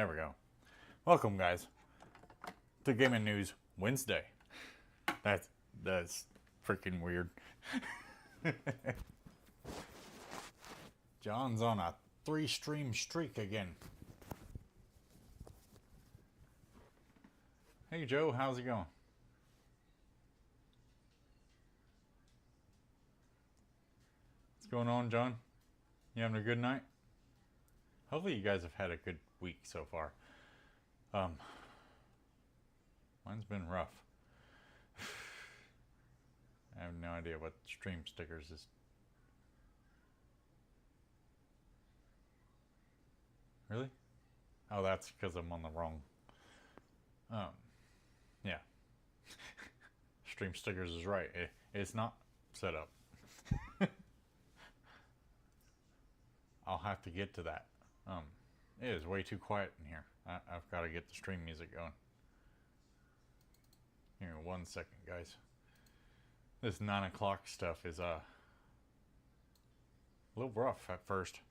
There we go. Welcome, guys, to Gaming News Wednesday. That's freaking weird. John's on a 3-stream streak again. Hey Joe, how's it going? What's going on, John? You having a good night? Hopefully you guys have had a good week so far. Mine's been rough. I have no idea what stream stickers is. Really? Oh, that's because I'm on the wrong. Yeah. Stream stickers is right. It's not set up. I'll have to get to that. It is way too quiet in here. I've got to get the stream music going. Here, 1 second, guys. This 9 o'clock stuff is a little rough at first.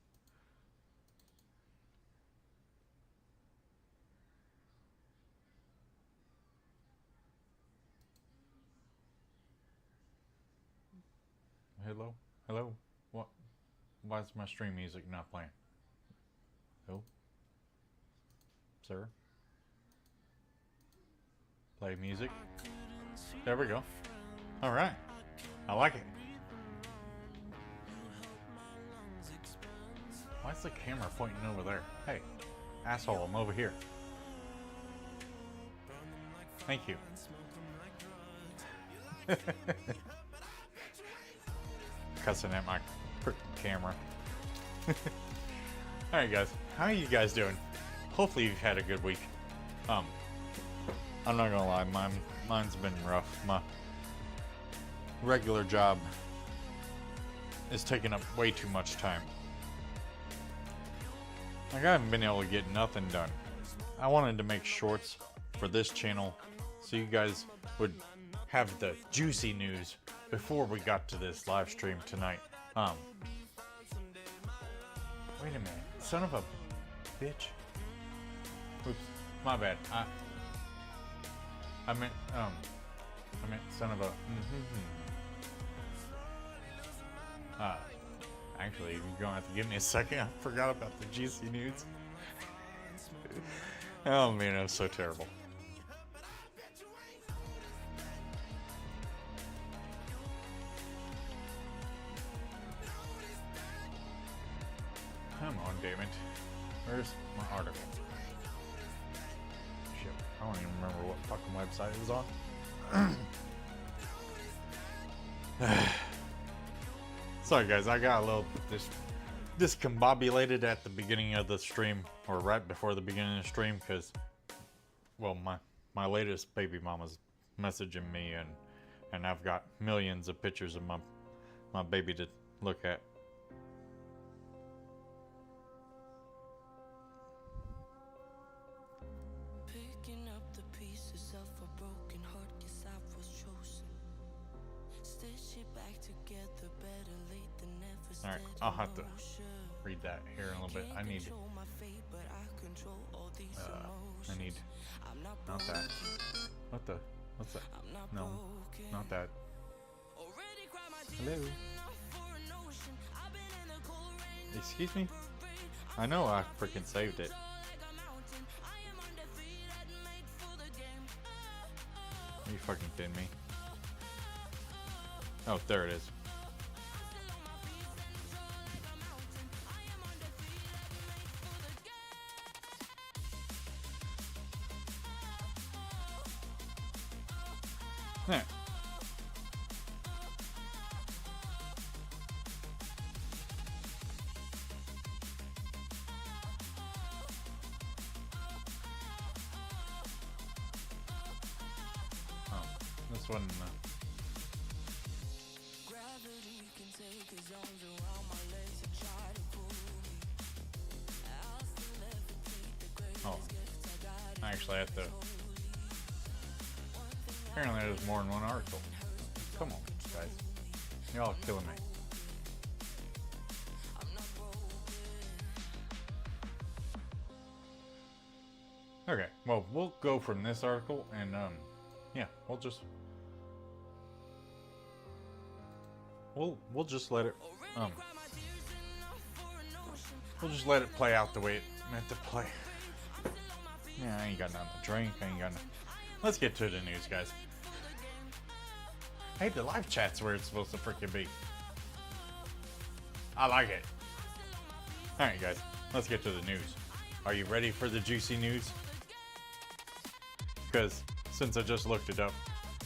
Hello? Hello? What? Why is my stream music not playing? Oh? Sir? Play music. There we go. Alright. I like it. Why is the camera pointing over there? Hey, asshole, I'm over here. Thank you. Cussing at my freaking camera. Alright guys, how are you guys doing? Hopefully you've had a good week. I'm not gonna lie, mine's been rough. My regular job is taking up way too much time. Like, I haven't been able to get nothing done. I wanted to make shorts for this channel so you guys would have the juicy news before we got to this live stream tonight. Wait a minute, son of a bitch. Oops, my bad. I meant son of a. Actually, you're gonna have to give me a second. I forgot about the juicy news. Oh man, it was so terrible. Come on, damn it. Where's my article? Shit, I don't even remember what fucking website it was on. Sorry guys, I got a little discombobulated at the beginning of the stream, or right before the beginning of the stream, because, well, my latest baby mama's messaging me, and I've got millions of pictures of my baby to look at. Alright, I'll have to read that here in a little bit. I need not that. What's that? No, not that. Hello? Excuse me? I know I freaking saved it. Are you fucking kidding me? Oh, there it is. There. Oh, this one. Oh, I actually have to. Apparently there's more than one article. Come on, guys. You're all killing me. Okay, well, we'll go from this article, and yeah, we'll just let it we'll just let it play out the way it meant to play. Yeah, I ain't got nothing to drink. I ain't got. Let's get to the news, guys. Hey, the live chat's where it's supposed to freaking be. I like it. All right, guys, let's get to the news. Are you ready for the juicy news? Because since I just looked it up,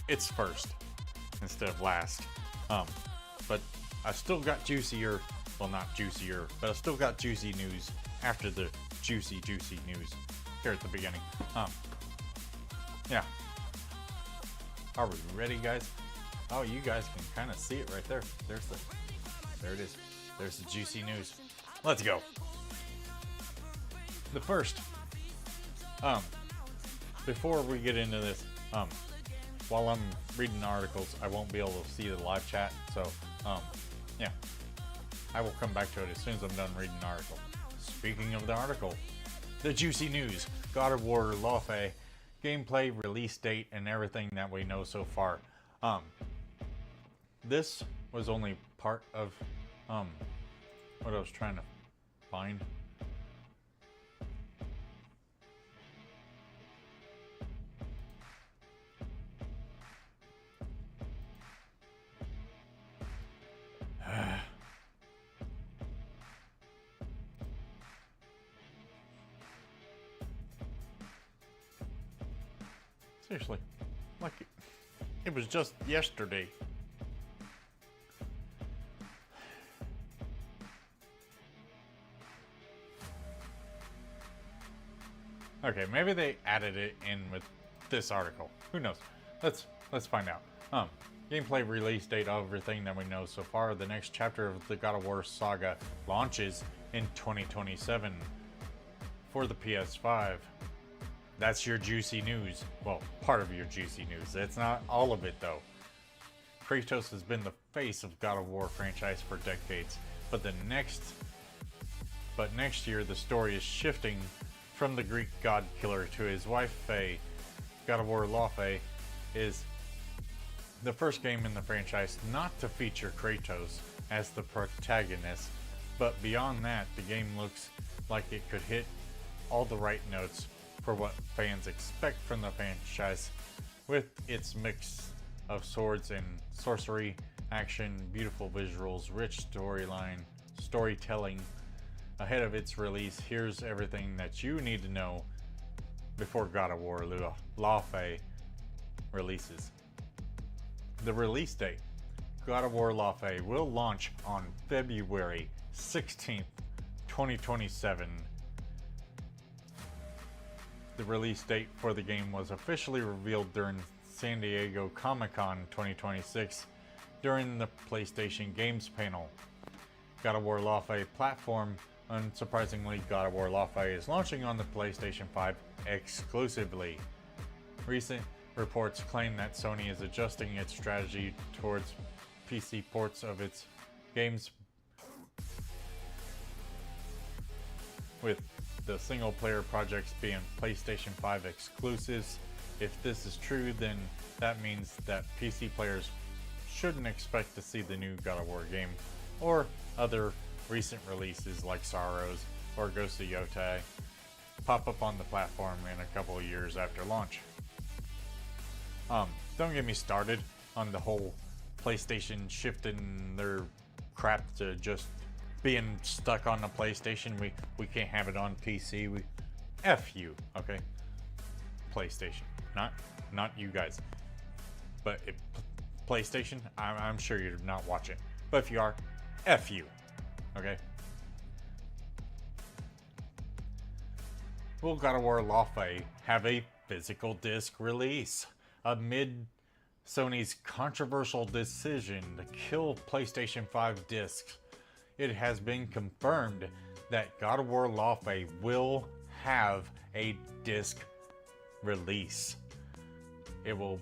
it's first instead of last. But I still got juicier, well, not juicier, but I still got juicy news after the juicy news here at the beginning. Yeah. Are we ready, guys? Oh, you guys can kind of see it right there. There it is. There's the juicy news. Let's go. The first, before we get into this, while I'm reading the articles, I won't be able to see the live chat, so, yeah. I will come back to it as soon as I'm done reading the article. Speaking of the article, the juicy news, God of War Lofe, gameplay, release date, and everything that we know so far. This was only part of, what I was trying to find. Seriously, like it was just yesterday. Okay, maybe they added it in with this article. Who knows? Let's find out. Gameplay, release date, everything that we know so far. The next chapter of the God of War saga launches in 2027 for the PS5. That's your juicy news. Well, part of your juicy news. It's not all of it, though. Kratos has been the face of God of War franchise for decades, but next year the story is shifting from the Greek god killer to his wife Faye. God of War Lofe is the first game in the franchise not to feature Kratos as the protagonist, but beyond that, the game looks like it could hit all the right notes for what fans expect from the franchise, with its mix of swords and sorcery, action, beautiful visuals, rich storytelling. Ahead of its release, here's everything that you need to know before God of War Lofe releases. The release date. God of War Lofe will launch on February 16th, 2027. The release date for the game was officially revealed during San Diego Comic-Con 2026 during the PlayStation Games panel. God of War Lofe platform. Unsurprisingly, God of War Lofe is launching on the PlayStation 5 exclusively. Recent reports claim that Sony is adjusting its strategy towards PC ports of its games, with the single-player projects being PlayStation 5 exclusives. If this is true, then that means that PC players shouldn't expect to see the new God of War game or other recent releases like Sorrows or Ghost of Yotei pop up on the platform in a couple of years after launch. Don't get me started on the whole PlayStation shifting their crap to just being stuck on the PlayStation. We can't have it on PC. F you, okay? PlayStation, not you guys. But PlayStation, I'm sure you're not watching. But if you are, F you, okay? Will God of War Lofe have a physical disc release amid Sony's controversial decision to kill PlayStation 5 discs? It has been confirmed that God of War Lofe will have a disc release. It'll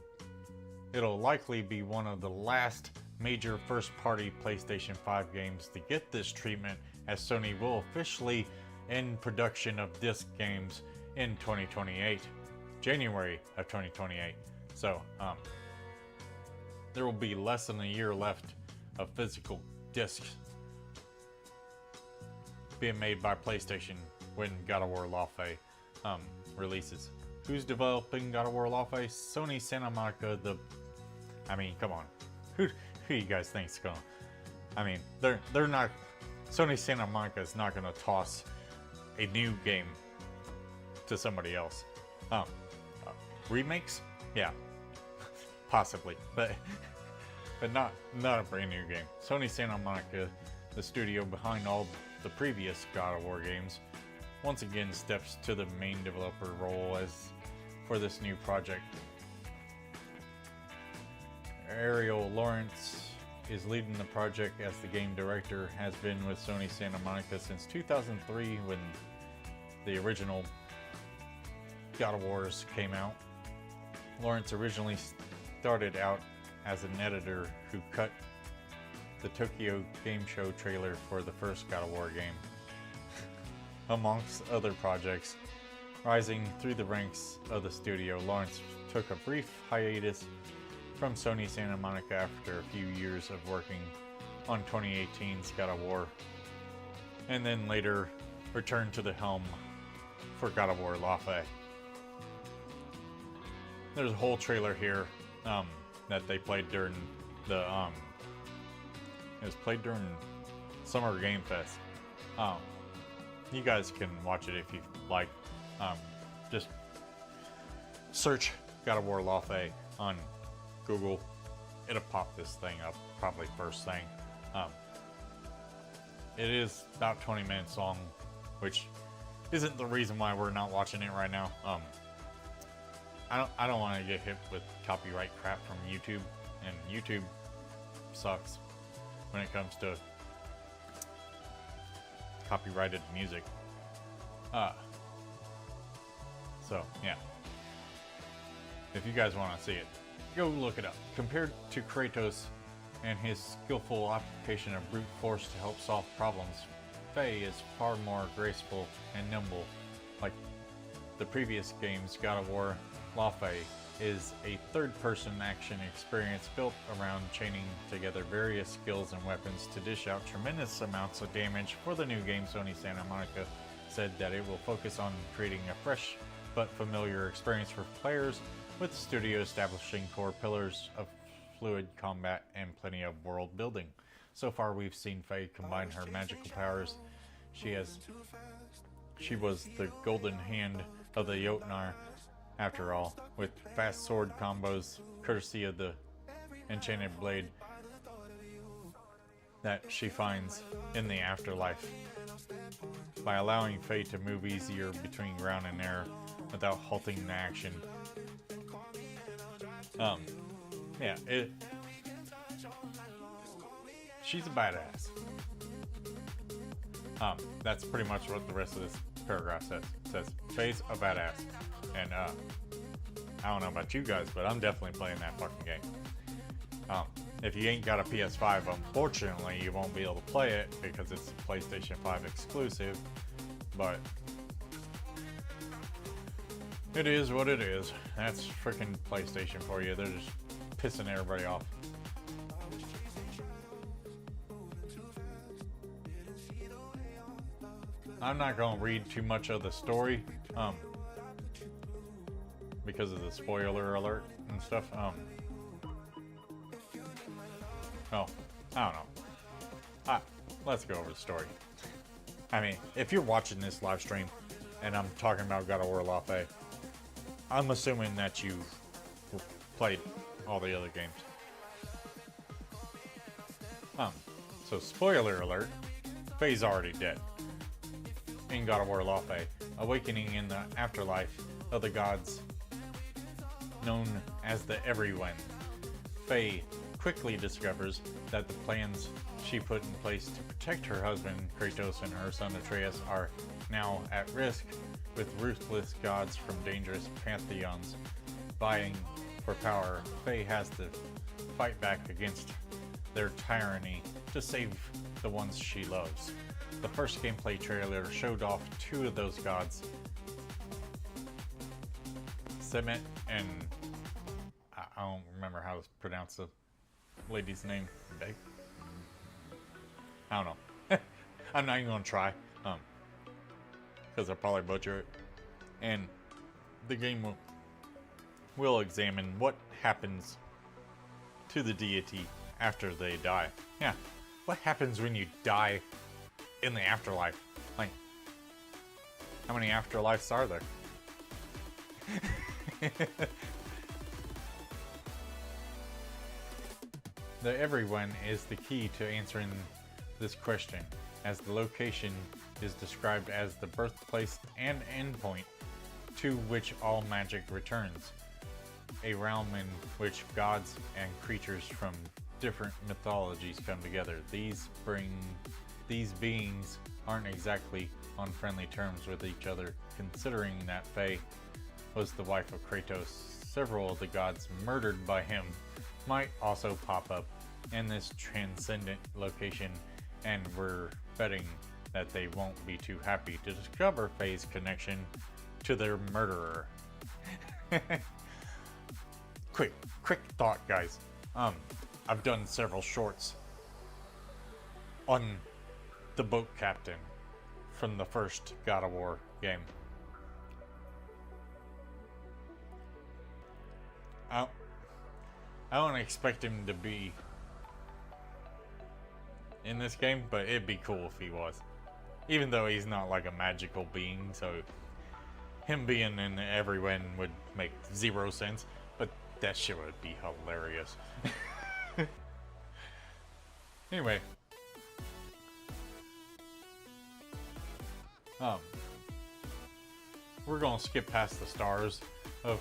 likely be one of the last major first-party PlayStation 5 games to get this treatment, as Sony will officially end production of disc games in 2028, January of 2028. So there will be less than a year left of physical discs being made by PlayStation when God of War Laufey releases. Who's developing God of War Laufey? Sony Santa Monica. I mean, come on. Who do you guys think's gonna? I mean, they're not. Sony Santa Monica is not gonna toss a new game to somebody else. Remakes? Yeah, possibly, but not a brand new game. Sony Santa Monica, the studio behind all the previous God of War games, once again steps to the main developer role as for this new project. Ariel Lawrence is leading the project as the game director, has been with Sony Santa Monica since 2003 when the original God of Wars came out. Lawrence originally started out as an editor who cut the Tokyo Game Show trailer for the first God of War game. Amongst other projects, rising through the ranks of the studio, Lawrence took a brief hiatus from Sony Santa Monica after a few years of working on 2018's God of War, and then later returned to the helm for God of War Laufey. There's a whole trailer here that they played during the it was played during Summer Game Fest. You guys can watch it if you like. Just search God of War Laufey on Google. It'll pop this thing up probably first thing. It is about 20 minutes long, which isn't the reason why we're not watching it right now. I don't want to get hit with copyright crap from YouTube, and YouTube sucks when it comes to copyrighted music. So yeah, if you guys want to see it, go look it up. Compared to Kratos and his skillful application of brute force to help solve problems, Faye is far more graceful and nimble. Like the previous games, God of War Laufey is a third-person action experience built around chaining together various skills and weapons to dish out tremendous amounts of damage. For the new game, Sony Santa Monica said that it will focus on creating a fresh but familiar experience for players, with the studio establishing core pillars of fluid combat and plenty of world building. So far, we've seen Faye combine her magical powers. She was the golden hand of the Jotnar, after all, with fast sword combos courtesy of the enchanted blade that she finds in the afterlife. By allowing Faye to move easier between ground and air without halting the action. She's a badass. That's pretty much what the rest of this paragraph says. It says, Faye's a badass. And, I don't know about you guys, but I'm definitely playing that fucking game. If you ain't got a PS5, unfortunately, you won't be able to play it because it's a PlayStation 5 exclusive, but it is what it is. That's freaking PlayStation for you. They're just pissing everybody off. I'm not going to read too much of the story, because of the spoiler alert and stuff. Oh, I don't know. Let's go over the story. I mean, if you're watching this live stream and I'm talking about God of War Laufey, I'm assuming that you've played all the other games. So spoiler alert, Faye's already dead. In God of War Laufey, awakening in the afterlife of the gods known as the Everyone, Faye quickly discovers that the plans she put in place to protect her husband Kratos and her son Atreus are now at risk, with ruthless gods from dangerous pantheons vying for power. Faye has to fight back against their tyranny to save the ones she loves. The first gameplay trailer showed off two of those gods Semet and I don't remember how to pronounce the lady's name. Beg? I don't know. I'm not even gonna try, because I'll probably butcher it. And the game will examine what happens to the deity after they die. Yeah, what happens when you die in the afterlife? Like, how many afterlives are there? The everyone is the key to answering this question, as the location is described as the birthplace and endpoint to which all magic returns, a realm in which gods and creatures from different mythologies come together. These beings aren't exactly on friendly terms with each other, considering that Faye was the wife of Kratos. Several of the gods murdered by him might also pop up in this transcendent location, and we're betting that they won't be too happy to discover Faye's connection to their murderer. Quick thought, guys. I've done several shorts on the boat captain from the first God of War game. I don't expect him to be in this game, but it'd be cool if he was. Even though he's not like a magical being, so him being in everyone would make 0 sense, but that shit would be hilarious. Anyway. We're gonna skip past the stars of...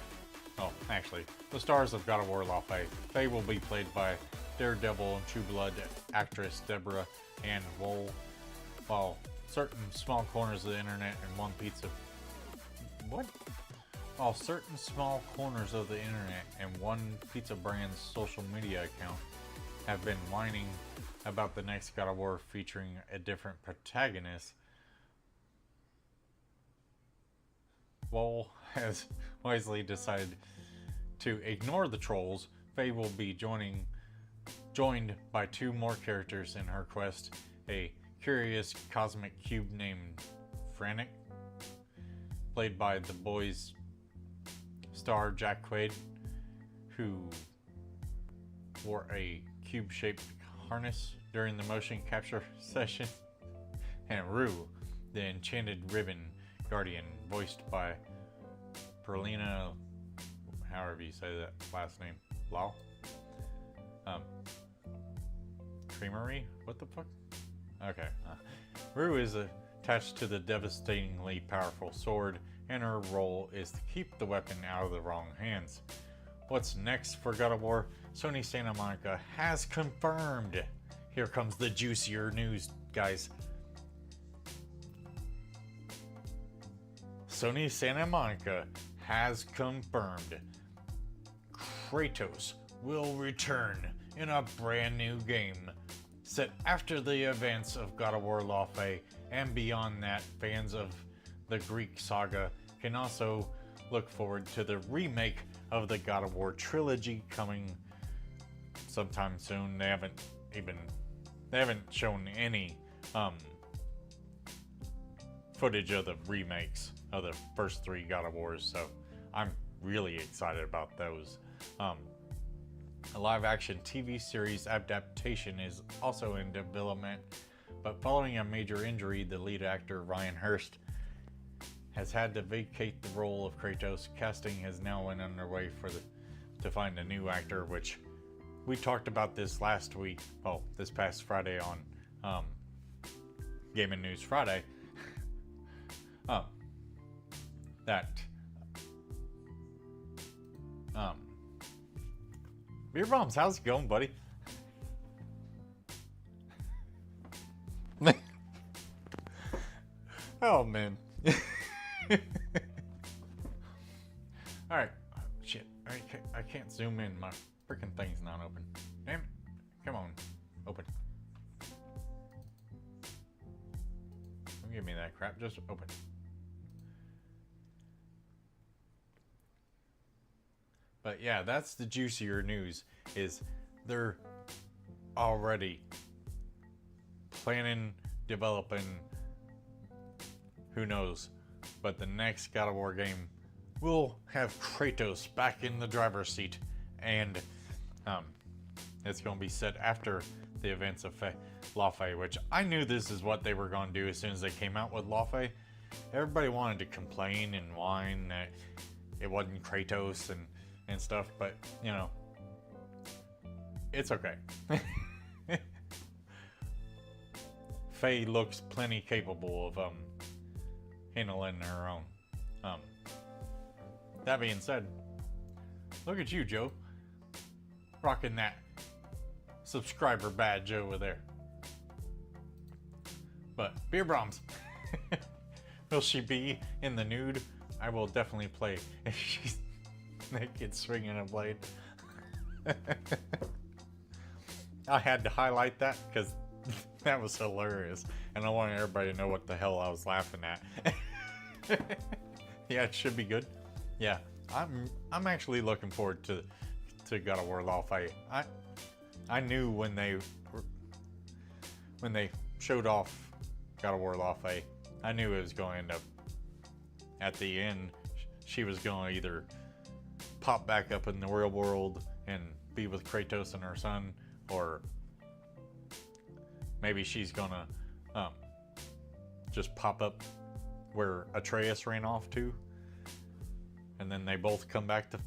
Oh, actually, the stars of God of War La Faye. Faye will be played by Daredevil and True Blood actress Deborah Ann Woll, while certain small corners of the internet and one pizza... What? While certain small corners of the internet and one pizza brand's social media account have been whining about the next God of War featuring a different protagonist, Woll has wisely decided to ignore the trolls. Faye will be joined by 2 more characters in her quest, a curious cosmic cube named Frantic, played by The Boys star Jack Quaid, who wore a cube-shaped harness during the motion capture session, and Rue, the enchanted ribbon guardian, voiced by Perlina, however you say that last name, Lau? Creamery? What the fuck? Okay. Rue is attached to the devastatingly powerful sword, and her role is to keep the weapon out of the wrong hands. What's next for God of War? Sony Santa Monica has confirmed. Here comes the juicier news, guys. Sony Santa Monica has confirmed Kratos will return in a brand new game set after the events of God of War La Faye, and beyond that, fans of the Greek saga can also look forward to the remake of the God of War trilogy coming sometime soon. They haven't shown any footage of the remakes of the first 3 God of Wars, so I'm really excited about those. A live-action TV series adaptation is also in development, but following a major injury, the lead actor Ryan Hurst has had to vacate the role of Kratos. Casting has now been underway to find a new actor, which we talked about this last week. Well, this past Friday on Gaming News Friday. Beer Bombs, how's it going, buddy? Oh, man. Alright. Shit. I can't zoom in. My freaking thing's not open. Damn it. Come on. Open. Don't give me that crap. Just open. But yeah, that's the juicier news, is they're already planning, developing, who knows, but the next God of War game will have Kratos back in the driver's seat, and it's going to be set after the events of Lawfey, which I knew this is what they were going to do as soon as they came out with Lawfey. Everybody wanted to complain and whine that it wasn't Kratos and stuff, but you know, it's okay. Faye looks plenty capable of handling her own. That being said, look at you, Joe, rocking that subscriber badge over there. But Beer Brahms, will she be in the nude? I will definitely play if she's naked swinging a blade. I had to highlight that because that was hilarious, and I wanted everybody to know what the hell I was laughing at. Yeah, it should be good. Yeah, I'm actually looking forward to God of War Lawfey. I knew when they showed off God of War Lawfey, I knew it was going to end up at the end. She was going to either pop back up in the real world and be with Kratos and her son, or maybe she's gonna just pop up where Atreus ran off to, and then they both come back to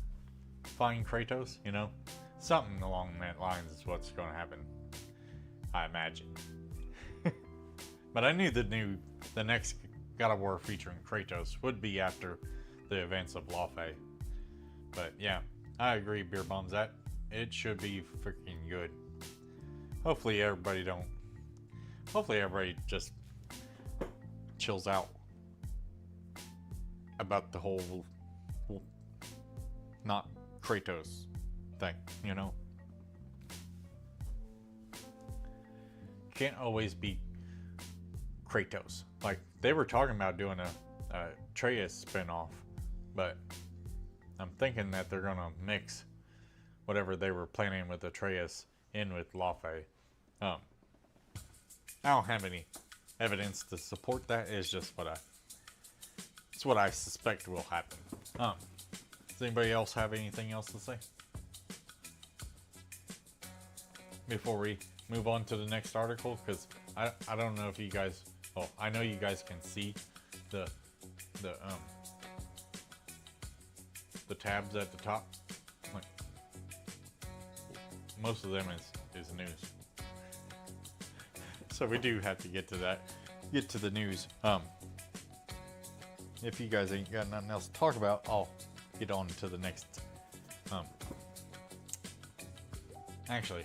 find Kratos, you know? Something along that lines is what's going to happen, I imagine. But I knew the next God of War featuring Kratos would be after the events of Lawfey. But yeah, I agree, Beer Bombs, that it should be freaking good. Hopefully everybody just chills out about the whole not Kratos thing, you know? Can't always be Kratos. Like, they were talking about doing a Atreus spinoff, but I'm thinking that they're gonna mix whatever they were planning with Atreus in with Lawfey. I don't have any evidence to support that. It's just it's what I suspect will happen. Does anybody else have anything else to say before we move on to the next article? Because I don't know if you guys, well, I know you guys can see the tabs at the top. Like, most of them is news. So we do have to get to that. Get to the news. If you guys ain't got nothing else to talk about, I'll get on to the next. Actually,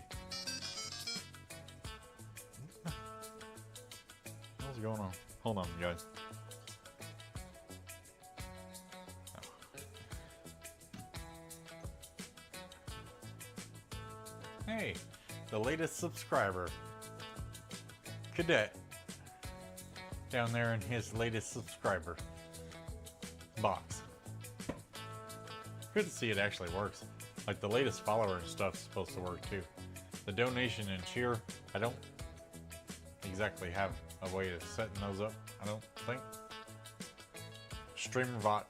what's going on? Hold on, guys. Hey, the latest subscriber, Cadet, down there in his latest subscriber box. Good to see it actually works. Like, the latest follower and stuff's supposed to work too. The donation and cheer, I don't exactly have a way of setting those up, I don't think. StreamerBot,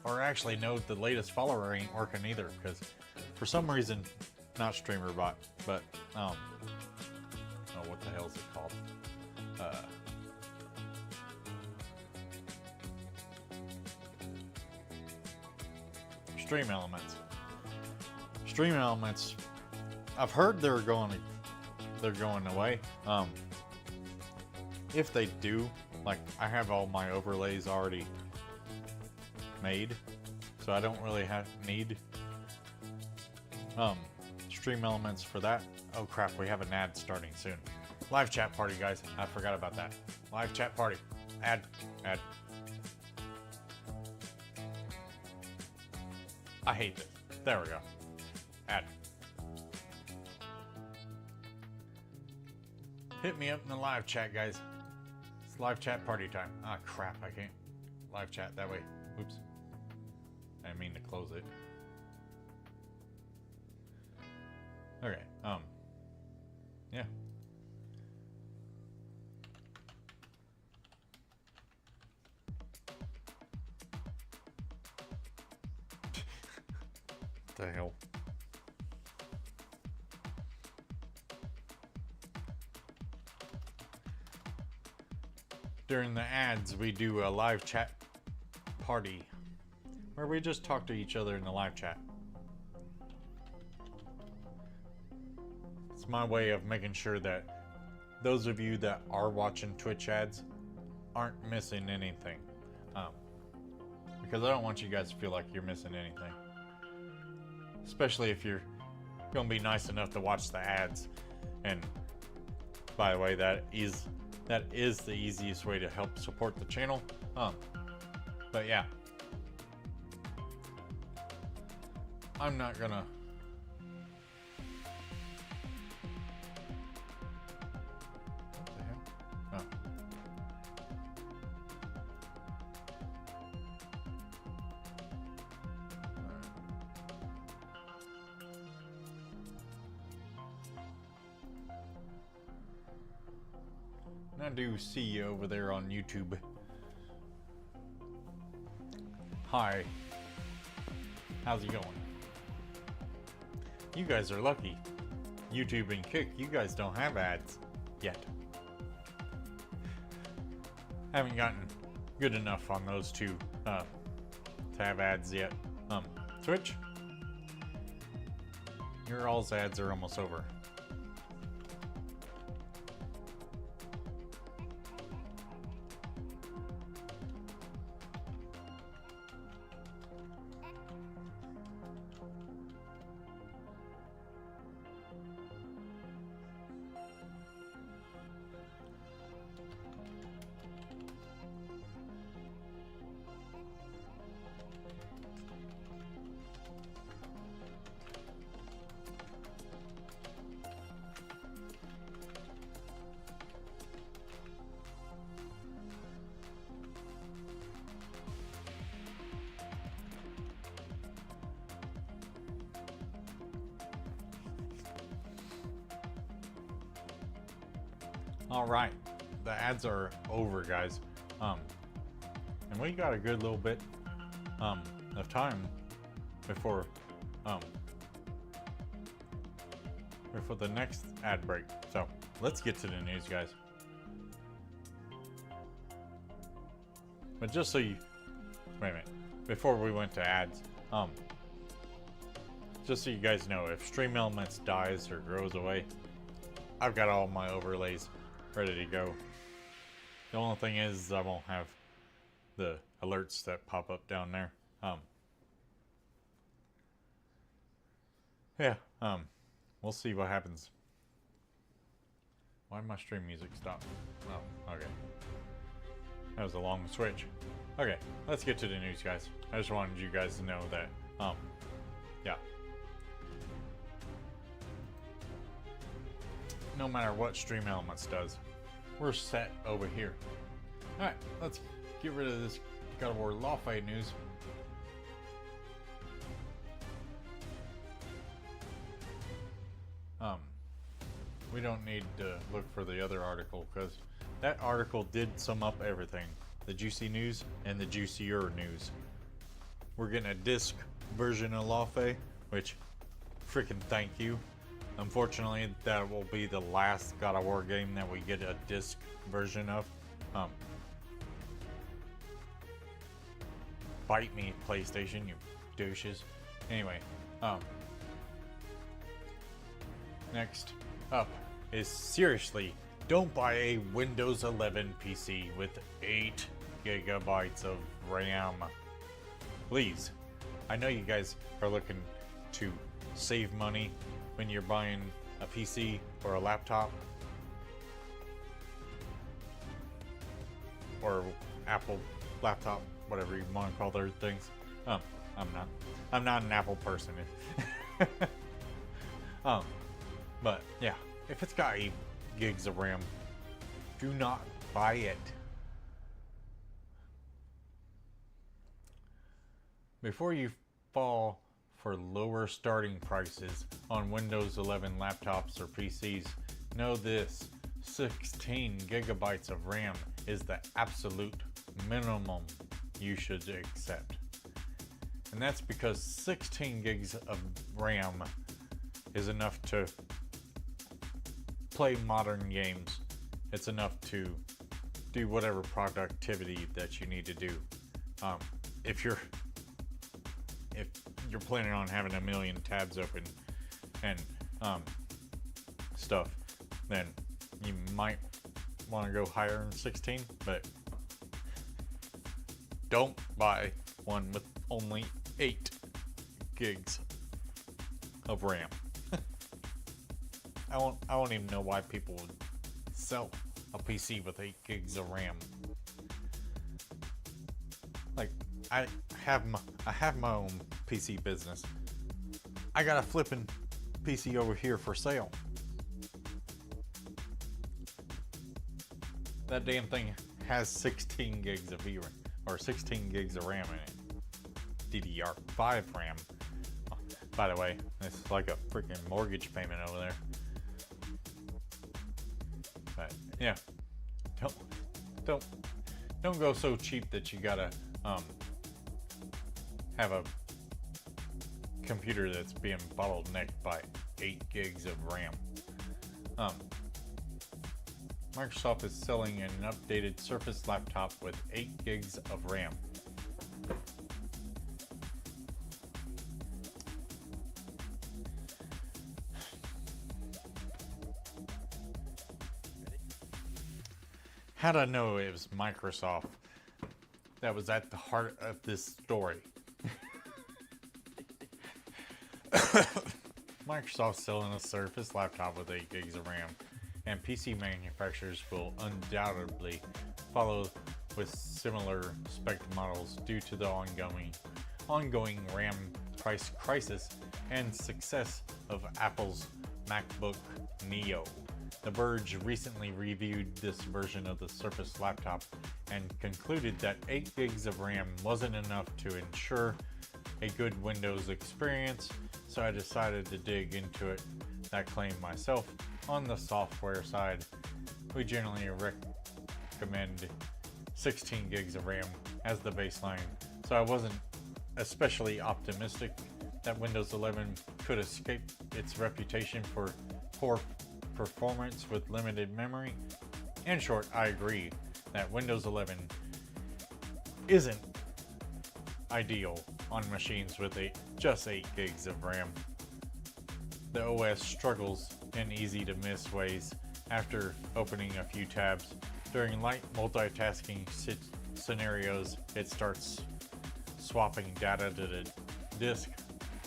or actually no, the latest follower ain't working either, because for some reason, not StreamerBot, but oh, what the hell is it called? Stream Elements. Stream Elements. I've heard they're going away. If they do, like, I have all my overlays already made, so I don't really need Stream Elements for that. Oh crap, we have an ad starting soon. Live chat party, guys. I forgot about that. Live chat party. Ad. I hate this. There we go. Ad. Hit me up in the live chat, guys. It's live chat party time. Ah, crap, I can't live chat that way. Oops. I didn't mean to close it. Okay, yeah. What the hell? During the ads, we do a live chat party where we just talk to each other in the live chat. It's my way of making sure that those of you that are watching Twitch ads aren't missing anything. Because I don't want you guys to feel like you're missing anything. Especially if you're going to be nice enough to watch the ads. And by the way, that is the easiest way to help support the channel. But yeah. I'm not gonna... What the hell? Oh. I do see you over there on YouTube. Hi. How's it going? You guys are lucky. YouTube and Kick, you guys don't have ads yet. Haven't gotten good enough on those two to have ads yet. Twitch, your all's ads are almost over. All right, the ads are over, guys. And we got a good little bit of time before the next ad break. So let's get to the news, guys. But just so you, wait a minute, before we went to ads, just so you guys know, if Stream Elements dies or grows away, I've got all my overlays ready to go. The only thing is I won't have the alerts that pop up down there. Yeah, we'll see what happens. Why did my stream music stop? Oh, okay. That was a long switch. Okay, let's get to the news, guys. I just wanted you guys to know that, yeah. No matter what Stream Elements does, we're set over here. Alright, let's get rid of this God of War Lawfare news. We don't need to look for the other article, because that article did sum up everything. The juicy news and the juicier news. We're getting a disc version of Lawfare, which, freaking thank you. Unfortunately, that will be the last God of War game that we get a disc version of. Bite me, PlayStation, you douches. Anyway, next up is, seriously, don't buy a Windows 11 PC with 8 gigabytes of RAM. Please. I know you guys are looking to save money when you're buying a PC or a laptop or Apple laptop, whatever you want to call their things. I'm not an Apple person. But yeah, if it's got 8 gigs of RAM, do not buy it. Before you fall for lower starting prices on Windows 11 laptops or PCs, know this: 16 gigabytes of RAM is the absolute minimum you should accept. And that's because 16 gigs of RAM is enough to play modern games. It's enough to do whatever productivity that you need to do. If you're planning on having a million tabs open and stuff, then you might want to go higher than 16, but don't buy one with only 8 gigs of RAM. I won't even know why people would sell a PC with 8 gigs of RAM. Like, I have my own PC business. I got a flipping PC over here for sale. That damn thing has 16 gigs of VRAM, or 16 gigs of RAM in it. DDR5 RAM. By the way, it's like a freaking mortgage payment over there. But yeah, don't go so cheap that you gotta have a computer that's being bottlenecked by 8 gigs of RAM. Microsoft is selling an updated Surface laptop with 8 gigs of RAM. How'd I know it was Microsoft that was at the heart of this story? Microsoft's selling a Surface laptop with 8 gigs of RAM, and PC manufacturers will undoubtedly follow with similar spec models due to the ongoing RAM price crisis and success of Apple's MacBook Neo. The Verge recently reviewed this version of the Surface laptop and concluded that 8 gigs of RAM wasn't enough to ensure a good Windows experience, so I decided to dig into that claim myself. On the software side, we generally recommend 16 gigs of RAM as the baseline, so I wasn't especially optimistic that Windows 11 could escape its reputation for poor performance with limited memory. In short, I agree that Windows 11 isn't ideal on machines with just 8 gigs of RAM. The OS struggles in easy to miss ways after opening a few tabs. During light multitasking scenarios, it starts swapping data to the disk,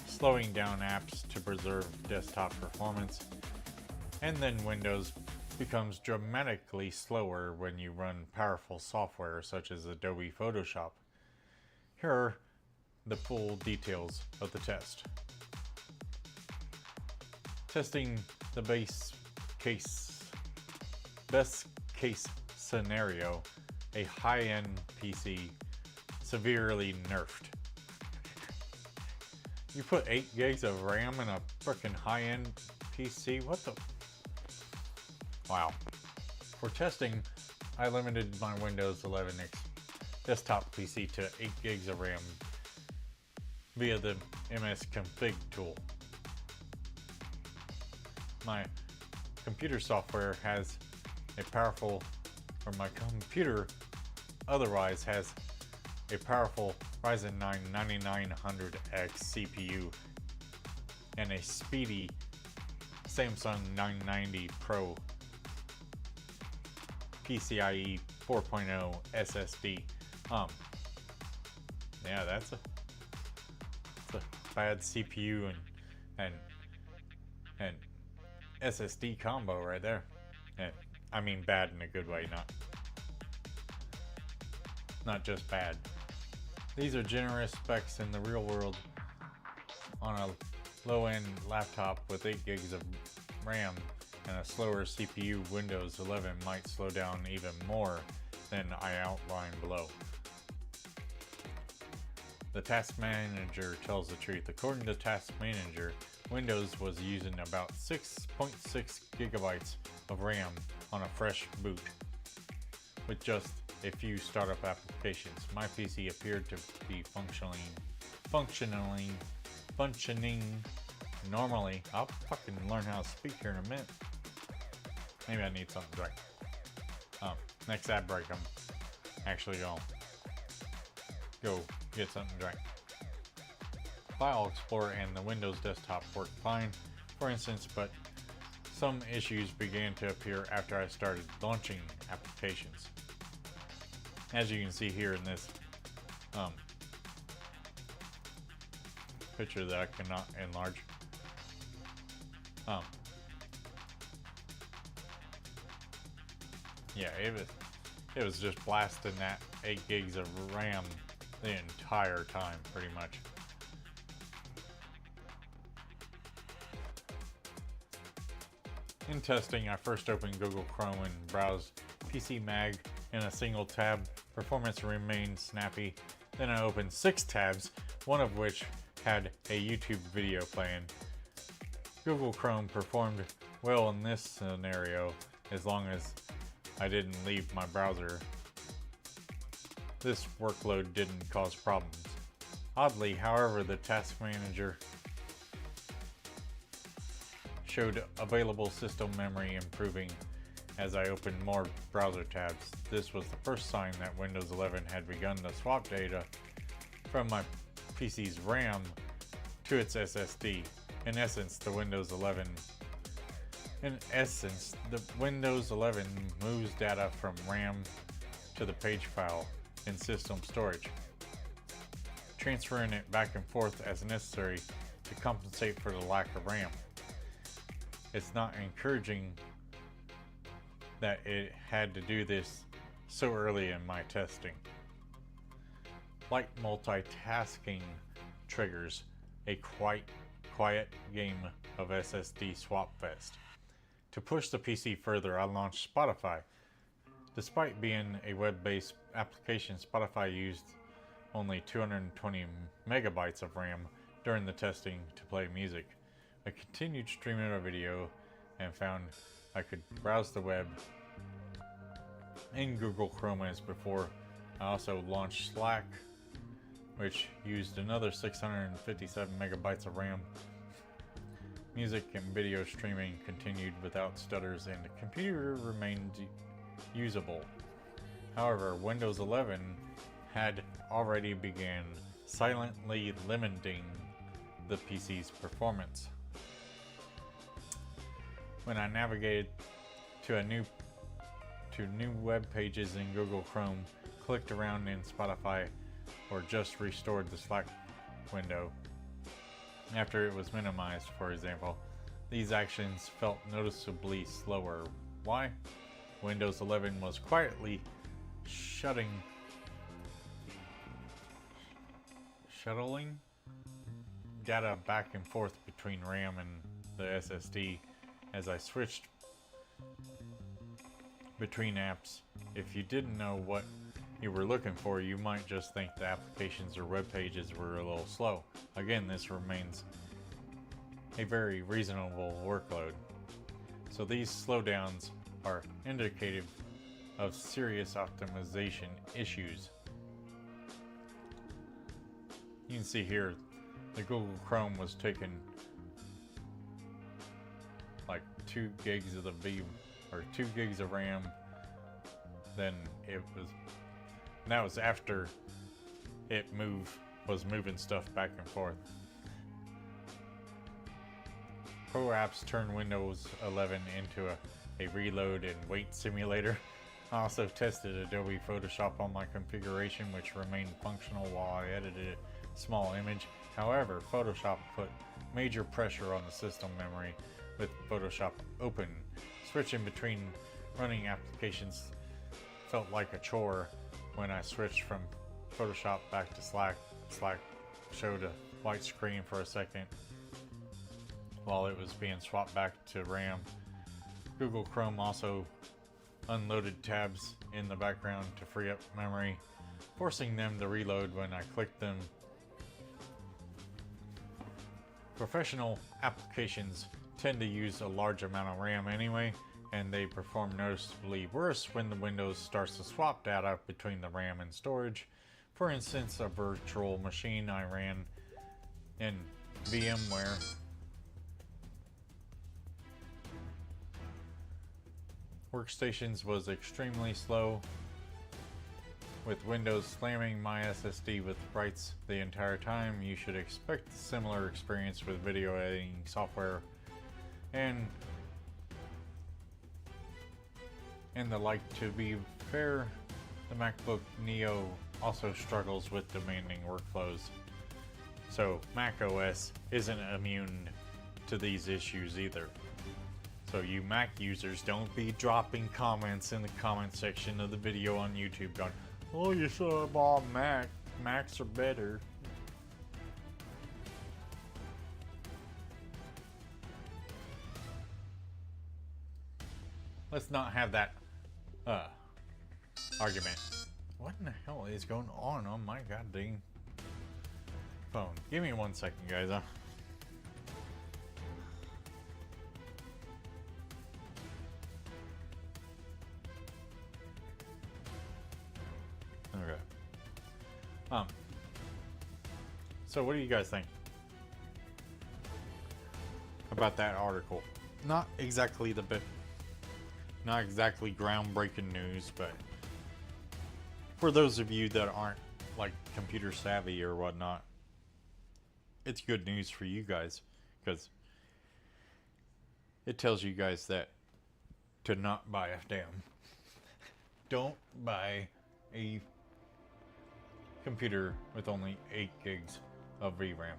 slowing down apps to preserve desktop performance. And then Windows becomes dramatically slower when you run powerful software such as Adobe Photoshop. Here are the full details of the test. Testing the best case scenario, a high-end PC severely nerfed. You put 8 gigs of RAM in a frickin' high-end PC? What the? Wow. For testing, I limited my Windows 11 desktop PC to 8 gigs of RAM via the MS Config tool. My computer software has a powerful, or my computer otherwise has a powerful Ryzen 9 9900X CPU and a speedy Samsung 990 Pro PCIe 4.0 SSD. Yeah, that's a bad CPU and SSD combo right there. And I mean bad in a good way, not just bad. These are generous specs in the real world. On a low-end laptop with 8 gigs of RAM and a slower CPU, Windows 11 might slow down even more than I outlined below. The Task Manager tells the truth. According to Task Manager, Windows was using about 6.6 gigabytes of RAM on a fresh boot. With just a few startup applications, my PC appeared to be functioning normally. I'll fucking learn how to speak here in a minute. Maybe I need something to drink. Next ad break, I'm actually gonna go get something to drink. File Explorer and the Windows desktop worked fine, for instance, but some issues began to appear after I started launching applications. As you can see here in this picture that I cannot enlarge. Yeah, it was just blasting that 8 gigs of RAM the entire time, pretty much. In testing, I first opened Google Chrome and browsed PC Mag in a single tab. Performance remained snappy. Then I opened 6 tabs, one of which had a YouTube video playing. Google Chrome performed well in this scenario as long as I didn't leave my browser. This workload didn't cause problems. Oddly, however, the Task Manager showed available system memory improving as I opened more browser tabs. This was the first sign that Windows 11 had begun to swap data from my PC's RAM to its SSD. In essence, the Windows 11 moves data from RAM to the page file in system storage, transferring it back and forth as necessary to compensate for the lack of RAM. It's not encouraging that it had to do this so early in my testing. Like multitasking triggers a quiet game of SSD swap fest. To push the PC further, I launched Spotify. Despite being a web-based application, Spotify used only 220 megabytes of RAM during the testing to play music. I continued streaming a video and found I could browse the web in Google Chrome as before. I also launched Slack, which used another 657 megabytes of RAM. Music and video streaming continued without stutters and the computer remained usable. However, Windows 11 had already begun silently limiting the PC's performance. When I navigated to new web pages in Google Chrome, clicked around in Spotify, or just restored the Slack window after it was minimized, for example, these actions felt noticeably slower. Why? Windows 11 was quietly shuttling data back and forth between RAM and the SSD as I switched between apps. If you didn't know what you were looking for, you might just think the applications or web pages were a little slow. Again, this remains a very reasonable workload. So these slowdowns are indicative of serious optimization issues. You can see here the Google Chrome was taking like 2 gigs of the or 2 gigs of RAM. Then that was after it was moving stuff back and forth. Pro apps turn Windows 11 into a reload and wait simulator. I also tested Adobe Photoshop on my configuration, which remained functional while I edited a small image. However, Photoshop put major pressure on the system memory with Photoshop open. Switching between running applications felt like a chore. When I switched from Photoshop back to Slack, Slack showed a white screen for a second while it was being swapped back to RAM. Google Chrome also unloaded tabs in the background to free up memory, forcing them to reload when I clicked them Professional applications tend to use a large amount of RAM anyway, and they perform noticeably worse when the Windows starts to swap data between the RAM and storage. For instance, a virtual machine I ran in VMware workstations was extremely slow, with Windows slamming my SSD with writes the entire time. You should expect a similar experience with video editing software and the like. To be fair, the MacBook Neo also struggles with demanding workflows, so Mac OS isn't immune to these issues either. So you Mac users, don't be dropping comments in the comment section of the video on YouTube going, "Oh, you should have bought Mac. Macs are better." Let's not have that argument. What in the hell is going on my goddamn phone? Give me 1 second, guys. Okay. So what do you guys think about that article? Not exactly not exactly groundbreaking news, but for those of you that aren't like computer savvy or whatnot, it's good news for you guys, because it tells you guys that to not buy don't buy a computer with only 8 gigs of VRAM.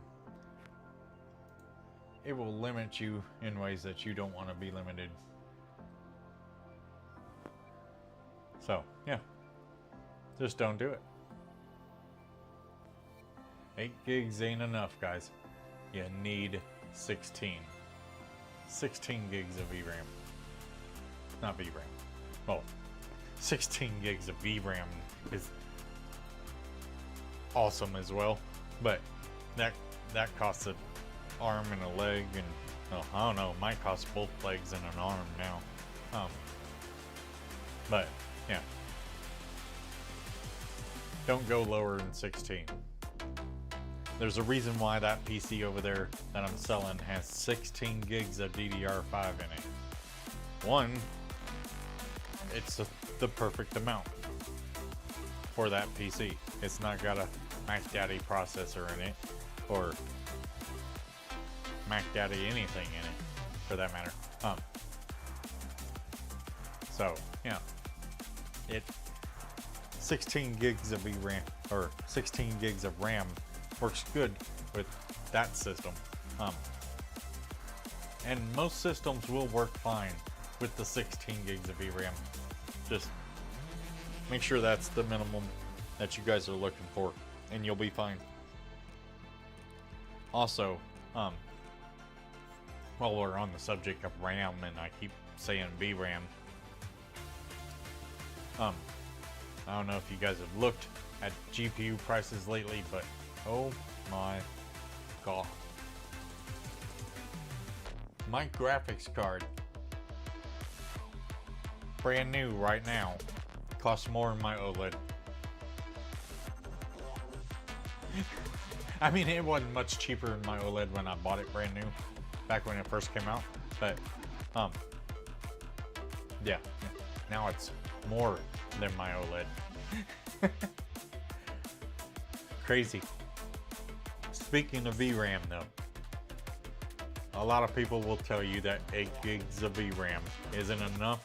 It will limit you in ways that you don't want to be limited. So, yeah. Just don't do it. 8 gigs ain't enough, guys. You need 16. 16 gigs of VRAM. Not VRAM. Well, 16 gigs of VRAM is awesome as well, but that costs an arm and a leg, and I don't know, might cost both legs and an arm now. But yeah, don't go lower than 16. There's a reason why that PC over there that I'm selling has 16 gigs of DDR5 in it. One, it's the perfect amount for that PC. It's not got a Mac Daddy processor in it, or Mac Daddy anything in it, for that matter. So yeah, 16 gigs of VRAM or 16 gigs of RAM works good with that system. And most systems will work fine with the 16 gigs of VRAM. Just make sure that's the minimum that you guys are looking for, and you'll be fine. Also, while we're on the subject of RAM, and I keep saying VRAM, I don't know if you guys have looked at GPU prices lately, but oh my god. My graphics card, brand new right now, costs more than my OLED. I mean, it wasn't much cheaper than my OLED when I bought it brand new, back when it first came out, but yeah, now it's more than my OLED. Crazy. Speaking of VRAM though, a lot of people will tell you that 8 gigs of VRAM isn't enough,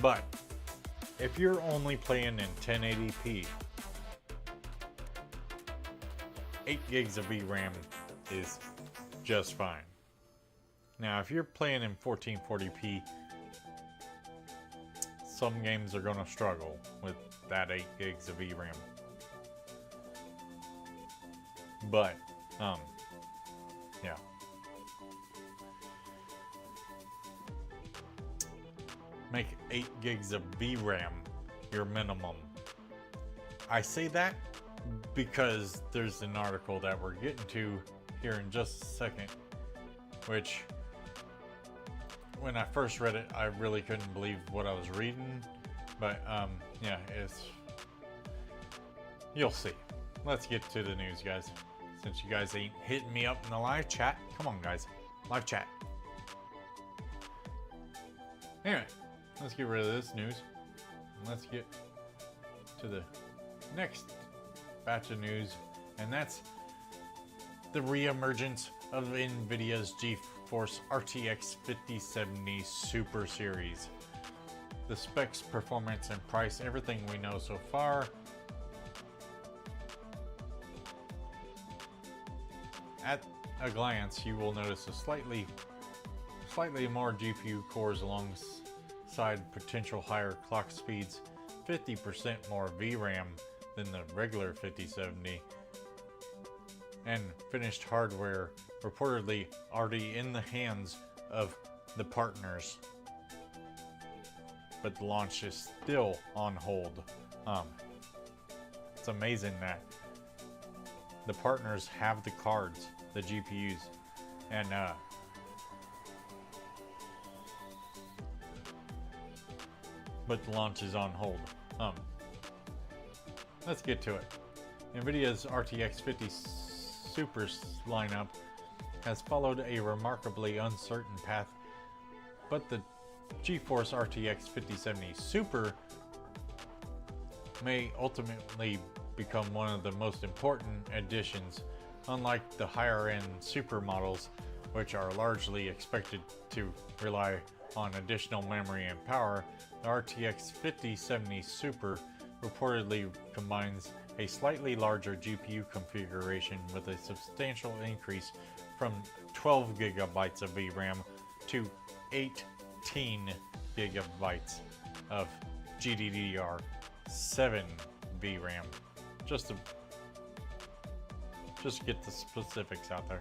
but if you're only playing in 1080p, 8 gigs of VRAM is just fine. Now, if you're playing in 1440p, some games are going to struggle with that 8 gigs of VRAM. But, yeah. Make 8 gigs of VRAM your minimum. I say that because there's an article that we're getting to here in just a second, which when I first read it, I really couldn't believe what I was reading, but yeah, you'll see. Let's get to the news, guys. Since you guys ain't hitting me up in the live chat, come on, guys, live chat. Anyway, let's get rid of this news and let's get to the next batch of news, and that's the re-emergence of Nvidia's GeForce RTX 5070 Super Series. The specs, performance, and price, everything we know so far. At a glance, you will notice a slightly more GPU cores alongside potential higher clock speeds, 50% more VRAM than the regular 5070, and finished hardware reportedly already in the hands of the partners. But the launch is still on hold. It's amazing that the partners have the cards, the GPUs, and but the launch is on hold. Let's get to it. Nvidia's RTX 50 Super lineup has followed a remarkably uncertain path, but the GeForce RTX 5070 Super may ultimately become one of the most important additions. Unlike the higher-end Super models, which are largely expected to rely on additional memory and power, the RTX 5070 Super reportedly combines a slightly larger GPU configuration with a substantial increase from 12 gigabytes of VRAM to 18 gigabytes of GDDR7 VRAM. Just to get the specifics out there.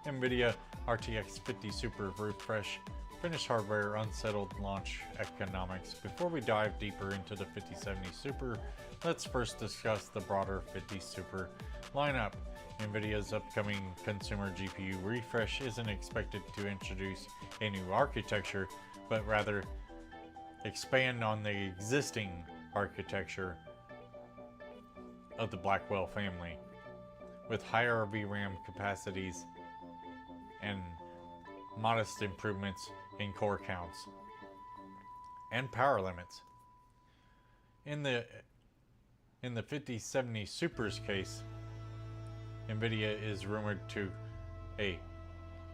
Nvidia RTX 50 Super refresh, finished hardware, unsettled launch economics. Before we dive deeper into the 5070 Super, let's first discuss the broader 50 Super lineup. Nvidia's upcoming consumer GPU refresh isn't expected to introduce a new architecture, but rather expand on the existing architecture of the Blackwell family, with higher VRAM capacities and modest improvements in core counts and power limits. In the 5070 Super's case, Nvidia is rumored to a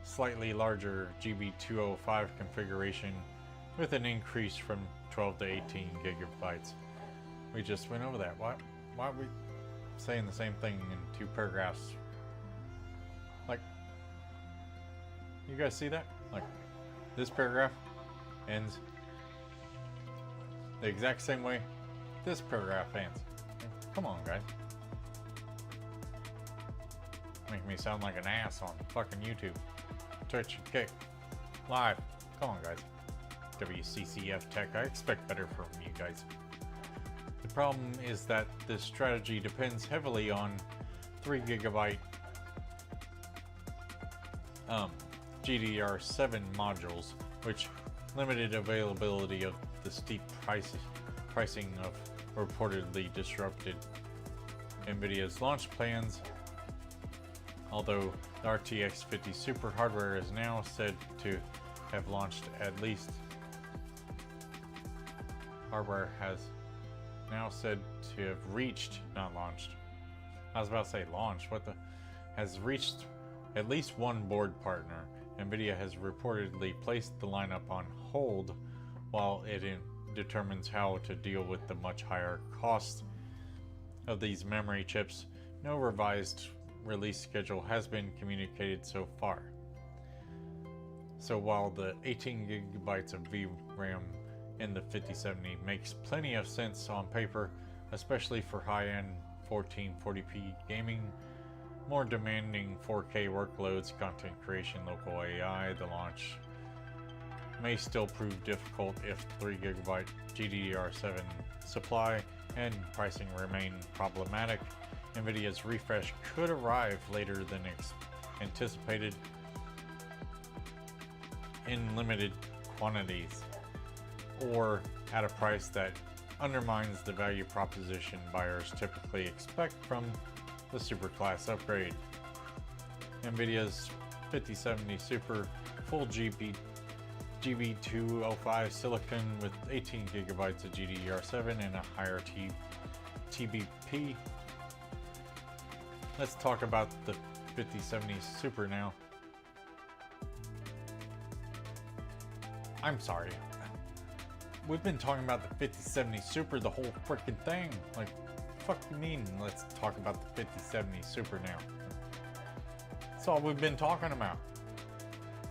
slightly larger GB205 configuration with an increase from 12 to 18 gigabytes. We just went over that. Why are we saying the same thing in two paragraphs? Like, you guys see that? Like, this paragraph ends the exact same way this paragraph ends. Come on, guys. Make me sound like an ass on fucking YouTube, Twitch, Kick, Live. Come on, guys. WCCF Tech, I expect better from you guys. The problem is that this strategy depends heavily on 3 gigabyte GDDR7 modules, which limited availability of the steep pricing of reportedly disrupted Nvidia's launch plans. Although the RTX 50 Super hardware is now said to have launched, at least hardware has now said to have reached, not launched. I was about to say launched. What the? Has reached at least one board partner. Nvidia has reportedly placed the lineup on hold while it determines how to deal with the much higher cost of these memory chips. No revised release schedule has been communicated so far. So while the 18 gigabytes of VRAM in the 5070 makes plenty of sense on paper, especially for high-end 1440p gaming, more demanding 4K workloads, content creation, local AI, the launch may still prove difficult if 3 gigabyte GDDR7 supply and pricing remain problematic. Nvidia's refresh could arrive later than anticipated in limited quantities, or at a price that undermines the value proposition buyers typically expect from the Superclass upgrade. Nvidia's 5070 Super full GB205 silicon with 18 gigabytes of GDDR7 and a higher TBP. Let's talk about the 5070 Super now. I'm sorry. We've been talking about the 5070 Super the whole freaking thing. Like, fuck you mean? Let's talk about the 5070 Super now. That's all we've been talking about.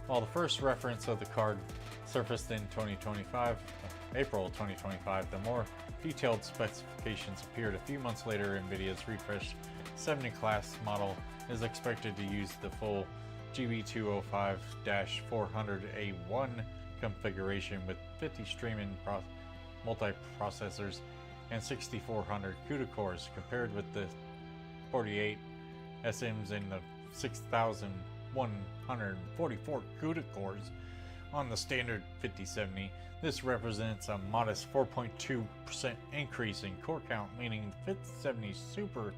While the first reference of the card surfaced in April 2025, the more detailed specifications appeared a few months later. Nvidia's refreshed 70 class model is expected to use the full GB205-400A1 configuration with 50 streaming multiprocessors and 6400 CUDA cores, compared with the 48 SMs and the 6144 CUDA cores on the standard 5070. This represents a modest 4.2% increase in core count, meaning the 5070 Super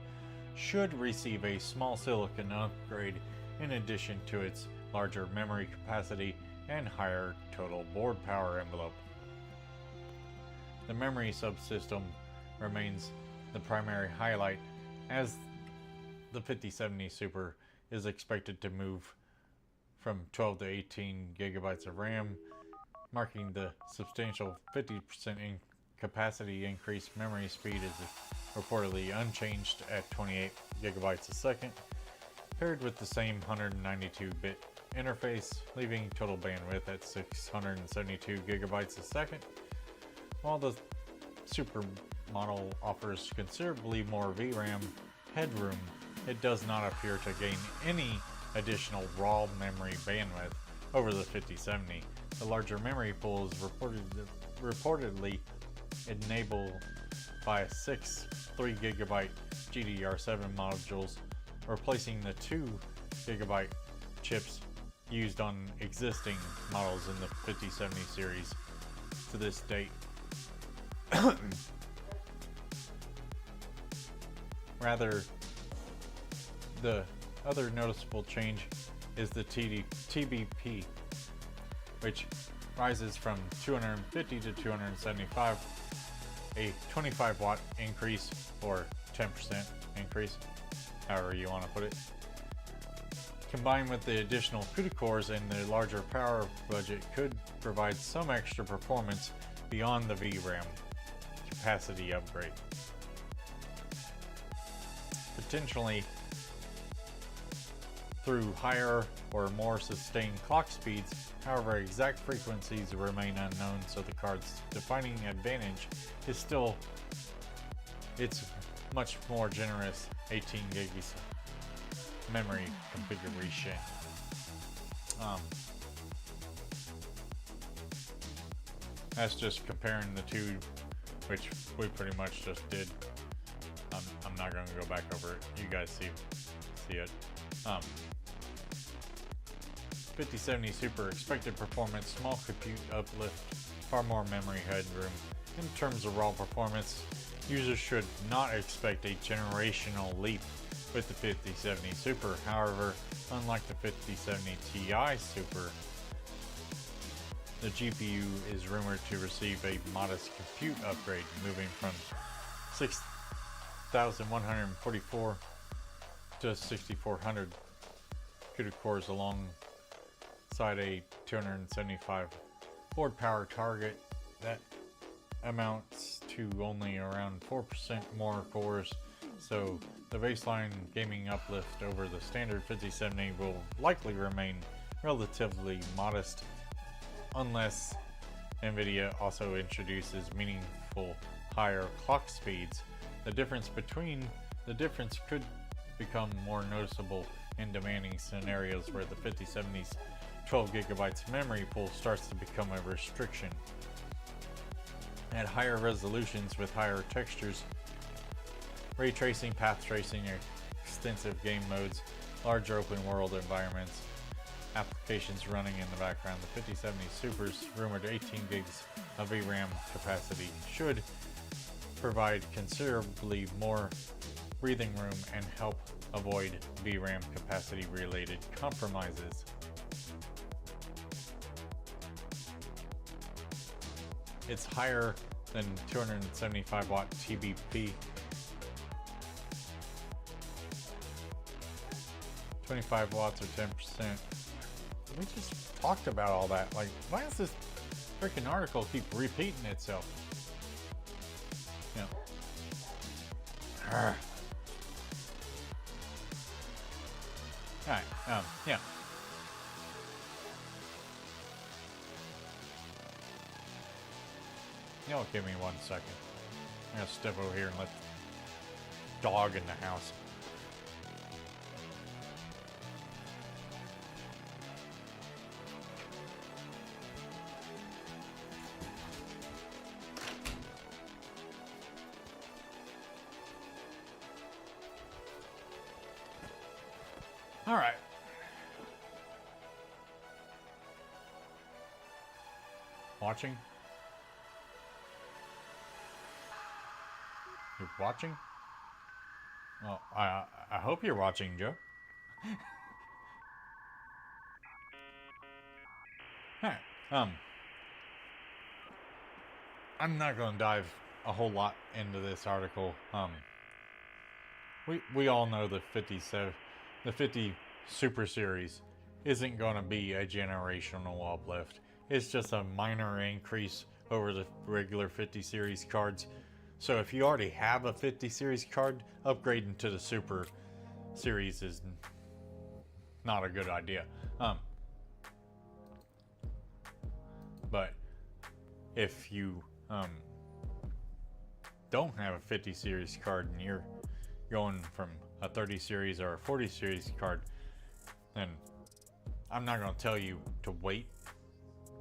should receive a small silicon upgrade in addition to its larger memory capacity and higher total board power envelope. The memory subsystem remains the primary highlight, as the 5070 Super is expected to move from 12 to 18 gigabytes of RAM, marking the substantial 50% capacity increase. Memory speed is reportedly unchanged at 28 gigabytes a second, paired with the same 192-bit interface, leaving total bandwidth at 672 gigabytes a second. While the Super model offers considerably more VRAM headroom, it does not appear to gain any additional raw memory bandwidth over the 5070. The larger memory pool is reportedly enabled by 6 3GB GDDR7 modules, replacing the 2 GB chips used on existing models in the 5070 series to this date. Rather, the other noticeable change is the TBP, which rises from 250 to 275, a 25 watt increase or 10% increase, however you want to put it. Combined with the additional CUDA cores and the larger power budget, could provide some extra performance beyond the VRAM capacity upgrade. Potentially through higher or more sustained clock speeds. However, exact frequencies remain unknown, so the card's defining advantage is still its much more generous 18 gigs memory configuration. That's just comparing the two, which we pretty much just did. I'm not going to go back over it. You guys see it. 5070 Super expected performance, small compute uplift, far more memory headroom. In terms of raw performance, users should not expect a generational leap with the 5070 Super. However, unlike the 5070 Ti Super, the GPU is rumored to receive a modest compute upgrade, moving from 6144 to 6400 CUDA cores alongside a 275 board power target. That amounts to only around 4% more cores, so the baseline gaming uplift over the standard 5070 will likely remain relatively modest unless Nvidia also introduces meaningful higher clock speeds. The difference could become more noticeable in demanding scenarios where the 5070's 12 gigabytes memory pool starts to become a restriction. At higher resolutions with higher textures, ray tracing, path tracing, extensive game modes, larger open world environments, applications running in the background. The 5070 Super's rumored 18 gigs of VRAM capacity should provide considerably more breathing room and help avoid VRAM capacity related compromises. It's higher than 275 watt TBP, 25 watts or 10%. We just talked about all that. Like, why does this freaking article keep repeating itself? You know. Alright, yeah. Y'all give me 1 second. I'm gonna step over here and let the dog in the house. All right. Watching? You're watching? Well, I hope you're watching, Joe. Alright, I'm not gonna dive a whole lot into this article. We all know the 50 Super Series isn't gonna be a generational uplift. It's just a minor increase over the regular 50 Series cards. So if you already have a 50 Series card, upgrading to the Super Series is not a good idea. But if you don't have a 50 Series card and you're going from a 30 Series or a 40 Series card, then I'm not going to tell you to wait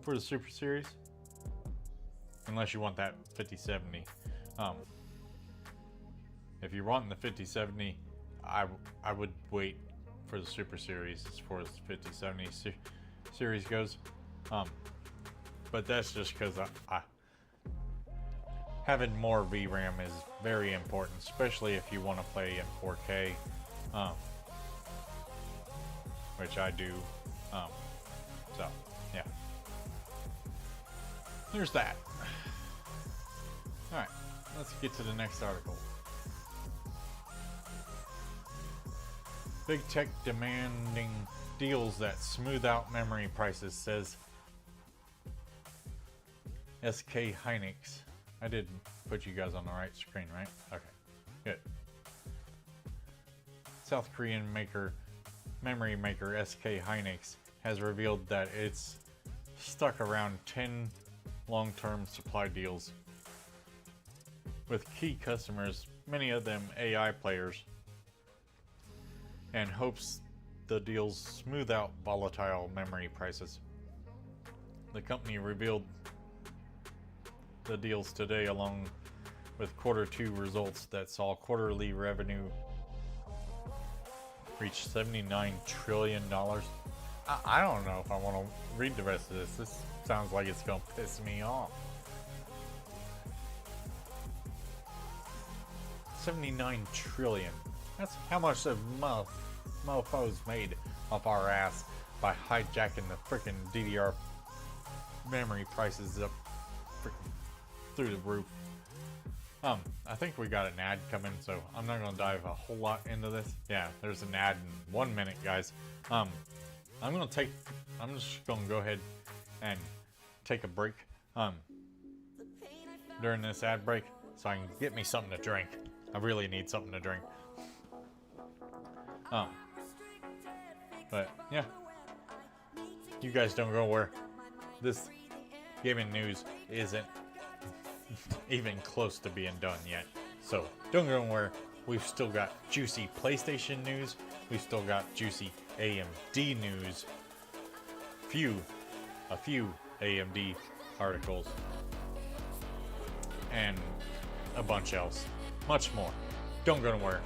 for the Super Series unless you want that 5070. If you're wanting the 5070, I would wait for the Super Series as far as the 5070 series goes. But that's just because having more VRAM is very important, especially if you want to play in 4K, which I do. So, yeah. There's that. Alright, let's get to the next article. Big tech demanding deals that smooth out memory prices, says SK Hynix. I did put you guys on the right screen, right? Okay, good. South Korean memory maker SK Hynix has revealed that it's stuck around 10 long-term supply deals with key customers, many of them AI players, and hopes the deals smooth out volatile memory prices. The company revealed the deals today along with Q2 results that saw quarterly revenue reach $79 trillion. I don't know if I want to read the rest of this. This sounds like it's going to piss me off. 79 trillion. That's how much the mofos made off our ass by hijacking the freaking DDR memory prices up through the roof. I think we got an ad coming, so I'm not gonna dive a whole lot into this. Yeah, there's an ad in 1 minute, guys. I'm just gonna go ahead and take a break during this ad break so I can get me something to drink. I really need something to drink. But yeah, you guys don't go where this gaming news isn't even close to being done yet. So don't go where we've still got juicy PlayStation news. We've still got juicy AMD news. A few AMD articles. And a bunch else. Much more. don't go nowhere.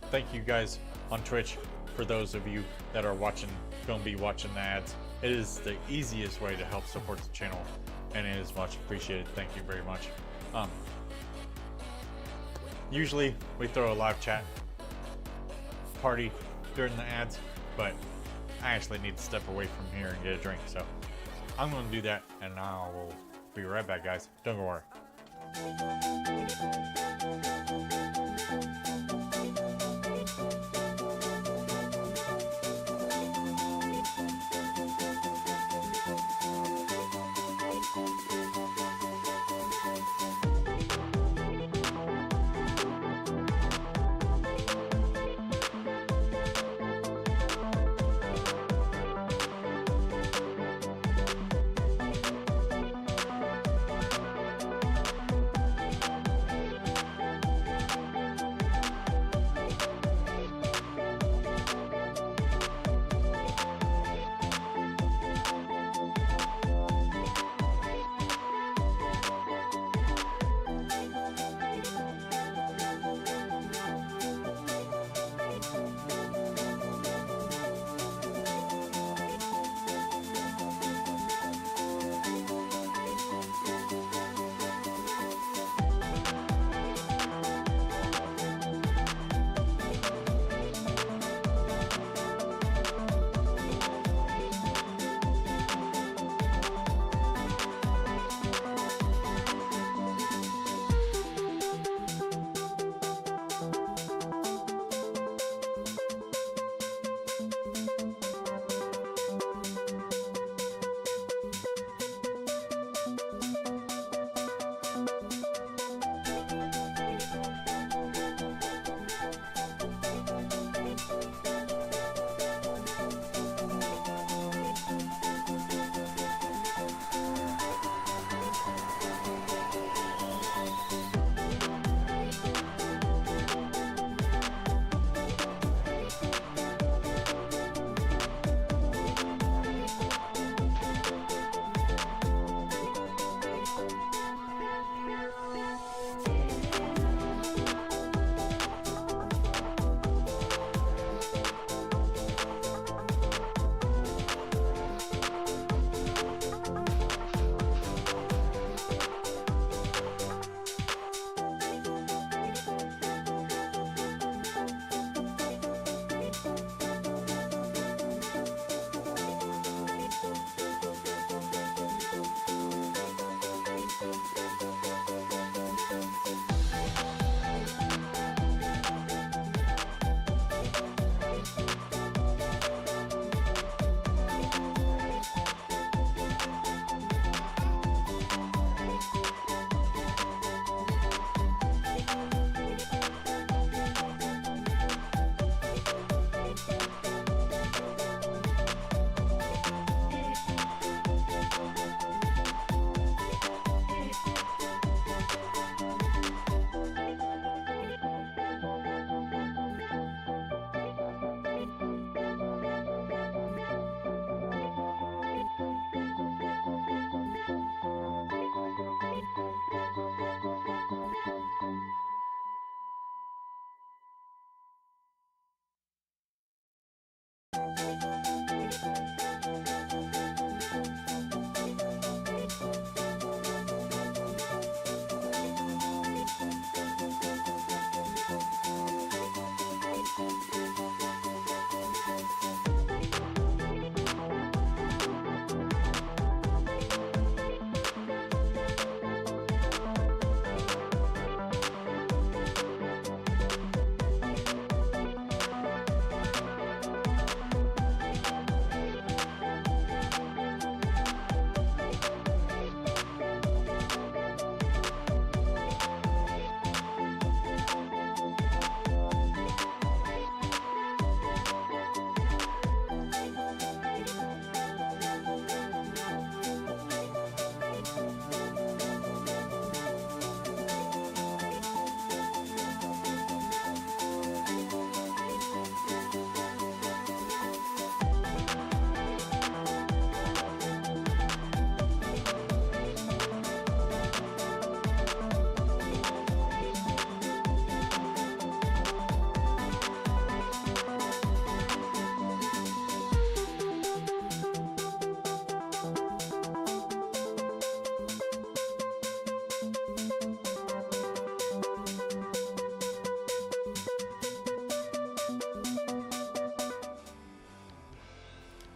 Thank you guys on Twitch for those of you that are going to be watching the ads. It is the easiest way to help support the channel, and it is much appreciated. Thank you very much. Usually we throw a live chat party during the ads, but I actually need to step away from here and get a drink, so I'm going to do that, and I will be right back, guys. Don't go worry.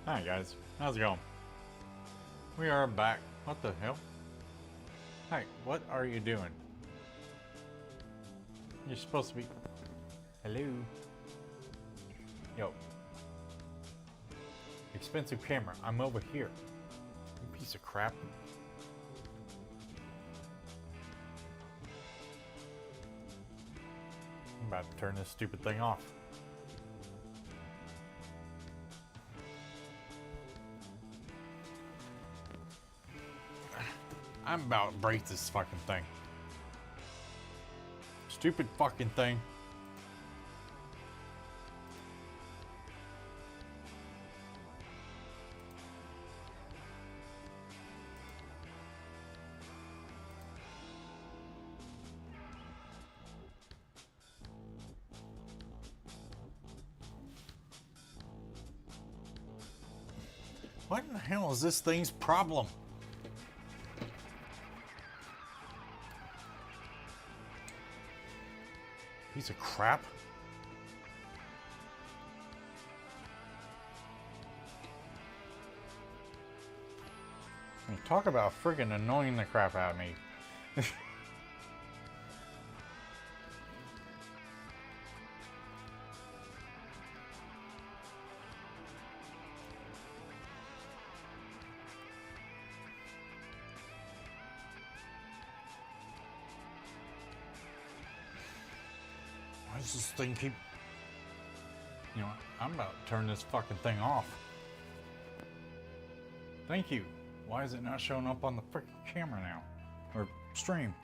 Hi guys, how's it going? We are back. What the hell? Hi, what are you doing? You're supposed to be... Hello? Yo. Expensive camera, I'm over here. You piece of crap. I'm about to turn this stupid thing off. I'm about to break this fucking thing. Stupid fucking thing. What in the hell is this thing's problem? Piece of crap. I mean, talk about friggin' annoying the crap out of me. Why does this thing keep... You know what? I'm about to turn this fucking thing off. Thank you. Why is it not showing up on the freaking camera now? Or stream?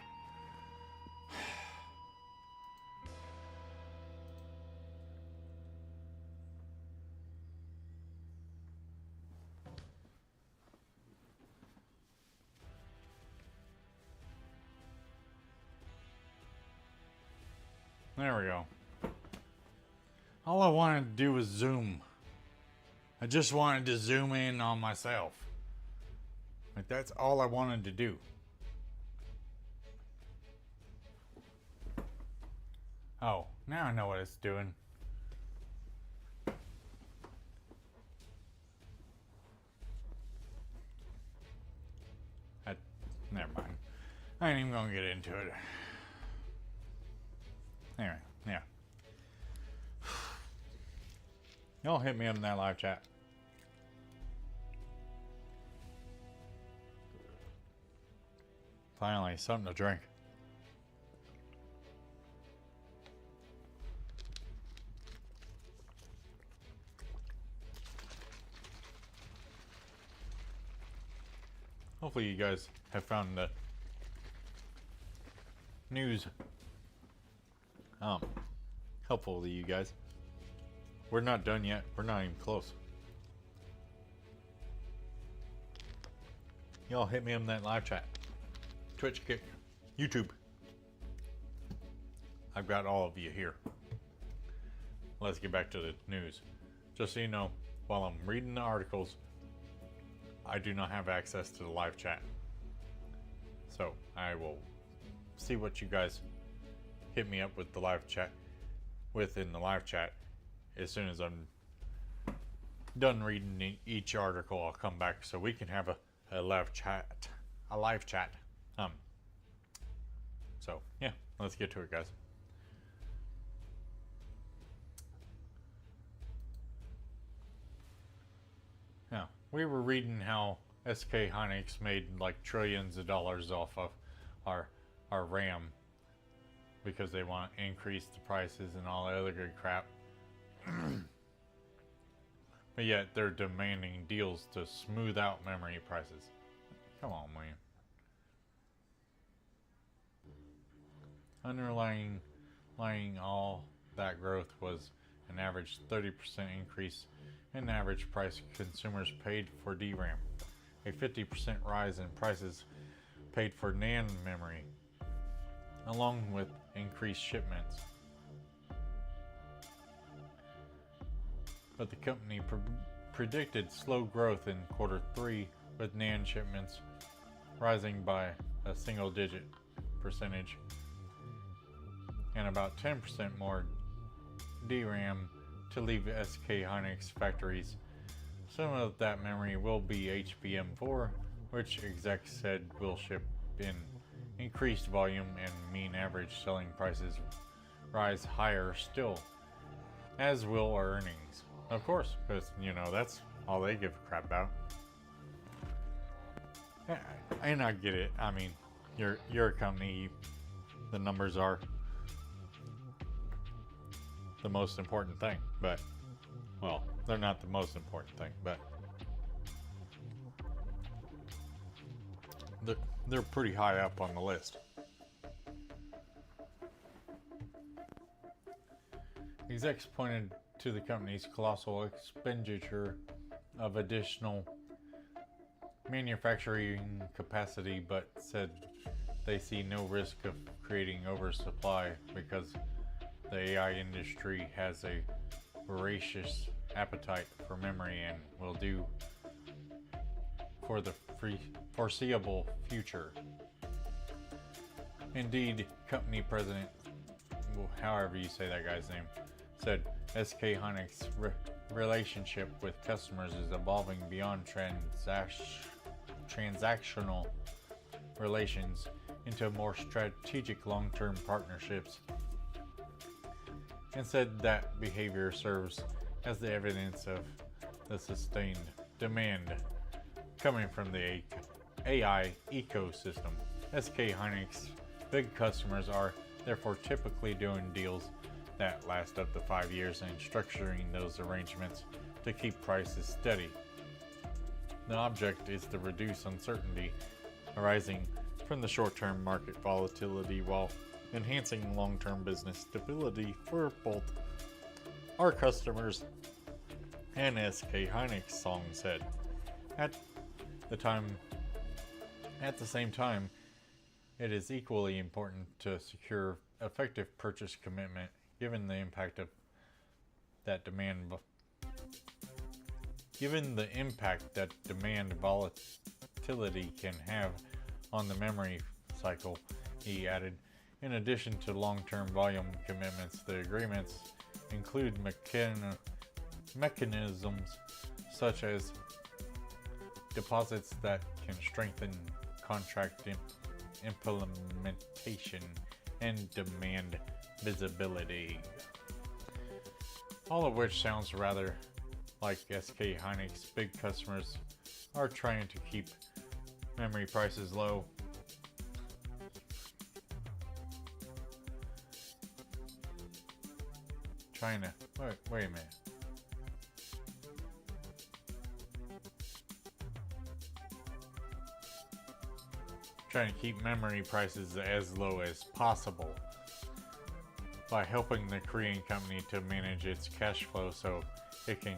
There we go. All I wanted to do was zoom. I just wanted to zoom in on myself. Like, that's all I wanted to do. Oh, now I know what it's doing. Never mind. I ain't even gonna get into it. Anyway, yeah. Y'all hit me up in that live chat. Finally, something to drink. Hopefully you guys have found the news helpful to you guys. We're not done yet. We're not even close. Y'all hit me up in that live chat. Twitch, Kick, YouTube. I've got all of you here. Let's get back to the news. Just so you know, while I'm reading the articles, I do not have access to the live chat. So I will see what you guys hit me up with the live chat within the live chat. As soon as I'm done reading each article, I'll come back so we can have a live chat. So yeah, let's get to it, guys. Now, we were reading how SK Hynix made like trillions of dollars off of our RAM because they want to increase the prices and all that other good crap. But yet they're demanding deals to smooth out memory prices. Come on, man. Underlying all that growth was an average 30% increase in average price consumers paid for DRAM, a 50% rise in prices paid for NAND memory, along with increased shipments. But the company predicted slow growth in quarter 3, with NAND shipments rising by a single-digit percentage and about 10% more DRAM to leave SK Hynix factories Some of that memory will be HBM4, which execs said will ship in increased volume and mean average selling prices rise higher still, as will our earnings. Of course, because, that's all they give a crap about. And I get it. I mean, you're a company, the numbers are the most important thing, but, well, they're not the most important thing, but they're pretty high up on the list. Execs pointed to the company's colossal expenditure of additional manufacturing capacity, but said they see no risk of creating oversupply because the AI industry has a voracious appetite for memory and will do for the foreseeable future. Indeed, company president, however you say that guy's name, said SK Hynix's relationship with customers is evolving beyond transactional relations into more strategic long-term partnerships, and said that behavior serves as the evidence of the sustained demand coming from the AI ecosystem. SK Hynix big customers are therefore typically doing deals that last up to 5 years and structuring those arrangements to keep prices steady. The object is to reduce uncertainty arising from the short-term market volatility while enhancing long-term business stability for both our customers and SK Hynix, Song said. At the same time, it is equally important to secure effective purchase commitment given the impact that demand volatility can have on the memory cycle, he added. In addition to long-term volume commitments, the agreements include mechanisms such as deposits that can strengthen contract implementation and demand visibility. All of which sounds rather like SK Hynix big customers are trying to keep memory prices low. Wait a minute. Trying to keep memory prices as low as possible by helping the Korean company to manage its cash flow so it can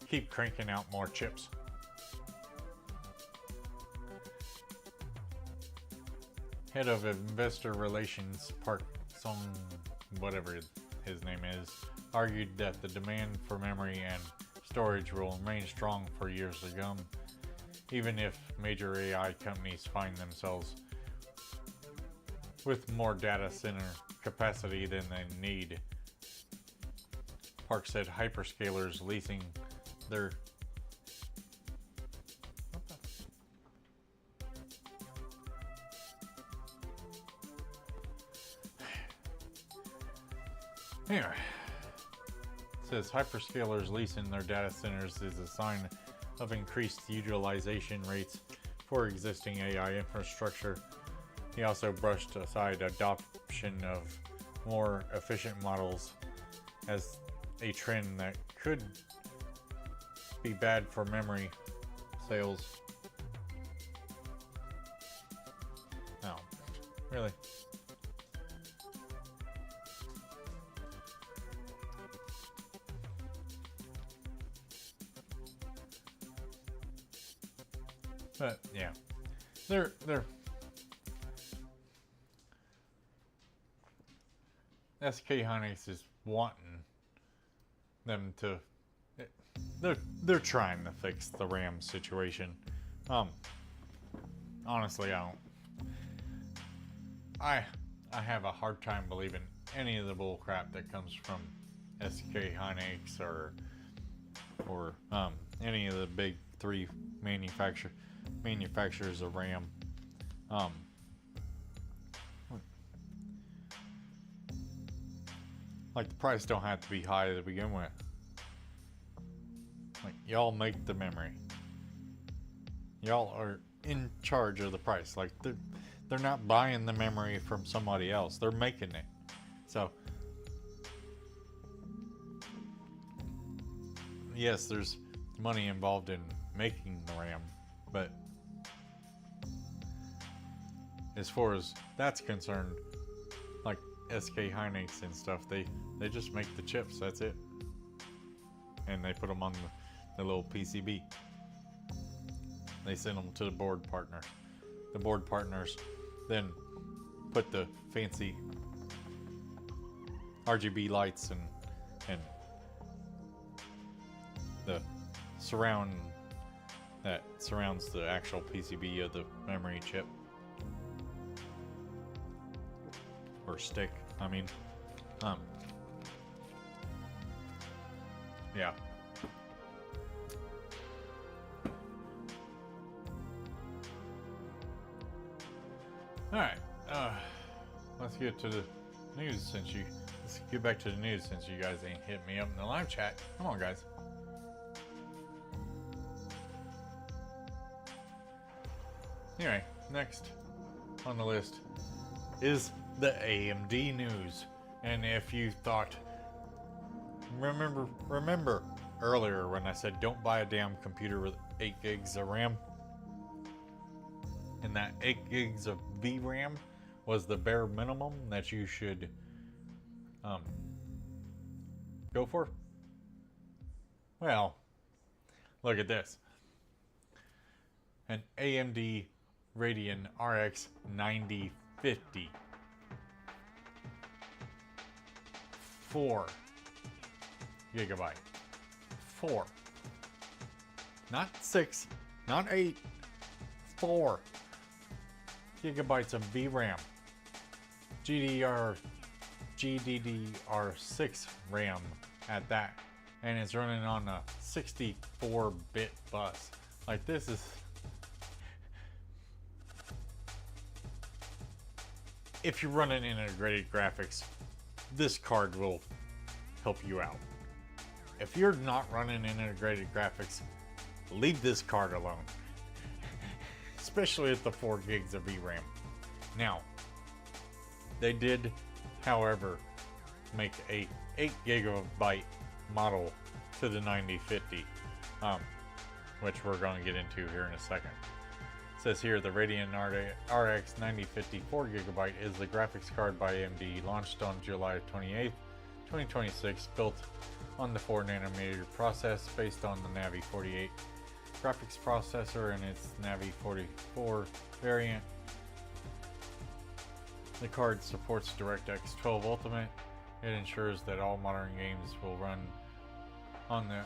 keep cranking out more chips. Head of Investor Relations Park Song, whatever his name is, argued that the demand for memory and storage will remain strong for years to come, even if major AI companies find themselves with more data center capacity than they need. Park said hyperscalers leasing their Anyway, says hyperscalers leasing their data centers is a sign of increased utilization rates for existing AI infrastructure. He also brushed aside adoption of more efficient models as a trend that could be bad for memory sales. No, really. But yeah, they're SK Hynix is wanting them to. They're trying to fix the RAM situation. Honestly, I have a hard time believing any of the bull crap that comes from SK Hynix or or any of the big three manufacturers of RAM. Um, like the price don't have to be high to begin with. Like y'all make the memory. Y'all are in charge of the price. Like they're not buying the memory from somebody else. They're making it. So yes, there's money involved in making the RAM, but as far as that's concerned, like SK Hynix and stuff, they just make the chips. That's it, and they put them on the little PCB. They send them to the board partner. The board partners then put the fancy RGB lights and the surround that surrounds the actual PCB of the memory chip or stick. I mean, yeah. Alright, let's get to the news let's get back to the news since you guys ain't hit me up in the live chat. Come on, guys. Anyway, next on the list is the AMD news. And if you thought, remember earlier when I said don't buy a damn computer with 8 gigs of RAM? And that 8 gigs of VRAM was the bare minimum that you should go for? Well, look at this. An AMD Radeon RX 9050. 4 gigabyte. 4. Not 6, not 8, 4 gigabytes of VRAM. GDDR6 RAM at that. And it's running on a 64-bit bus. Like this is... If you're running integrated graphics, this card will help you out. If you're not running integrated graphics, leave this card alone. Especially at the 4 gigs of VRAM. Now, they did, however, make a 8 gigabyte model to the 9050, which we're going to get into here in a second. It says here the Radeon RX 9050 4 gigabyte is the graphics card by AMD, launched on July 28th, 2026, built on the 4nm process based on the Navi 48 graphics processor and its Navi 44 variant. The card supports DirectX 12 Ultimate. It ensures that all modern games will run on the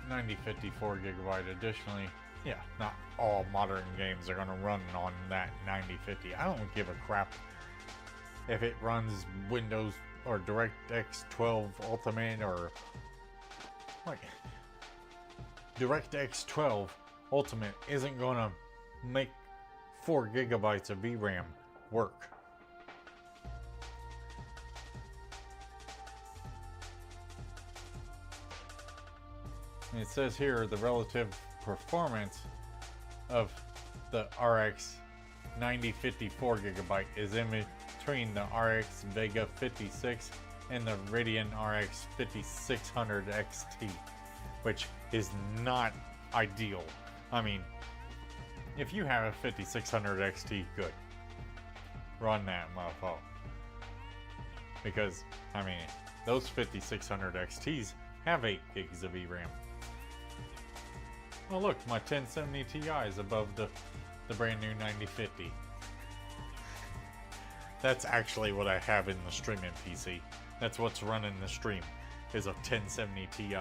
9050 4 gigabyte. Additionally, yeah, not all modern games are going to run on that 9050. I don't give a crap if it runs Windows or DirectX 12 Ultimate or like DirectX 12 Ultimate isn't going to make 4 gigabytes of VRAM work. And it says here the relative performance of the RX 9050 4 gigabyte is in between the RX Vega 56 and the Radeon RX 5600 XT, which is not ideal. I mean, if you have a 5600 XT, good. Run that motherfucker. Because, I mean, those 5600 XTs have 8 gigs of VRAM. Oh look, my 1070 Ti is above the brand new 9050. That's actually what I have in the streaming PC. That's what's running the stream, is a 1070 Ti.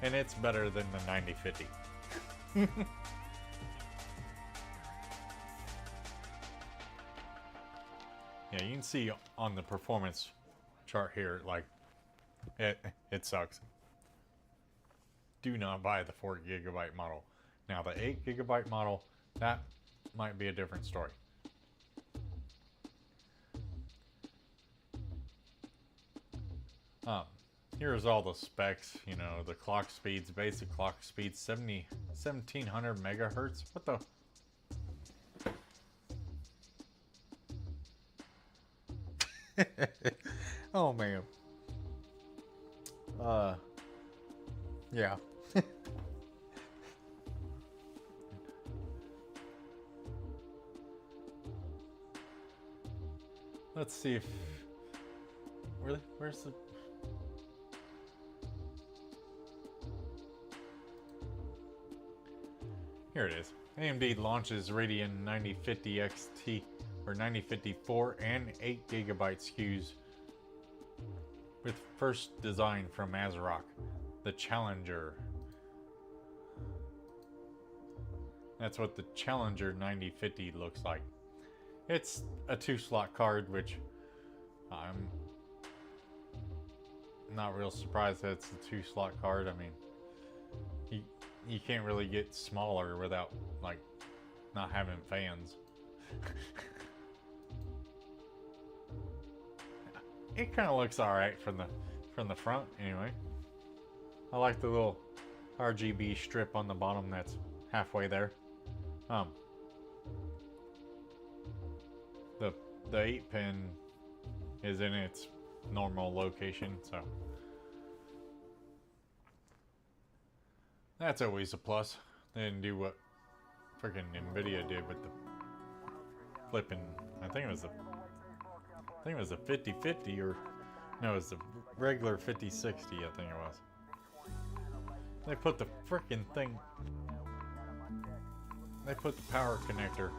And it's better than the 9050. Yeah, you can see on the performance chart here, like, it sucks. do not buy the 4 gigabyte model. Now the 8 gigabyte model, that might be a different story. Here's all the specs, you know, the clock speeds, basic clock speed, 1700 megahertz. What the? Oh man. Yeah. Let's see if really, where's the here it is. AMD launches Radeon 9050 XT or 9054 and 8 gigabyte SKUs with first design from ASRock, the Challenger. That's what the Challenger 9050 looks like. It's a 2-slot card, which I'm not real surprised that it's a 2-slot card. I mean, you can't really get smaller without like not having fans. It kind of looks all right from the front anyway. I like the little RGB strip on the bottom that's halfway there. The 8-pin is in its normal location, so that's always a plus. They didn't do what freaking Nvidia did with the flipping. I think it was a 5050 or no, it was the regular 5060. I think it was. They put the freaking thing. They put the power connector.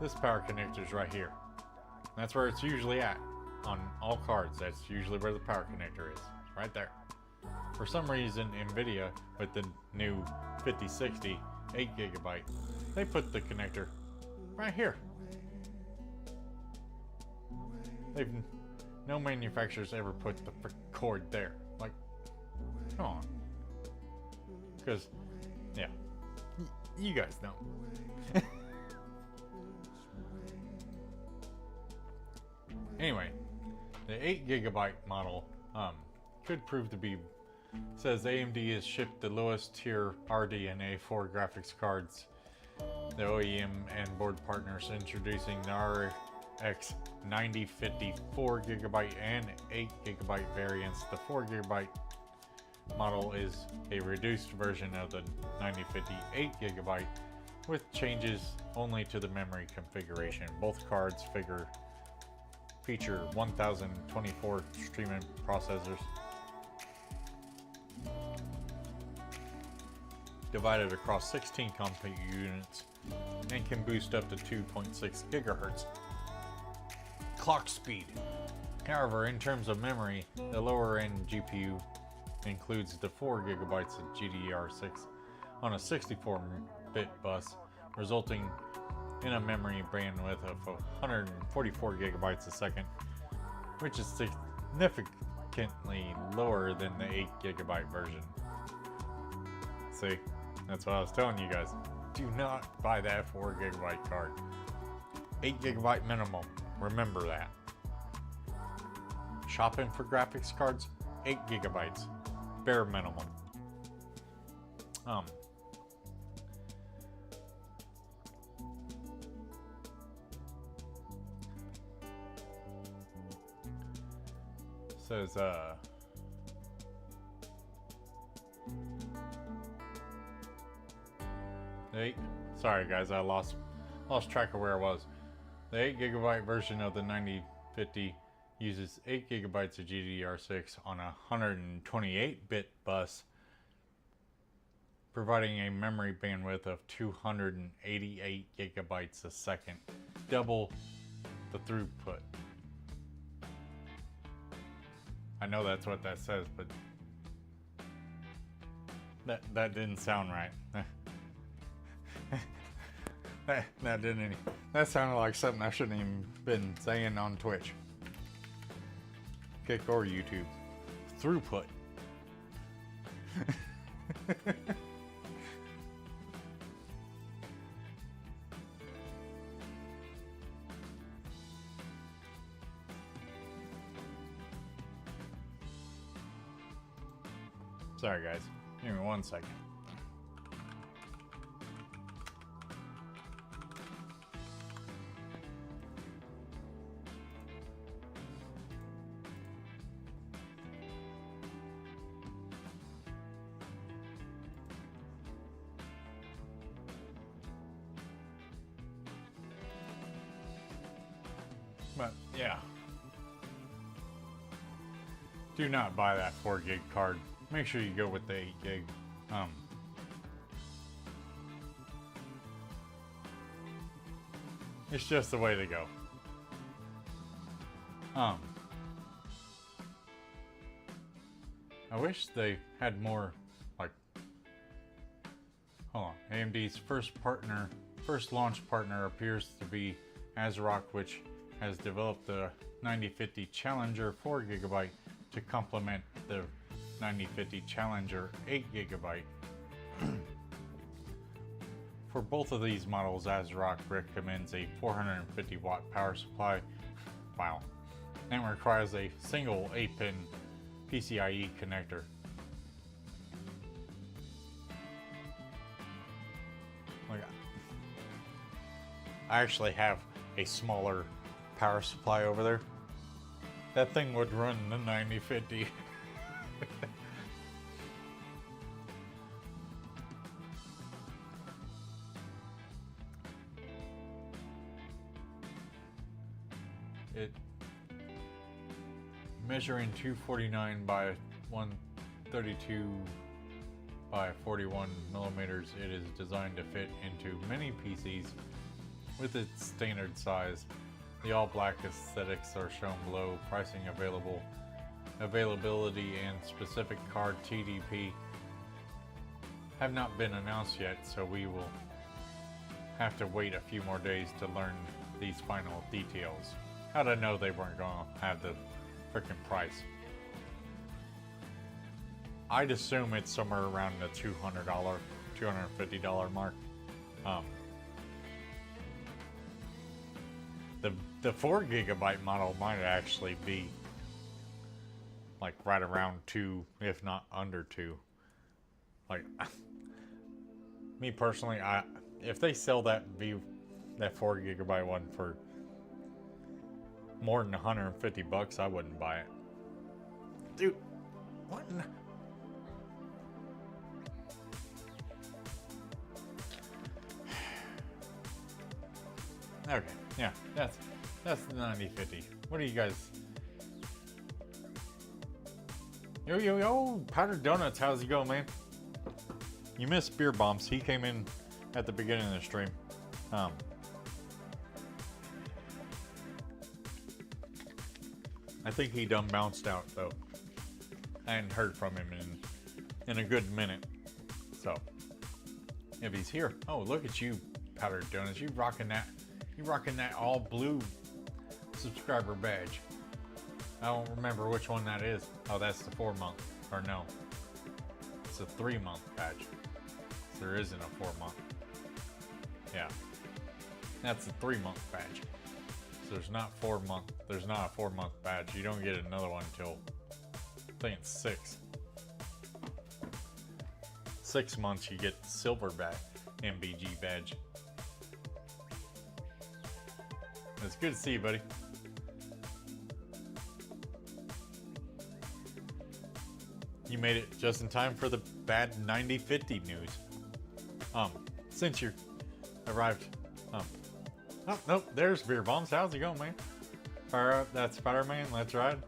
This power connector is right here. That's where it's usually at on all cards. That's usually where the power connector is. It's right there. For some reason, Nvidia with the new 5060 8 gigabyte, they put the connector right here. No manufacturers ever put the cord there. Like, come on. Because, yeah, you guys know. Anyway, the 8 gigabyte model could prove to be, says AMD has shipped the lowest tier RDNA 4 graphics cards. The OEM and board partners introducing the RX 9050 4 gigabyte and 8 gigabyte variants. The 4 gigabyte model is a reduced version of the 9050 8 gigabyte with changes only to the memory configuration. Both cards feature 1024 streaming processors divided across 16 compute units and can boost up to 2.6 gigahertz clock speed. However, in terms of memory, the lower end GPU includes the 4 gigabytes of GDDR6 on a 64-bit bus, resulting in a memory bandwidth of 144 gigabytes a second, which is significantly lower than the 8 gigabyte version. See, that's what I was telling you guys. Do not buy that 4 gigabyte card. 8 gigabyte minimum. Remember that. Shopping for graphics cards, 8 gigabytes. Bare minimum. Says sorry guys, I lost track of where I was. The 8 gigabyte version of the 9050 uses 8 gigabytes of GDDR6 on a 128-bit bus, providing a memory bandwidth of 288 gigabytes a second, double the throughput. I know that's what that says, but that didn't sound right. that didn't. That sounded like something I shouldn't even been saying on Twitch, Kick, or YouTube. Throughput. Sorry guys, give me 1 second. But yeah, do not buy that 4 gig card. Make sure you go with the 8 gig. It's just the way to go. I wish they had more, like, hold on. AMD's first launch partner appears to be ASRock, which has developed the 9050 Challenger 4 GB to complement the 9050 Challenger 8 GB. For both of these models, ASRock recommends a 450 watt power supply. Wow. And requires a single 8-pin PCIe connector. I actually have a smaller power supply over there. That thing would run the 9050. It measuring 249 by 132 by 41 millimeters, it is designed to fit into many PCs with its standard size. The all-black aesthetics are shown below. Pricing, availability, and specific card TDP have not been announced yet, so we will have to wait a few more days to learn these final details. How'd I know they weren't going to have the freaking price? I'd assume it's somewhere around the $200, $250 mark. The 4 GB model might actually be like right around 2, if not under 2. Like, me personally, if they sell that 4 GB one for more than 150 bucks, I wouldn't buy it. Dude, what? Okay, yeah, that's the 9050. What are you guys? Yo, Powdered Donuts, how's it going, man? You missed Beer Bombs. He came in at the beginning of the stream. I think he done bounced out though. I hadn't heard from him in a good minute. So if he's here, oh, look at you, Powdered Donuts. You rocking that all blue subscriber badge. I don't remember which one that is. Oh, that's the 4-month, or no, it's a 3-month badge. So there isn't a 4-month. Yeah, that's a 3-month badge. So there's not a 4-month badge. You don't get another one until I think it's 6. 6 months you get silver MBG badge. It's good to see you, buddy. You made it just in time for the bad 9050 news. Since you arrived, oh, nope, there's Beer Bombs. How's it going, man? Fire up, that's Spider-Man, let's ride.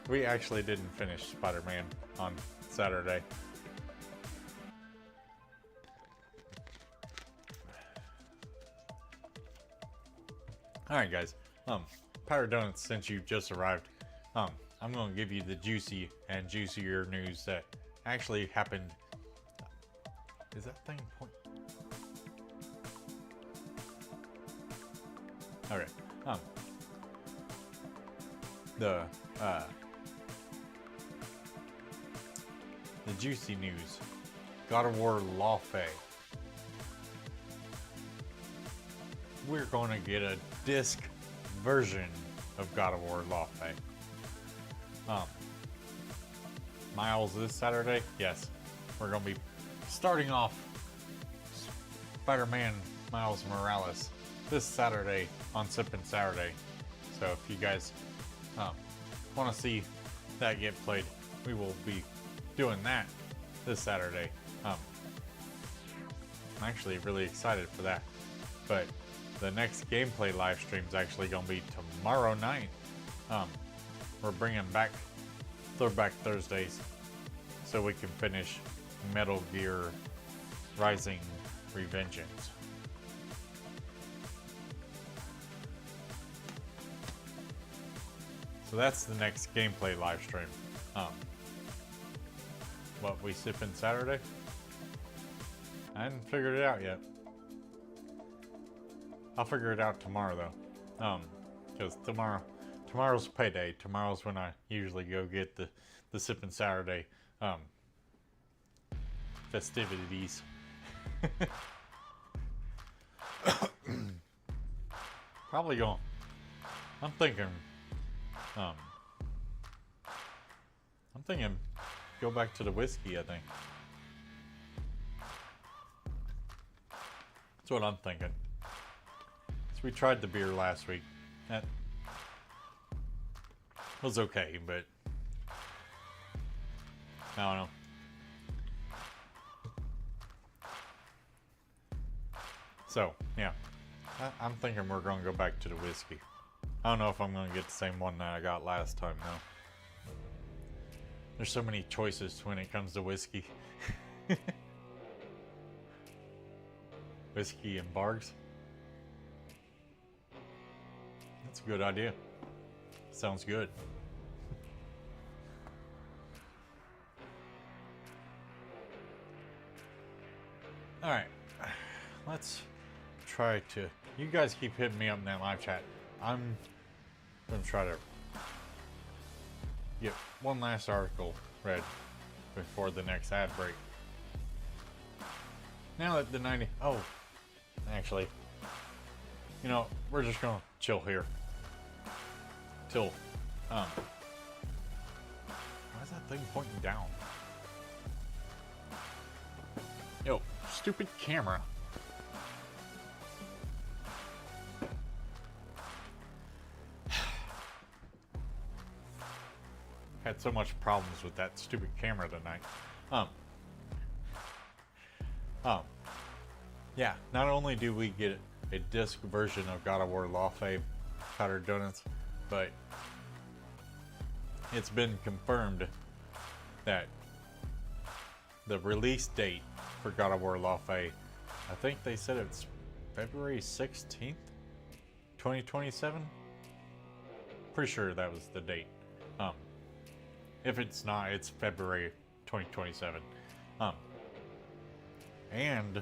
We actually didn't finish Spider-Man on Saturday. Alright guys, Powdered Donuts, since you just arrived, I'm going to give you the juicy and juicier news that actually happened. Is that thing point? Okay. the uh, the juicy news. God of War Lawfare. We're going to get a disc version of God of War Lawfare. Miles this Saturday? Yes. We're going to be starting off Spider-Man Miles Morales this Saturday on Sippin' Saturday. So if you guys want to see that get played, we will be doing that this Saturday. I'm actually really excited for that. But the next gameplay live stream is actually going to be tomorrow night. We're bringing back Throwback Thursdays so we can finish Metal Gear Rising Revengeance. So that's the next gameplay live stream. What, we sipping Saturday? I haven't figured it out yet. I'll figure it out tomorrow though. Because tomorrow's payday. Tomorrow's when I usually go get the sipping Saturday festivities. Probably going. I'm thinking go back to the whiskey, I think. That's what I'm thinking. So we tried the beer last week. That was okay, but I don't know. So, yeah. I'm thinking we're going to go back to the whiskey. I don't know if I'm going to get the same one that I got last time, though. There's so many choices when it comes to whiskey. Whiskey and Bargs. That's a good idea. Sounds good. Alright. Let's try to... You guys keep hitting me up in that live chat. I'm going to try to get one last article read before the next ad break. Now that the 90... Oh, actually, you know, we're just going to chill here. Till, why is that thing pointing down? Yo, stupid camera. Had so much problems with that stupid camera tonight. Yeah, not only do we get a disc version of God of War Lawfare Powdered Donuts, but it's been confirmed that the release date for God of War Lawfare, I think they said it's February 16th, 2027? Pretty sure that was the date. If it's not, it's February 2027. And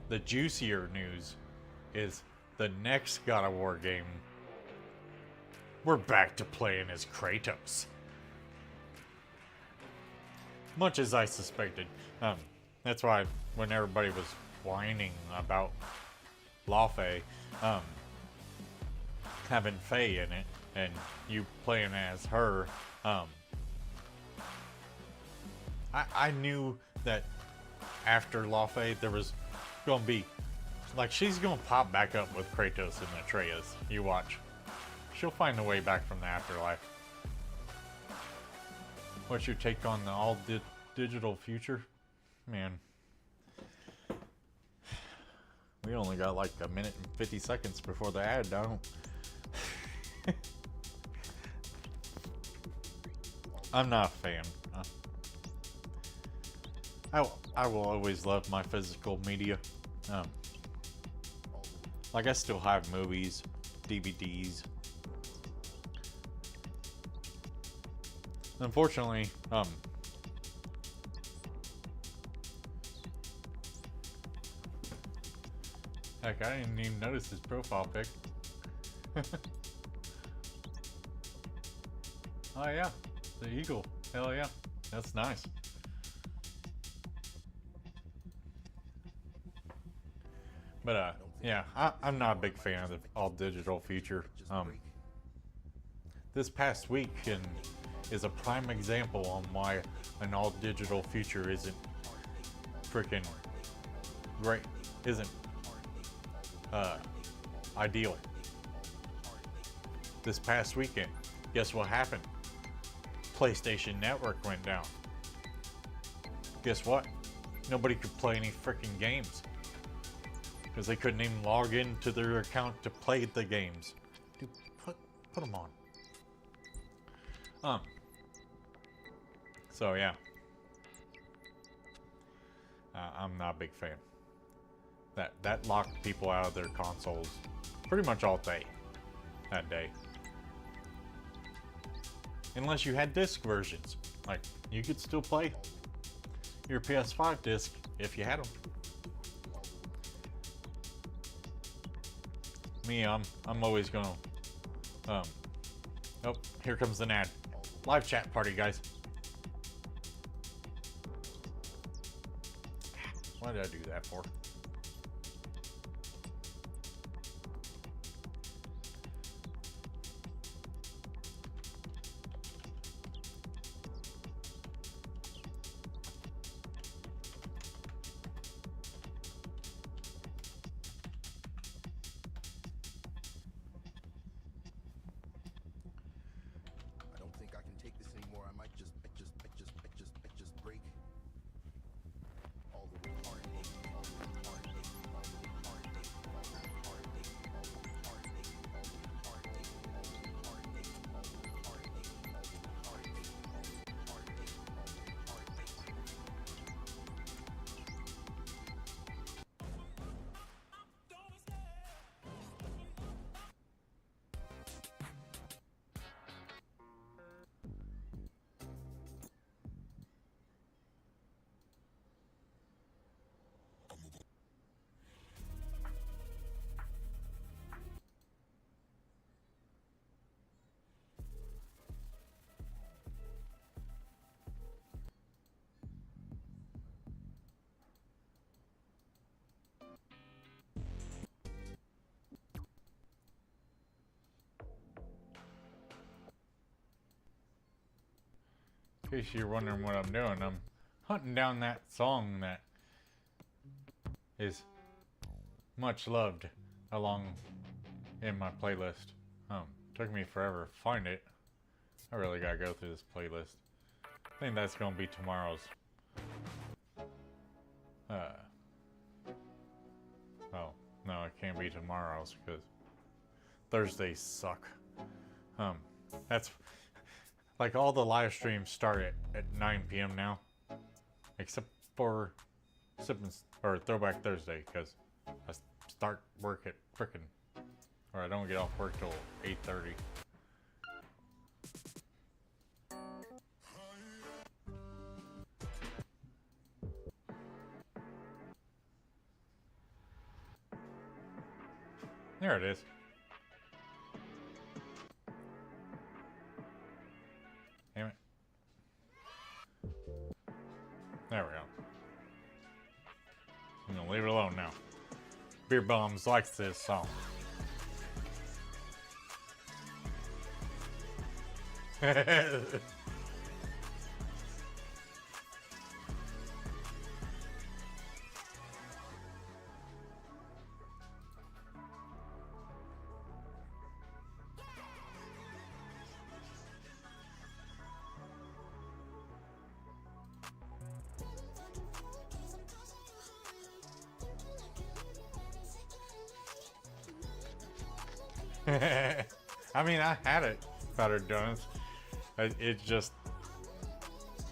the juicier news is the next God of War game. We're back to playing as Kratos. Much as I suspected. That's why when everybody was whining about Lawfare having Faye in it and you playing as her, I knew that after Lawfare there was gonna be, like, she's gonna pop back up with Kratos and Atreus. You watch. She'll find a way back from the afterlife. What's your take on the all-digital future? Man. We only got like a minute and 50 seconds before the ad, don't? I'm not a fan. I will always love my physical media. Like, I still have movies, DVDs. Unfortunately, heck, I didn't even notice his profile pic. Oh yeah, the eagle. Hell yeah, that's nice. But yeah, I'm not a big fan of the all digital feature. This past weekend is a prime example on why an all digital feature isn't freaking great, isn't ideal. This past weekend, guess what happened? PlayStation Network went down. Guess what? Nobody could play any freaking games because they couldn't even log into their account to play the games. Dude, put them on. So yeah, I'm not a big fan. That locked people out of their consoles pretty much all day that day. Unless you had disc versions, like you could still play your PS5 disc if you had them. Me, I'm always gonna. Oh, here comes an ad. Live chat party, guys. Why did I do that for? I don't think I can take this anymore. I might just break all the heartache, all the heartache, all the heartache, all the heartache, all the heartache, all the heartache, all the heartache, all the heartache, all the heartache, all the heartache, all the In case you're wondering what I'm doing, I'm hunting down that song that is much loved along in my playlist. Took me forever to find it. I really gotta go through this playlist. I think that's gonna be tomorrow's. Oh, no, it can't be tomorrow's because Thursdays suck. That's like all the live streams start at 9 p.m. now, except for Throwback Thursday because I start work at or I don't get off work till 8:30. There it is. Damn it. There we go. I'm gonna leave it alone now. Beer Bums likes this song. I mean, I had it, Powdered Donuts. It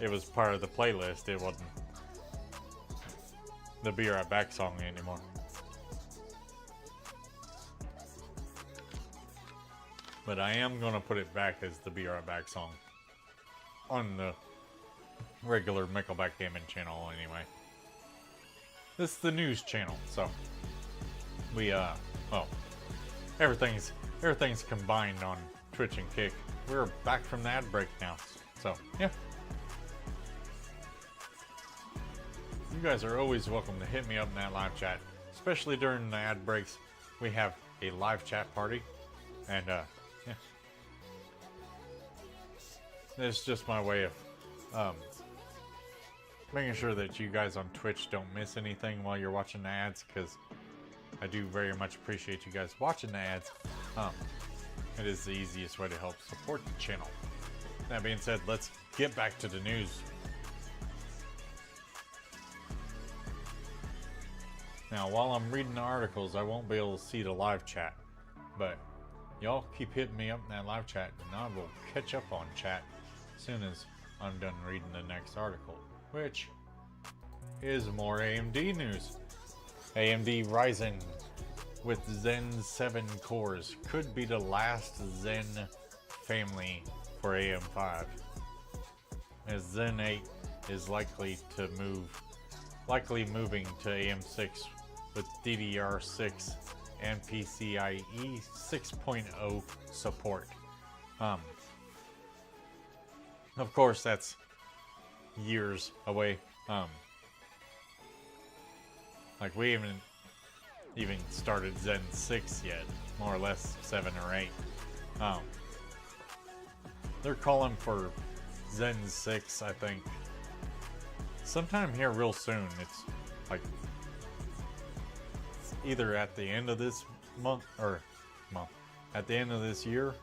was part of the playlist. It wasn't the Be Right Back song anymore. But I am going to put it back as the Be Right Back song on the regular Nickelback Gaming channel anyway. This is the news channel, so we, well, everything's combined on Twitch and Kick. we're back from the ad break now. So, yeah. You guys are always welcome to hit me up in that live chat, especially during the ad breaks. We have a live chat party, and yeah, it's just my way of making sure that you guys on Twitch don't miss anything while you're watching the ads, because I do very much appreciate you guys watching the ads. It is the easiest way to help support the channel. That being said, let's get back to the news. Now, while I'm reading the articles, I won't be able to see the live chat, but y'all keep hitting me up in that live chat, and I will catch up on chat as soon as I'm done reading the next article, which is more AMD news. AMD Ryzen with Zen 7 cores could be the last Zen family for AM5, as Zen 8 is likely moving to AM6 with DDR6 and PCIe 6.0 support. Of course, that's years away. Like, we haven't even started Zen 6 yet, more or less 7 or 8. They're calling for Zen 6, I think, sometime here real soon. It's like either at the end of this month, at the end of this year,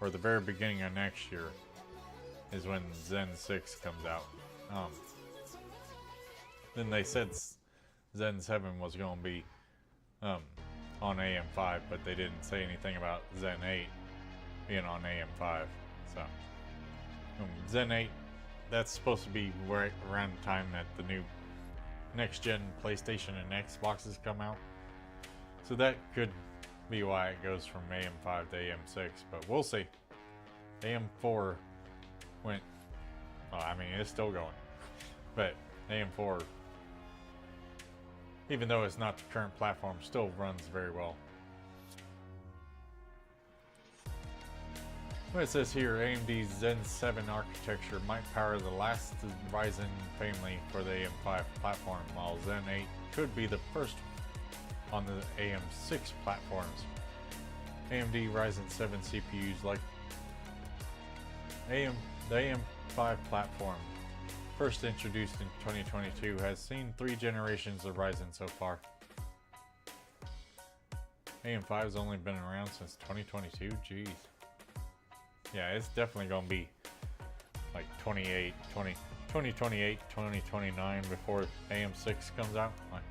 or the very beginning of next year is when Zen 6 comes out. Then they said Zen 7 was going to be on AM5, but they didn't say anything about Zen 8 being on AM5. So Zen 8, that's supposed to be right around the time that the new next-gen PlayStation and Xboxes come out. So that could be why it goes from AM5 to AM6, but we'll see. AM4 went, well, I mean, it's still going, but AM4, even though it's not the current platform, still runs very well. What it says here, AMD's Zen 7 architecture might power the last Ryzen family for the AM5 platform, while Zen 8 could be the first on the AM6 platforms. AMD Ryzen 7 CPUs like the AM5 platform, first introduced in 2022, has seen 3 generations of Ryzen so far. AM5 has only been around since 2022, jeez. Yeah, it's definitely going to be like 2028, 2029 before AM6 comes out. Like,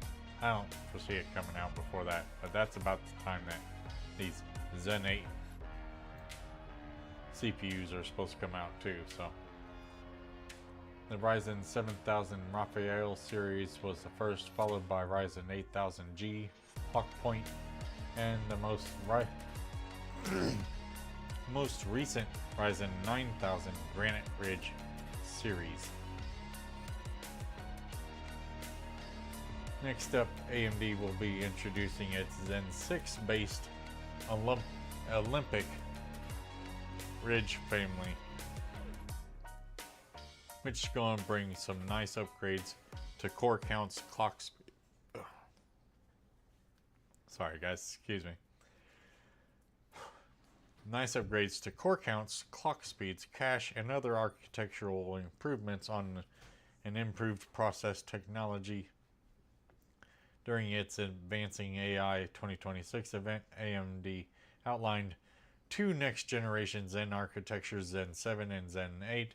I don't foresee it coming out before that, but that's about the time that these Zen 8 CPUs are supposed to come out too. So the Ryzen 7000 Raphael series was the first, followed by Ryzen 8000G, Hawk Point, and the most recent Ryzen 9000 Granite Ridge series. Next up, AMD will be introducing its Zen 6 based Olympic Ridge family, which is going to bring some nice upgrades to core counts, clock speed. Sorry guys, excuse me. Nice upgrades to core counts, clock speeds, cache, and other architectural improvements on an improved process technology. During its Advancing AI 2026 event, AMD outlined 2 next-generation Zen architectures, Zen 7 and Zen 8,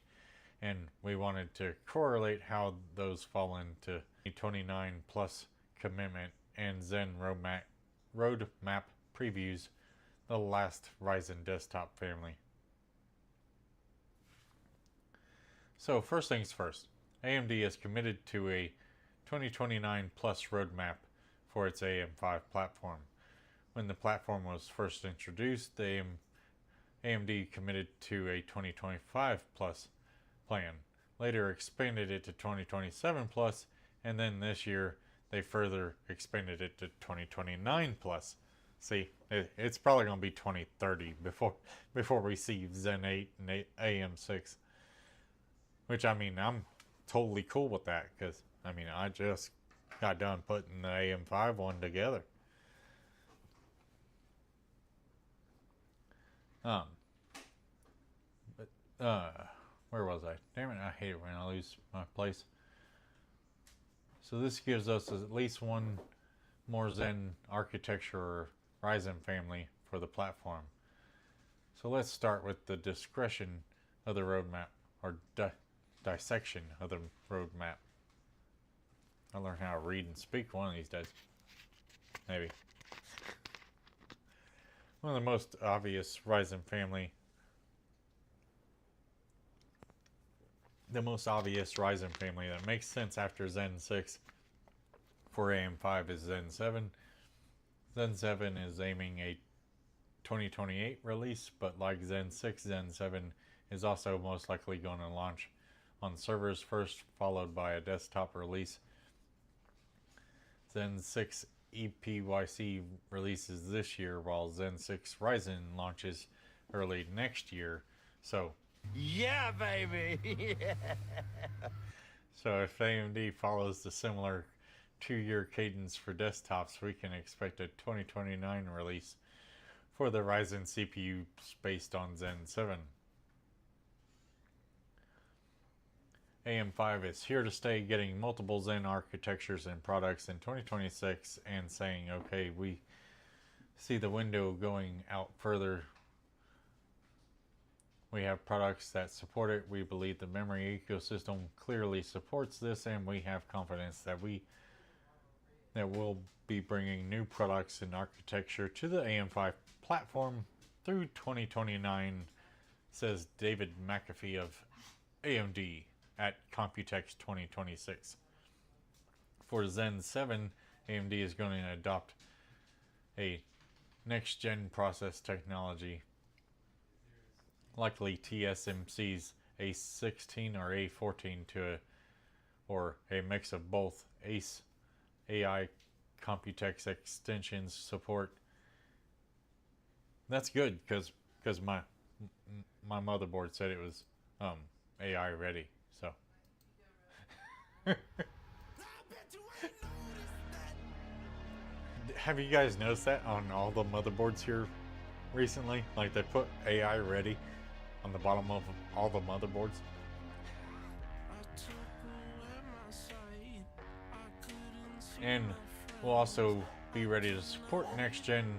and we wanted to correlate how those fall into a 29 plus commitment and Zen roadmap previews the last Ryzen desktop family. So first things first, AMD is committed to a 2029 plus roadmap for its AM5 platform. When the platform was first introduced, AMD committed to a 2025 plus plan, later expanded it to 2027 plus, and then this year they further expanded it to 2029 plus. See, it's probably gonna be 2030 before we see Zen 8 and AM6. Which I mean, I'm totally cool with that because I mean, I just got done putting the AM5 one together. Um, where was I? Damn it, I hate it when I lose my place. So this gives us at least one more Zen architecture or Ryzen family for the platform. So let's start with the discretion of the roadmap, or dissection of the roadmap. I'll learn how to read and speak one of these days. Maybe. One of the most obvious Ryzen family. The most obvious Ryzen family that makes sense after Zen 6 for AM5 is Zen 7. Zen 7 is aiming a 2028 release, but like Zen 6, Zen 7 is also most likely going to launch on servers first, followed by a desktop release. Zen 6 EPYC releases this year, while Zen 6 Ryzen launches early next year. So, Yeah, baby. so if AMD follows the similar 2-year cadence for desktops, we can expect a 2029 release for the Ryzen CPU based on Zen 7. AM5 is here to stay, getting multiple Zen architectures and products in 2026 and saying, okay, we see the window going out further. We have products that support it. We believe the memory ecosystem clearly supports this, and we have confidence that we'll be bringing new products and architecture to the AM5 platform through 2029, says David McAfee of AMD at Computex 2026. For Zen 7, AMD is going to adopt a next-gen process technology, likely TSMC's A16 or A14 or a mix of both. ACE AI Computex extensions support. That's good because my motherboard said it was AI ready. So have you guys noticed that on all the motherboards here recently? Like they put AI ready on the bottom of all the motherboards. And we'll also be ready to support next gen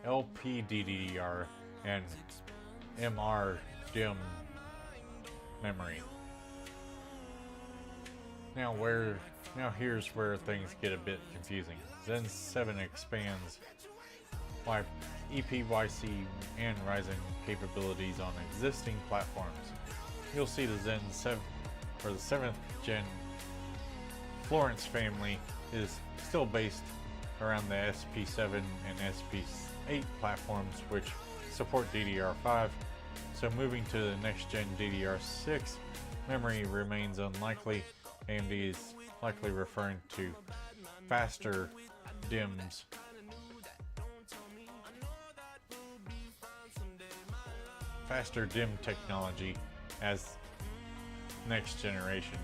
LPDDR and MRDIMM memory. Now here's where things get a bit confusing. Zen 7 expands EPYC and Ryzen capabilities on existing platforms. You'll see the Zen 7 or the 7th gen Florence family is still based around the SP7 and SP8 platforms, which support DDR5. So moving to the next gen DDR6 memory remains unlikely. AMD is likely referring to faster DIMMs. Faster DIMM technology as next generation.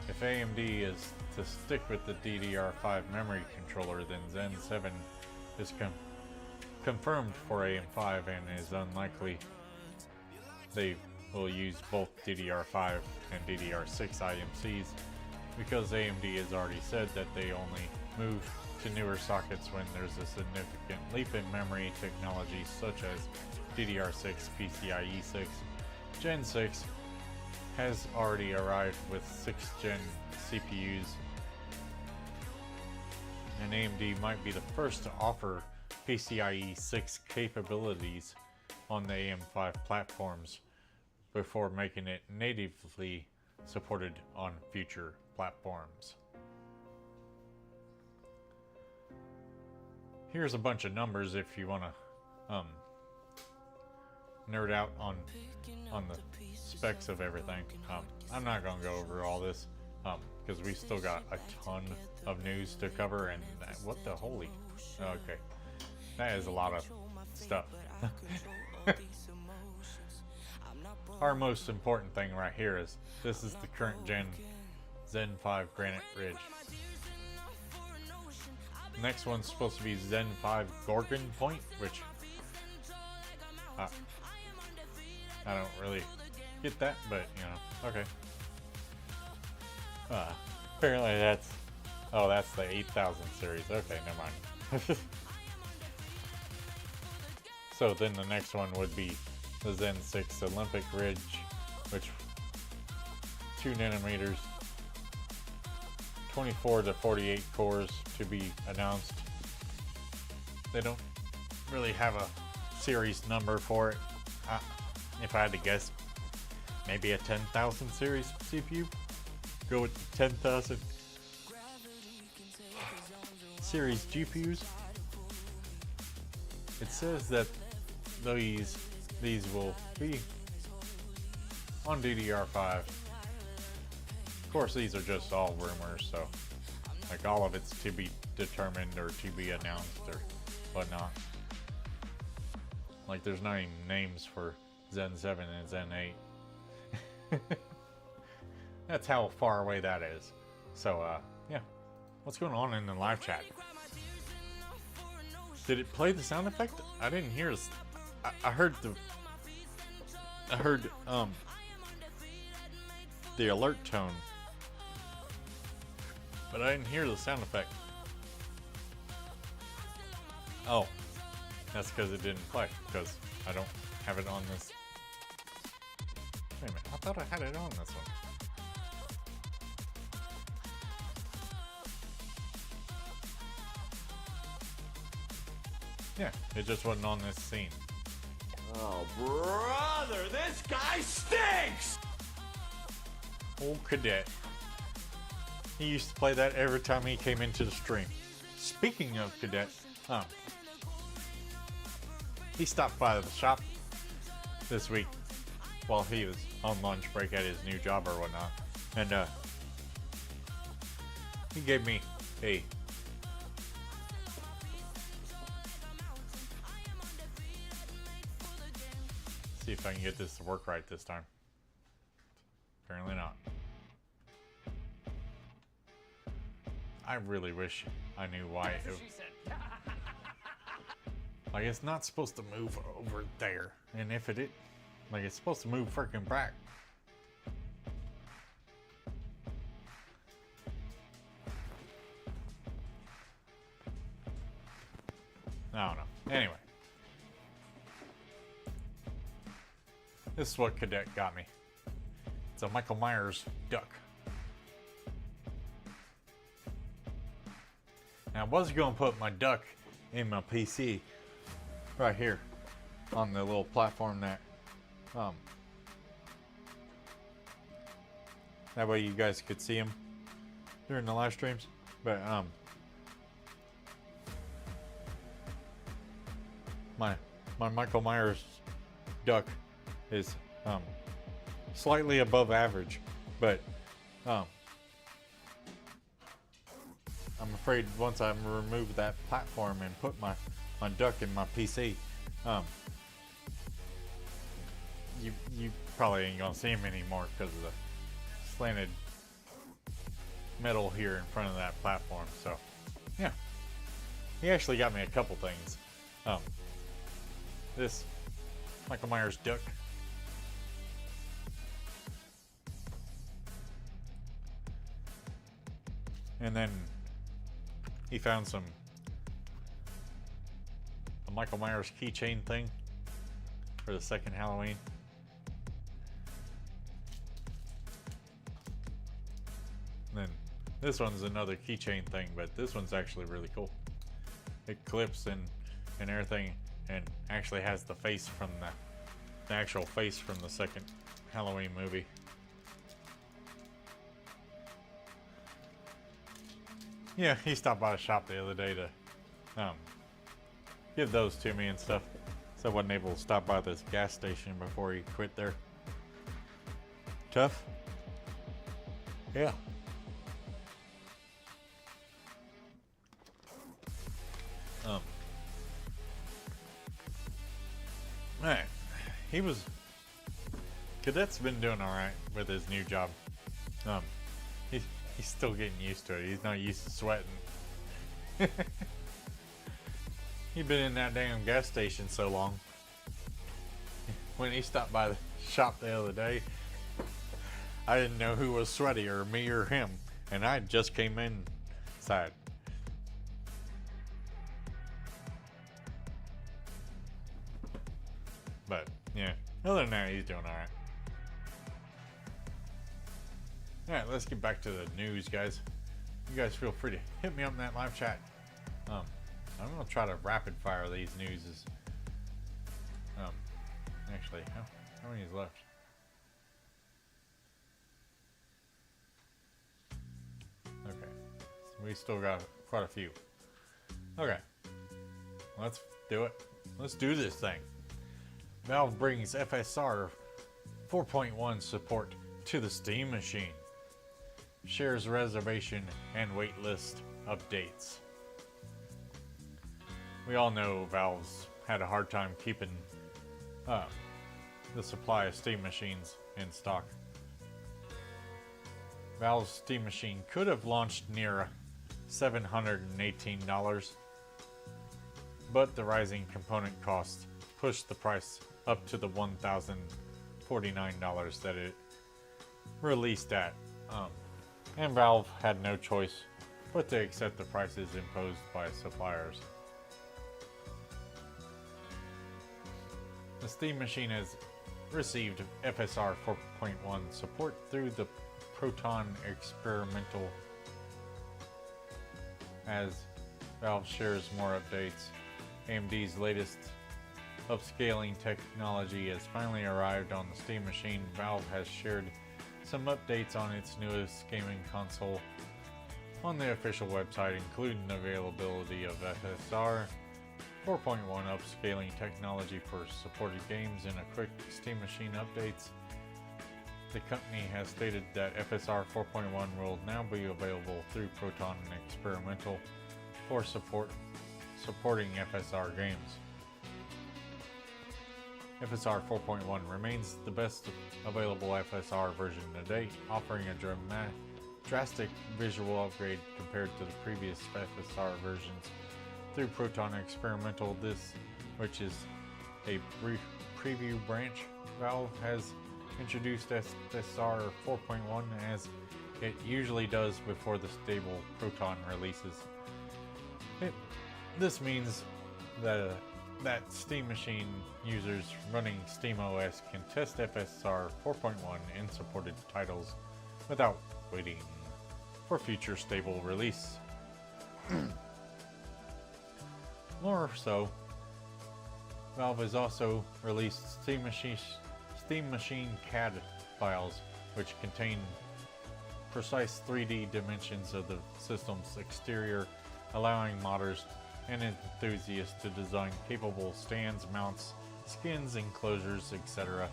If AMD is to stick with the DDR5 memory controller, then Zen 7 is confirmed for AM5 and is unlikely they will use both DDR5 and DDR6 IMCs, because AMD has already said that they only move to newer sockets when there's a significant leap in memory technology such as DDR6 PCIe 6. Gen 6 has already arrived with 6th gen CPUs, and AMD might be the first to offer PCIe 6 capabilities on the AM5 platforms before making it natively supported on future platforms. Here's a bunch of numbers if you want to nerd out on the specs of everything. I'm not going to go over all this. because we still got a ton of news to cover. And what the holy? Okay, that is a lot of stuff. Our most important thing right here is this is the current gen Zen 5 Granite Ridge. Next one's supposed to be Zen 5 Gorgon Point, which I don't really get that, but you know, okay. Apparently that's the 8000 series. Okay, never mind. So then the next one would be the Zen 6 Olympic Ridge, which 2 nanometers, 24 to 48 cores to be announced. They don't really have a series number for it. If I had to guess, maybe a 10,000 series CPU. Go with the 10,000 series GPUs. It says that these will be on DDR5. Of course, these are just all rumors, so like all of it's to be determined or to be announced or whatnot. Like there's not even names for Zen 7 and Zen 8. That's how far away that is. So yeah, what's going on in the live chat? Did it play the sound effect? I didn't hear. I heard the alert tone, but I didn't hear the sound effect. Oh, that's because it didn't play, because I don't have it on this. Wait a minute, I thought I had it on this one. Yeah, it just wasn't on this scene. Oh, brother, this guy stinks! Old Cadet. He used to play that every time he came into the stream. Speaking of Cadet, he stopped by the shop this week while he was on lunch break at his new job or whatnot. And he gave me a see if I can get this to work right this time. Apparently not. I really wish I knew why it, like it's not supposed to move over there, and if it like it's supposed to move freaking back. I don't know. Anyway. This is what Cadet got me. It's a Michael Myers duck. Now I was going to put my duck in my PC right here on the little platform that that way you guys could see him during the live streams. But my Michael Myers duck is slightly above average, but I'm afraid once I remove that platform and put my duck in my PC, you probably ain't gonna see him anymore because of the slanted metal here in front of that platform. So yeah, he actually got me a couple things. This Michael Myers duck. And then he found a Michael Myers keychain thing for the second Halloween. And then this one's another keychain thing, but this one's actually really cool. It clips and everything, and actually has the face from the actual face from the second Halloween movie. Yeah, he stopped by the shop the other day to give those to me and stuff. So I wasn't able to stop by this gas station before he quit there. Tough? Yeah. Alright. Cadet's been doing alright with his new job. He's still getting used to it. He's not used to sweating. He'd been in that damn gas station so long. When he stopped by the shop the other day, I didn't know who was sweatier, me or him, and I just came inside. But yeah, other than that, he's doing alright. Alright, let's get back to the news, guys. You guys feel free to hit me up in that live chat. I'm gonna try to rapid fire these newses. Actually, how many is left? Okay, so we still got quite a few. Okay, let's do it. Let's do this thing. Valve brings FSR 4.1 support to the Steam machine. Shares reservation and waitlist updates. We all know Valve's had a hard time keeping the supply of Steam machines in stock. Valve's Steam machine could have launched near $718, but the rising component costs pushed the price up to the $1,049 that it released at. And Valve had no choice but to accept the prices imposed by suppliers. The Steam machine has received FSR 4.1 support through the Proton Experimental. As Valve shares more updates, AMD's latest upscaling technology has finally arrived on the Steam machine. Valve has shared some updates on its newest gaming console on the official website, including the availability of FSR 4.1 upscaling technology for supported games and a quick Steam machine updates. The company has stated that FSR 4.1 will now be available through Proton Experimental for supporting FSR games. FSR 4.1 remains the best available FSR version to date, offering a drastic visual upgrade compared to the previous FSR versions through Proton Experimental, which is a brief preview branch. Valve has introduced FSR 4.1 as it usually does before the stable Proton releases. This means that Steam machine users running SteamOS can test FSR 4.1 in supported titles without waiting for future stable release. More so, Valve has also released Steam Machine CAD files, which contain precise 3D dimensions of the system's exterior, allowing modders and enthusiasts to design capable stands, mounts, skins, enclosures, etc.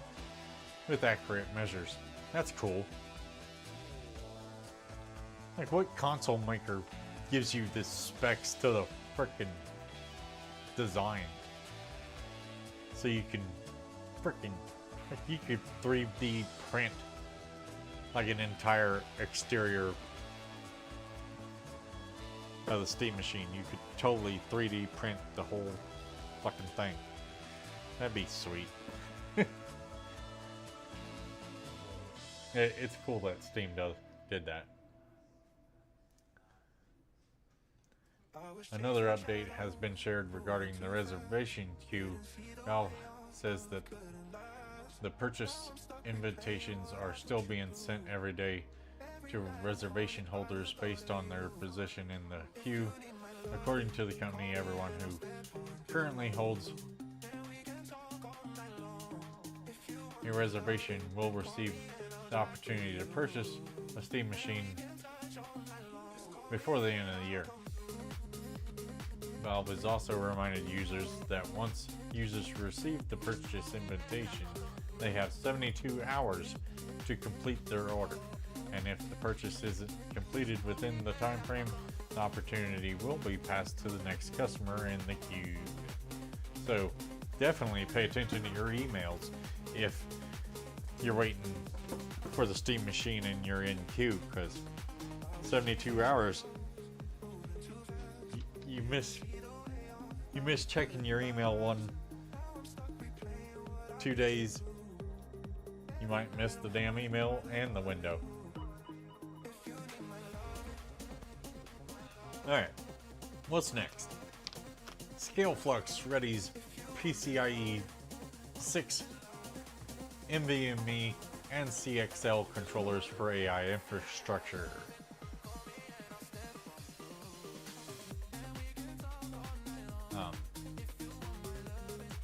with accurate measures. That's cool. Like, what console maker gives you the specs to the frickin' design so you can you could 3D print like an entire exterior of the Steam machine? You could totally 3D print the whole fucking thing. That'd be sweet. It's cool that Steam did that. Another update has been shared regarding the reservation queue. Valve says that the purchase invitations are still being sent every day to reservation holders based on their position in the queue. According to the company, everyone who currently holds a reservation will receive the opportunity to purchase a Steam machine before the end of the year. Valve has also reminded users that once users receive the purchase invitation, they have 72 hours to complete their order, and if the purchase isn't completed within the time frame, the opportunity will be passed to the next customer in the queue. So definitely pay attention to your emails if you're waiting for the Steam machine and you're in queue, because 72 hours you miss checking your email 2 days, you might miss the damn email and the window. Alright, what's next? ScaleFlux readies PCIe 6 NVMe and CXL controllers for AI infrastructure.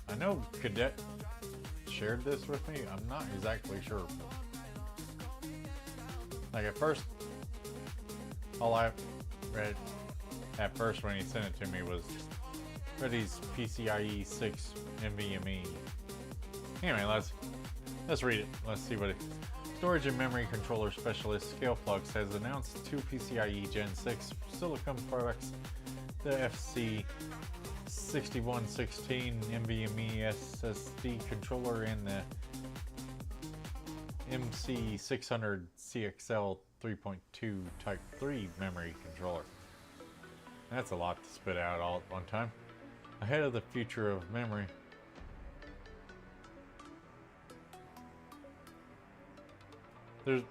I know Cadet shared this with me. I'm not exactly sure. Like at first, all I read at first when he sent it to me was Ready's PCIe 6 NVMe. Anyway, let's read it. Let's see what it. Storage and memory controller specialist ScaleFlux has announced 2 PCIe Gen 6 silicon products: the FC6116 NVMe SSD controller and the MC600 CXL 3.2 Type 3 memory controller. That's a lot to spit out all at one time. Ahead of the future of memory. There's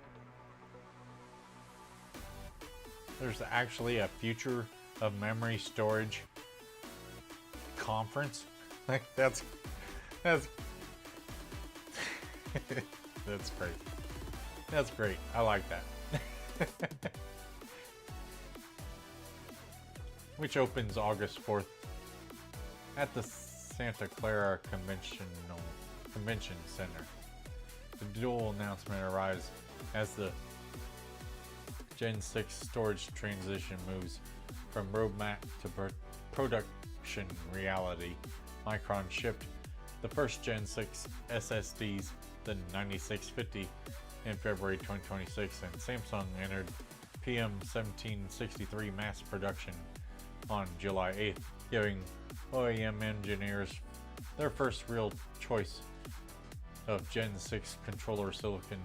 actually a future of memory storage conference. Like that's that's great. That's great. I like that. Which opens August 4th at the Santa Clara Convention Center. The dual announcement arrives as the Gen 6 storage transition moves from roadmap to production reality. Micron shipped the first Gen 6 SSDs, the 9650, in February 2026, and Samsung entered PM1763 mass production on July 8th, giving OEM engineers their first real choice of Gen 6 controller silicon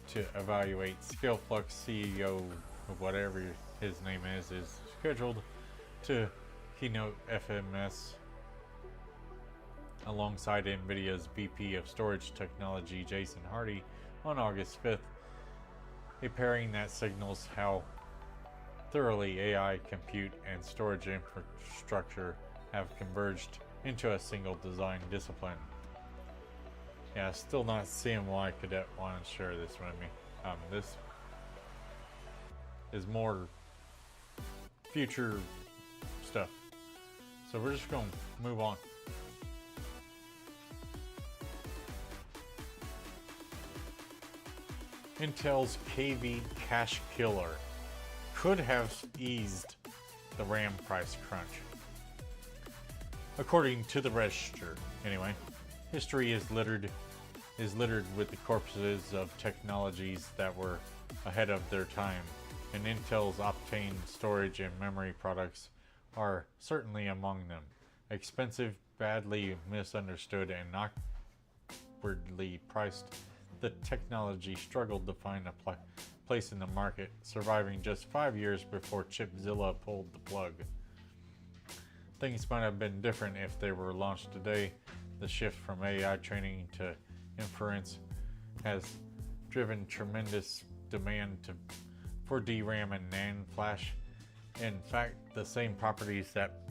to evaluate. ScaleFlux CEO of whatever his name is scheduled to keynote FMS alongside Nvidia's VP of Storage Technology Jason Hardy on August 5th, a pairing that signals how thoroughly AI compute and storage infrastructure have converged into a single design discipline. Yeah, still not seeing why Cadet wanted to share this with me. This is more future stuff. So we're just going to move on. Intel's KV cache killer could have eased the RAM price crunch. According to the Register, anyway, history is littered with the corpses of technologies that were ahead of their time, and Intel's Optane storage and memory products are certainly among them. Expensive, badly misunderstood, and awkwardly priced, the technology struggled to find a place in the market, surviving just 5 years before Chipzilla pulled the plug. Things might have been different if they were launched today. The shift from AI training to inference has driven tremendous demand for DRAM and NAND flash. In fact, the same properties that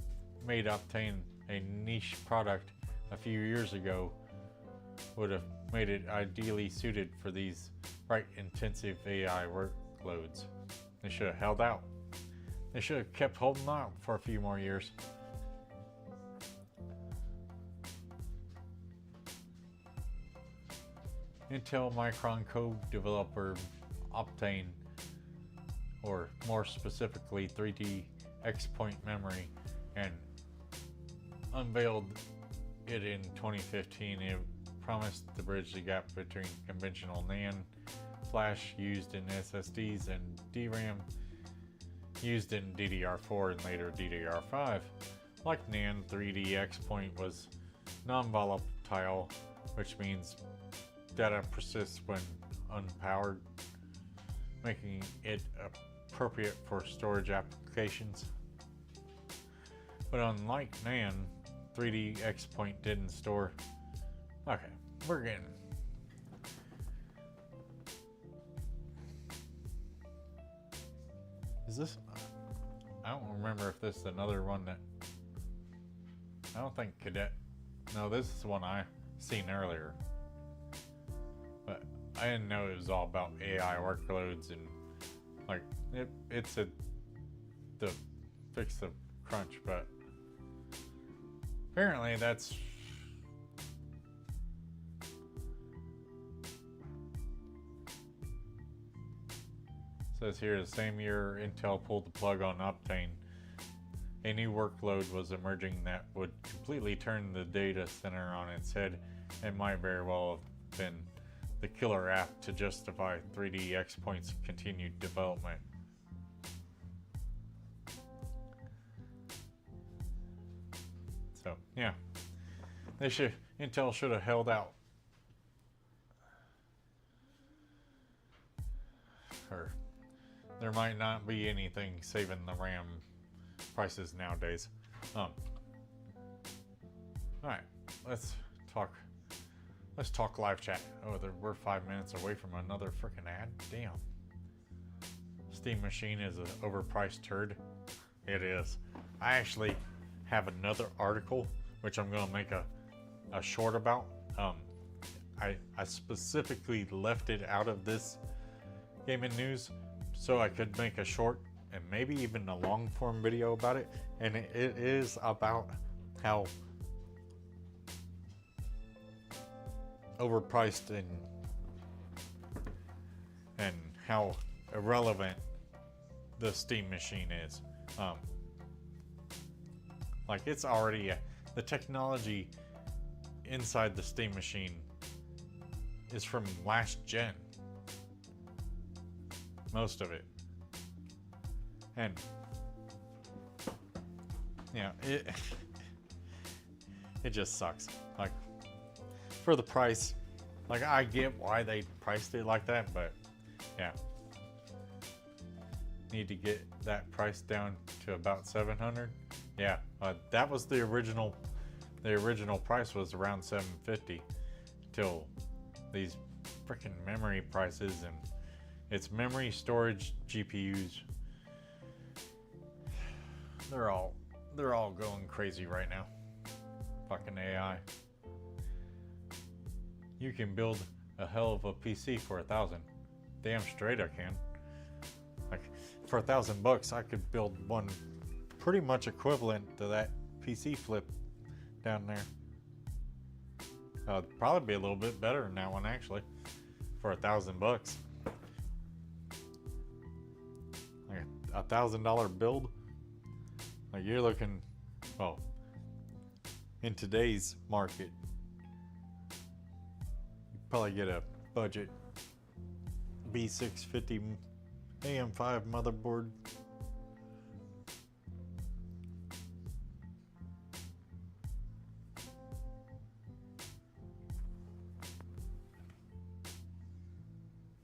made Optane a niche product a few years ago would have made it ideally suited for these write-intensive AI workloads. They should have held out. They should have kept holding out for a few more years. Intel Micron co-developer Optane, or more specifically 3D X-Point memory, and unveiled it in 2015. It promised to bridge the gap between conventional NAND flash used in SSDs and DRAM used in DDR4 and later DDR5. Like NAND, 3D X-Point was non-volatile, which means data persists when unpowered, making it appropriate for storage applications. But unlike NAND, 3D X-Point didn't store. Okay, we're getting. Is this? I don't remember if this is another one that. I don't think Cadet. No, this is the one I seen earlier. But I didn't know it was all about AI workloads and like it's the fix the crunch, but apparently that's says here the same year Intel pulled the plug on Optane. A new workload was emerging that would completely turn the data center on its head and might very well have been the killer app to justify 3D X-Point's continued development. So yeah, Intel should have held out. Or there might not be anything saving the RAM prices nowadays. All right, let's talk live chat. Oh, we're 5 minutes away from another freaking ad. Damn. Steam Machine is an overpriced turd. It is. I actually have another article which I'm gonna make a short about. I specifically left it out of this gaming news so I could make a short and maybe even a long form video about it, and it is about how overpriced and how irrelevant the Steam Machine is. Like it's already the technology inside the Steam Machine is from last gen, most of it. And yeah, it just sucks. Like for the price, like I get why they priced it like that, but yeah, need to get that price down to about 700. Yeah, that was the original. The original price was around 750 till these freaking memory prices, and it's memory, storage, GPUs. They're all going crazy right now. Fucking AI. You can build a hell of a PC for $1,000. Damn straight I can. Like for $1,000 I could build one pretty much equivalent to that PC flip down there. Probably be a little bit better than that one actually. For $1,000. Like a $1,000 build. Like you're looking, well, in today's market, you probably get a budget B650 AM5 motherboard.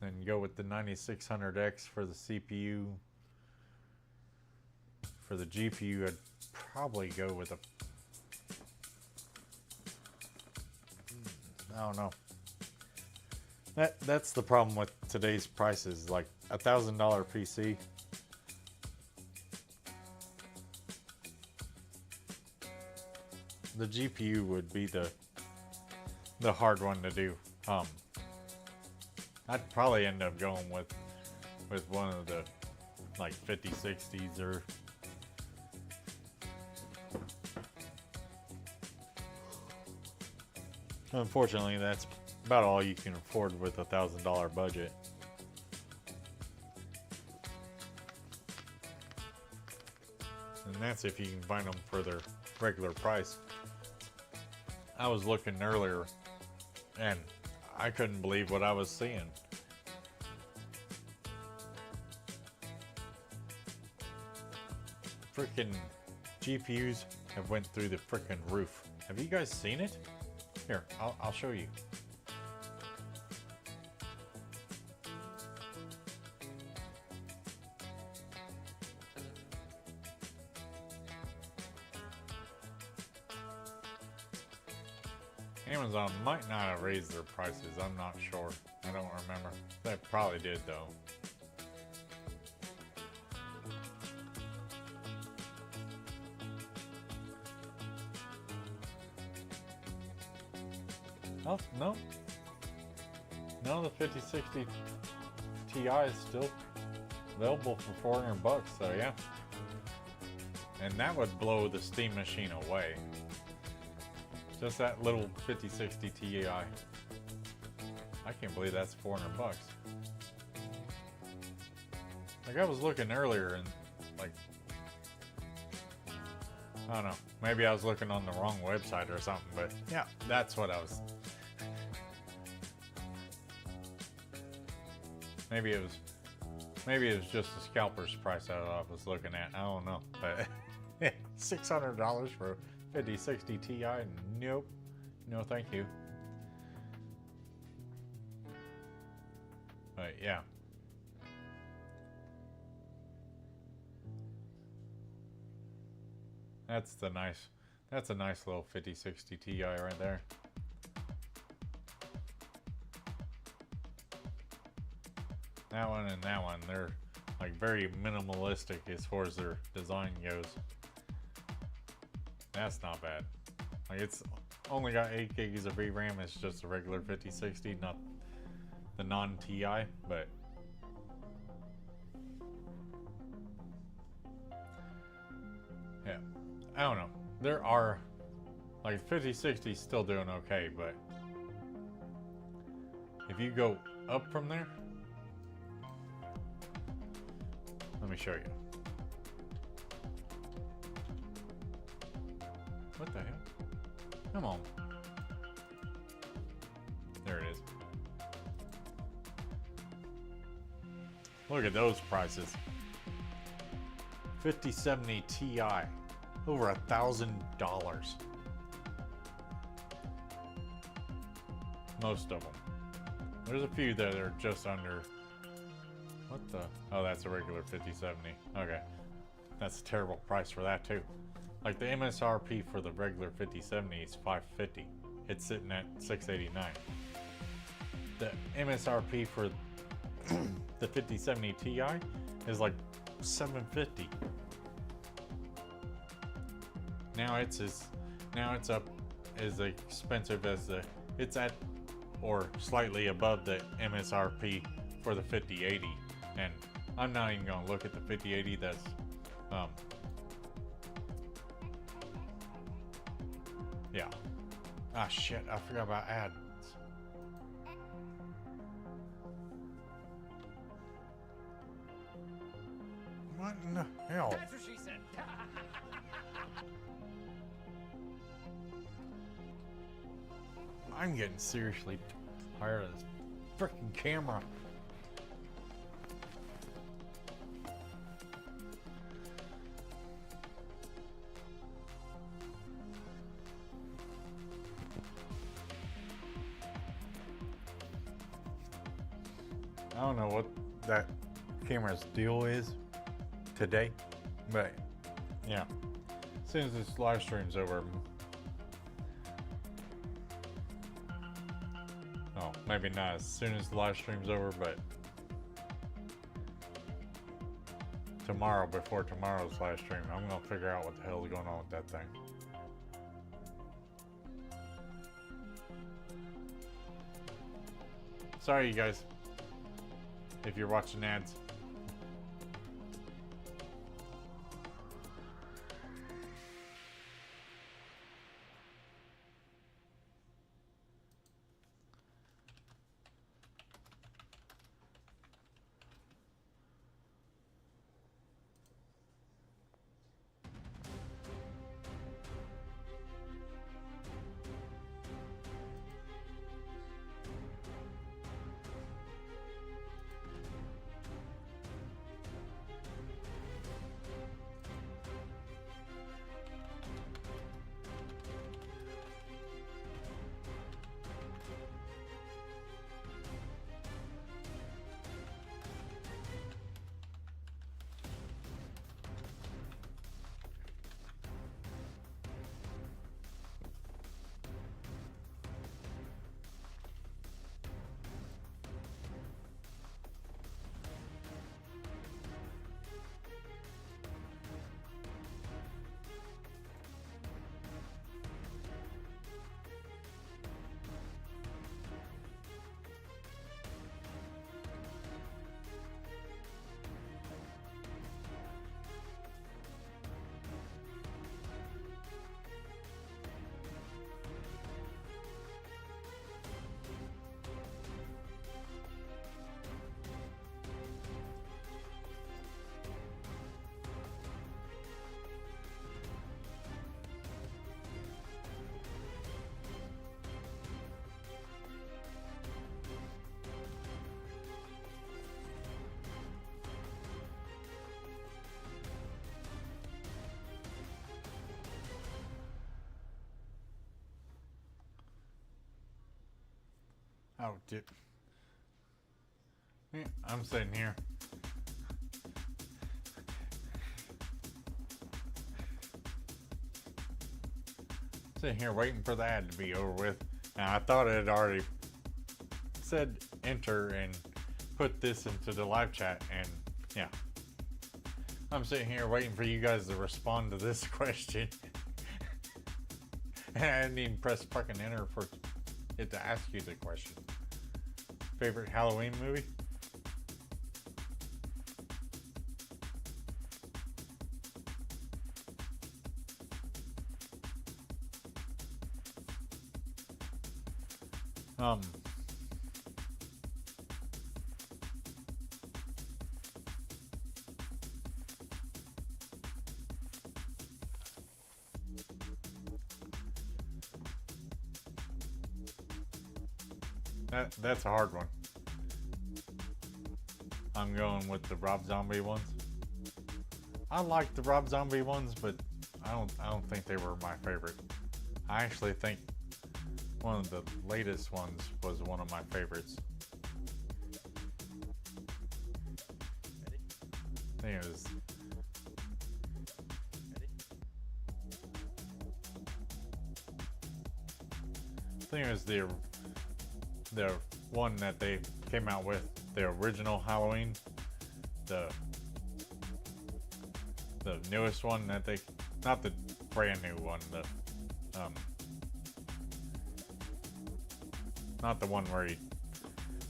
Then go with the 9600X for the CPU. For the GPU, I'd probably go with I don't know. That's the problem with today's prices. Like $1,000 PC. The GPU would be the hard one to do. I'd probably end up going with one of the like 5060s or unfortunately that's about all you can afford with $1,000 budget. And that's if you can find them for their regular price. I was looking earlier and I couldn't believe what I was seeing. Freaking GPUs have went through the freaking roof. Have you guys seen it? Here, I'll show you. Amazon might not have raised their prices. I'm not sure. I don't remember. They probably did though. Oh, no. No, the 5060 Ti is still available for 400 bucks, so yeah. And that would blow the Steam machine away. Just that little 5060 Ti. I can't believe that's 400 bucks. Like I was looking earlier and like, I don't know, maybe I was looking on the wrong website or something, but yeah, that's what I was. Maybe it was just the scalper's price that I was looking at. I don't know, but $600 for 5060 Ti? Nope. No, thank you. But yeah. That's a nice little 5060 Ti right there. That one and that one, they're like very minimalistic as far as their design goes. That's not bad. Like it's only got 8 gigs of VRAM. It's just a regular 5060, not the non-Ti, but yeah, I don't know. There are like 5060 still doing okay, but if you go up from there, let me show you. What the hell? Come on. There it is. Look at those prices. 5070 Ti. Over $1,000. Most of them. There's a few that are just under. What the? Oh, that's a regular 5070. Okay. That's a terrible price for that too. Like the MSRP for the regular 5070 is $550. It's sitting at $689. The MSRP for the 5070 Ti is like $750. Now it's up as expensive as it's at or slightly above the MSRP for the 5080. And I'm not even gonna look at the 5080. That's yeah. Ah shit, I forgot about ads. What in the hell? That's what she said. I'm getting seriously tired of this freaking camera. I don't know what that camera's deal is today, but yeah, as soon as this live stream's over, oh, maybe not as soon as the live stream's over, but tomorrow, before tomorrow's live stream, I'm gonna figure out what the hell is going on with that thing. Sorry, you guys, if you're watching ads. Oh, dude. Yeah, I'm sitting here. Sitting here waiting for the ad to be over with. Now, I thought it had already said enter and put this into the live chat, and yeah. I'm sitting here waiting for you guys to respond to this question. And I didn't even press fucking enter for it to ask you the question. Favorite Halloween movie? That's a hard one. I'm going with the Rob Zombie ones. I like the Rob Zombie ones, but I don't think they were my favorite. I actually think one of the latest ones was one of my favorites. I think it was the one that they came out with, the original Halloween, the newest one that they, not the brand new one, not the one where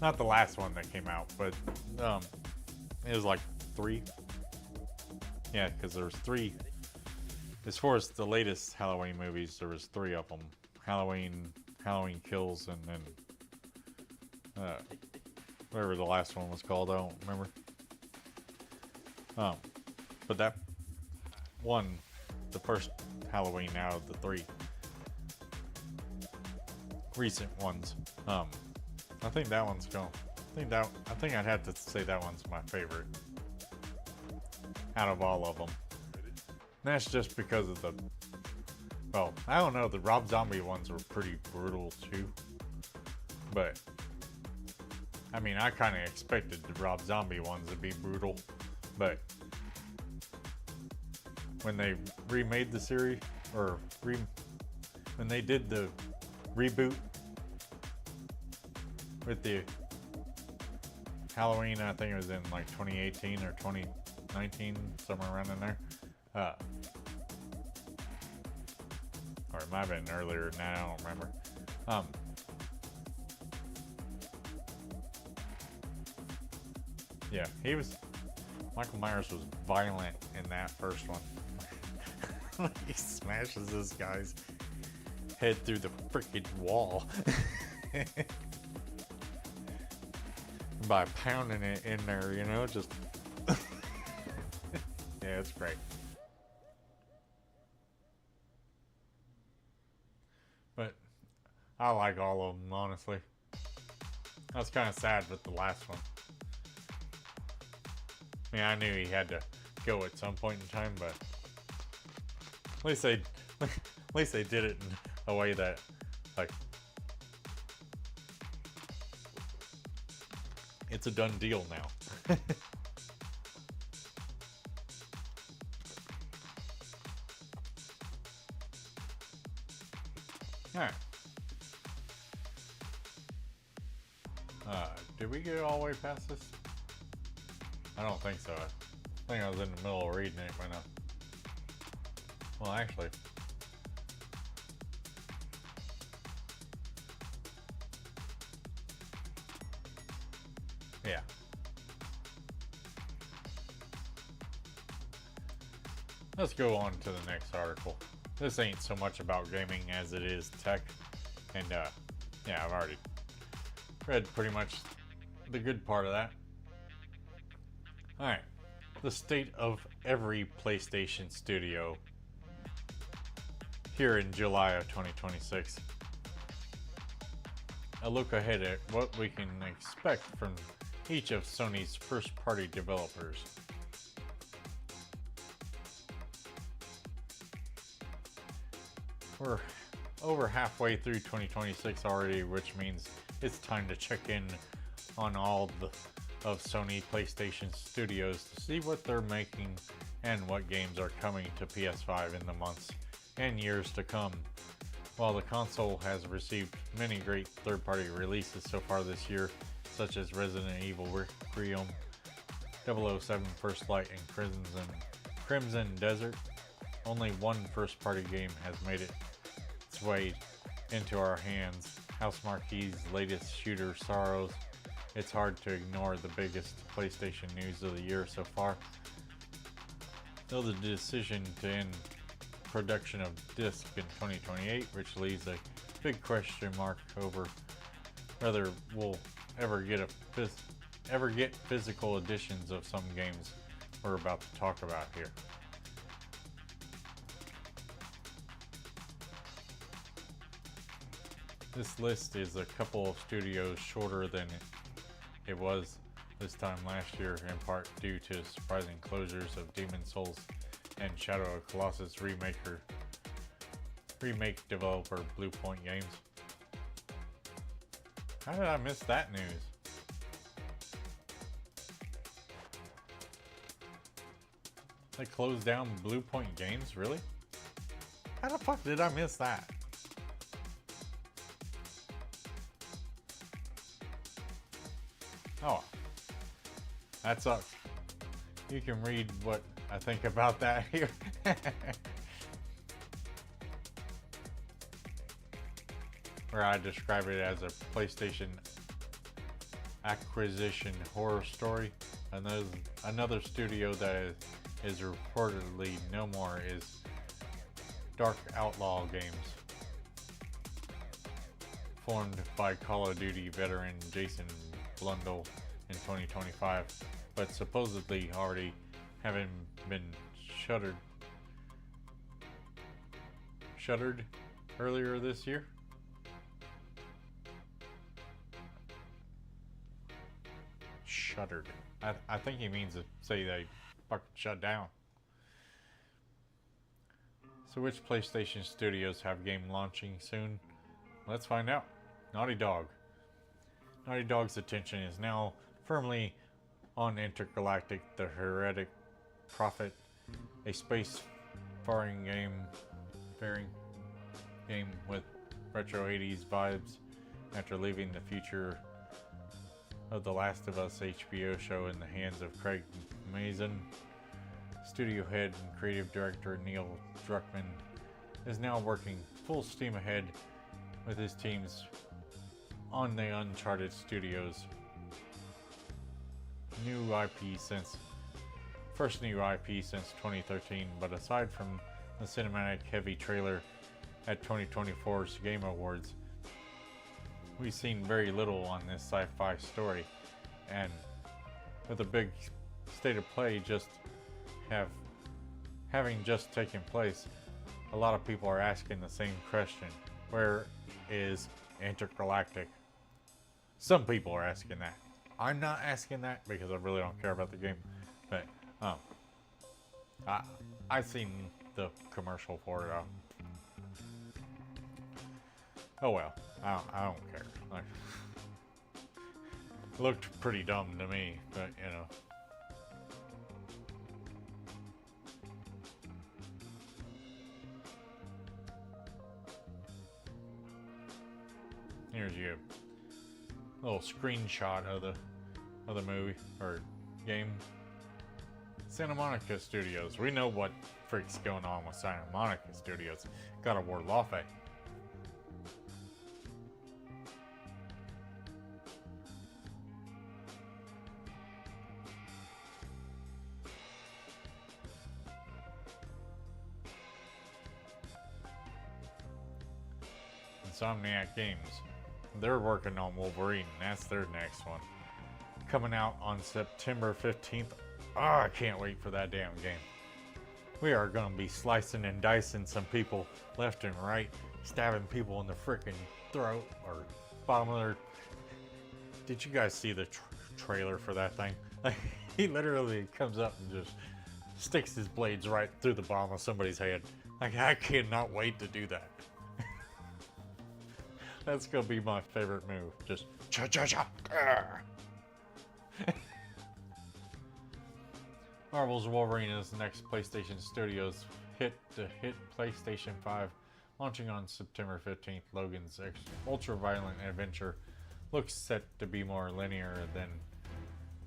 not the last one that came out, but it was like 3. Yeah, because there was 3. As far as the latest Halloween movies, there was 3 of them. Halloween Kills, and then whatever the last one was called, I don't remember. But that one, the first Halloween out of the 3 recent ones, I think that one's going. I think I'd have to say that one's my favorite out of all of them. And that's just because of the. Well, I don't know. The Rob Zombie ones were pretty brutal too, but I mean, I kind of expected the Rob Zombie ones to be brutal, but when they remade the series, or when they did the reboot with the Halloween, I think it was in like 2018 or 2019, somewhere around in there. Or it might have been earlier than that, I don't remember. Yeah, Michael Myers was violent in that first one. He smashes this guy's head through the freaking wall by pounding it in there, you know, just. Yeah, it's great. But I like all of them, honestly. I was kind of sad with the last one. I mean, I knew he had to go at some point in time, but at least they did it in a way that, like, it's a done deal now. Alright. Did we get all the way past this? I don't think so. I think I was in the middle of reading it when well, actually. Yeah. Let's go on to the next article. This ain't so much about gaming as it is tech. And yeah, I've already read pretty much the good part of that. Alright. The state of every PlayStation studio here in July of 2026. A look ahead at what we can expect from each of Sony's first-party developers. over halfway through 2026 already, which means it's time to check in on all of Sony PlayStation Studios to see what they're making and what games are coming to PS5 in the months and years to come. While the console has received many great third-party releases so far this year, such as Resident Evil Requiem, 007 First Light, and Crimson Desert, only one first-party game has made its way into our hands. House Marquee's latest shooter, Sorrows. It's hard to ignore the biggest PlayStation news of the year so far. Though the decision to end production of disc in 2028, which leaves a big question mark over whether we'll ever get physical editions of some games we're about to talk about here. This list is a couple of studios shorter than it was this time last year, in part due to surprising closures of Demon Souls and Shadow of Colossus remake developer Bluepoint Games. How did I miss that news? They closed down Bluepoint Games? Really? How the fuck did I miss that? Oh, that sucks. You can read what I think about that here. Where I describe it as a PlayStation acquisition horror story. Another studio that is reportedly no more is Dark Outlaw Games, formed by Call of Duty veteran Jason Blundell in 2025, but supposedly already having been shuttered earlier this year. Shuttered. I think he means to say they fucking shut down. So which PlayStation studios have game launching soon? Let's find out. Naughty Dog. Naughty Dog's attention is now firmly on Intergalactic, the Heretic Prophet, a space-faring game with retro 80s vibes after leaving the future of The Last of Us HBO show in the hands of Craig Mazin. Studio head and creative director Neil Druckmann is now working full steam ahead with his teams on the Uncharted Studios first new IP since 2013, but aside from the cinematic heavy trailer at 2024's Game Awards, we've seen very little on this sci-fi story, and with a big state of play having just taken place, a lot of people are asking the same question: where is Intergalactic? Some people are asking that. I'm not asking that because I really don't care about the game, but I've seen the commercial for it. Oh well, I don't care. Like, looked pretty dumb to me, but you know. Here's your little screenshot of the movie or game. Santa Monica Studios. We know what freak's going on with Santa Monica Studios. God of War Lawfare. Insomniac Games. They're working on Wolverine. That's their next one. Coming out on September 15th. Oh, I can't wait for that damn game. We are going to be slicing and dicing some people left and right, stabbing people in the freaking throat or bottom of their... Did you guys see the trailer for that thing? Like, he literally comes up and just sticks his blades right through the bottom of somebody's head. Like, I cannot wait to do that. That's gonna be my favorite move. Just cha-cha-cha. Marvel's Wolverine is the next PlayStation Studios hit to hit PlayStation 5, launching on September 15th. Logan's ultra-violent adventure looks set to be more linear than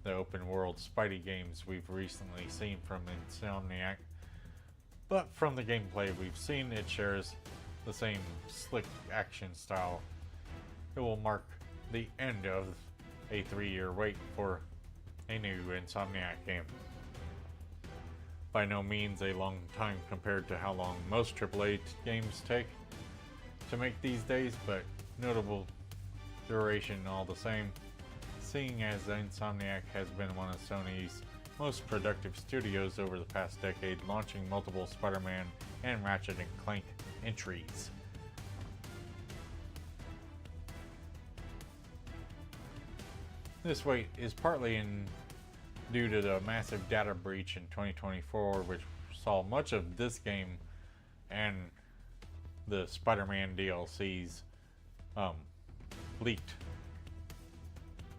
the open-world Spidey games we've recently seen from Insomniac. But from the gameplay we've seen, it shares the same slick action style. It will mark the end of a 3-year wait for a new Insomniac game. By no means a long time compared to how long most AAA games take to make these days, but notable duration all the same, seeing as Insomniac has been one of Sony's most productive studios over the past decade, launching multiple Spider-Man and Ratchet & Clank entries. This wait is partly due to the massive data breach in 2024, which saw much of this game and the Spider-Man DLCs leaked,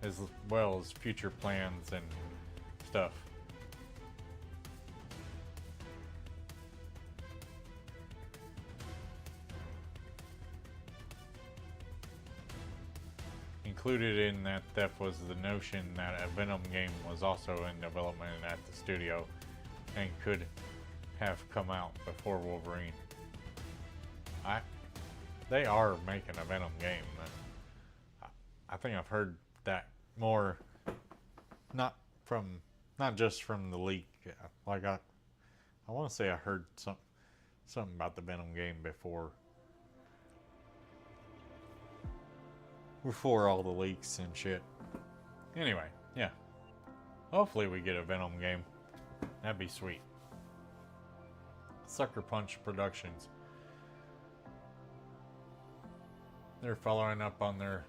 as well as future plans and stuff. Included in that theft was the notion that a Venom game was also in development at the studio and could have come out before Wolverine. They are making a Venom game. I think I've heard that more, not just from the leak. Like I want to say I heard something about the Venom game before all the leaks and shit. Anyway, yeah. Hopefully we get a Venom game. That'd be sweet. Sucker Punch Productions. They followed up on their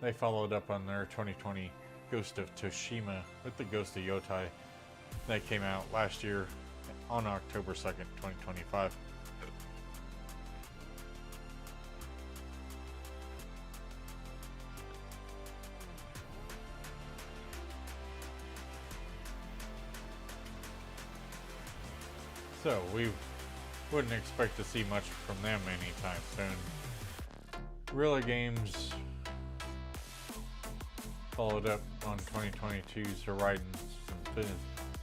2020 Ghost of Tsushima with the Ghost of Yotai that came out last year on October 2nd, 2025. So we wouldn't expect to see much from them anytime soon. Guerrilla Games followed up on 2022's Horizon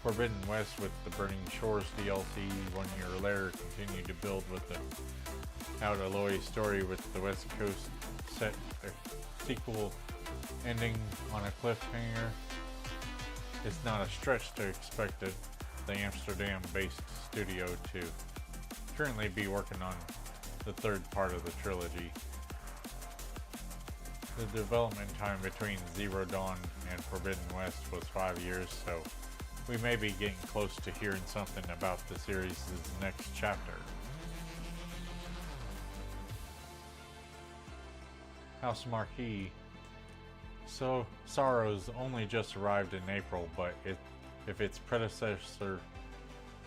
Forbidden West with the Burning Shores DLC. 1 year later, continued to build with the Out Aloy story, with the West Coast set a sequel ending on a cliffhanger. It's not a stretch to expect the Amsterdam-based studio to currently be working on the third part of the trilogy. The development time between Zero Dawn and Forbidden West was 5 years, so we may be getting close to hearing something about the series' next chapter. House Marquee. So Sorrows only just arrived in April, but if its predecessor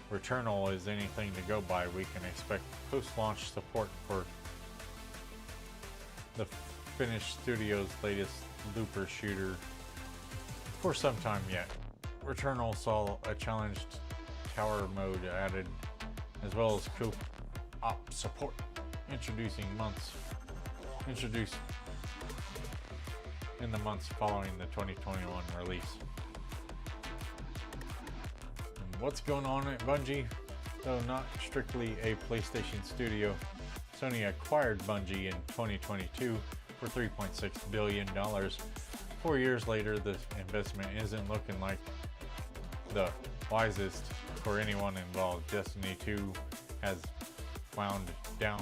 Returnal is anything to go by, we can expect post-launch support for the Finnish studio's latest looper shooter for some time yet. Returnal saw a challenged tower mode added, as well as co-op support, introduced in the months following the 2021 release. And what's going on at Bungie? Though not strictly a PlayStation studio, Sony acquired Bungie in 2022 for $3.6 billion. 4 years later, the investment isn't looking like the wisest for anyone involved. Destiny 2 has wound down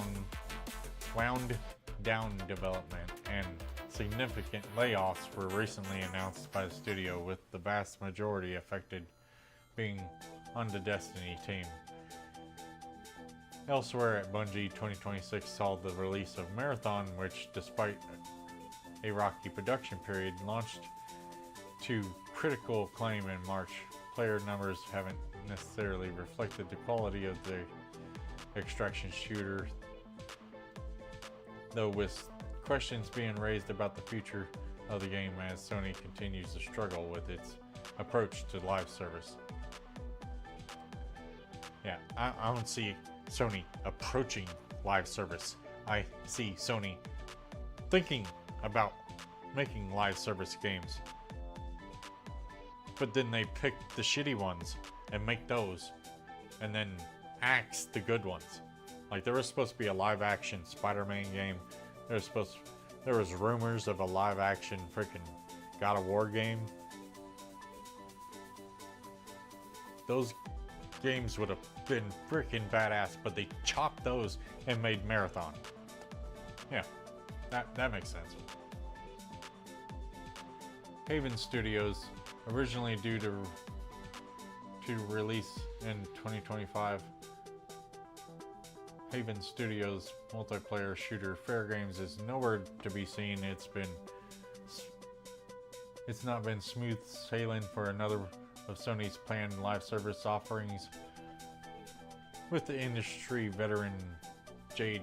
development, and significant layoffs were recently announced by the studio, with the vast majority affected being on the Destiny team. Elsewhere at Bungie, 2026 saw the release of Marathon, which, despite a rocky production period, launched to critical acclaim in March. Player numbers haven't necessarily reflected the quality of the extraction shooter, though with questions being raised about the future of the game as Sony continues to struggle with its approach to live service. Yeah, I don't see Sony approaching live service. I see Sony thinking about making live service games. But then they pick the shitty ones and make those, and then axe the good ones. Like, there was supposed to be a live action Spider-Man game. There was rumors of a live action freaking God of War game. Those games would have been freaking badass, but they chopped those and made Marathon. Yeah, that makes sense. Haven Studios, originally due to release in 2025. Haven Studios multiplayer shooter Fair Games is nowhere to be seen. It's not been smooth sailing for another of Sony's planned live service offerings, with the industry veteran Jade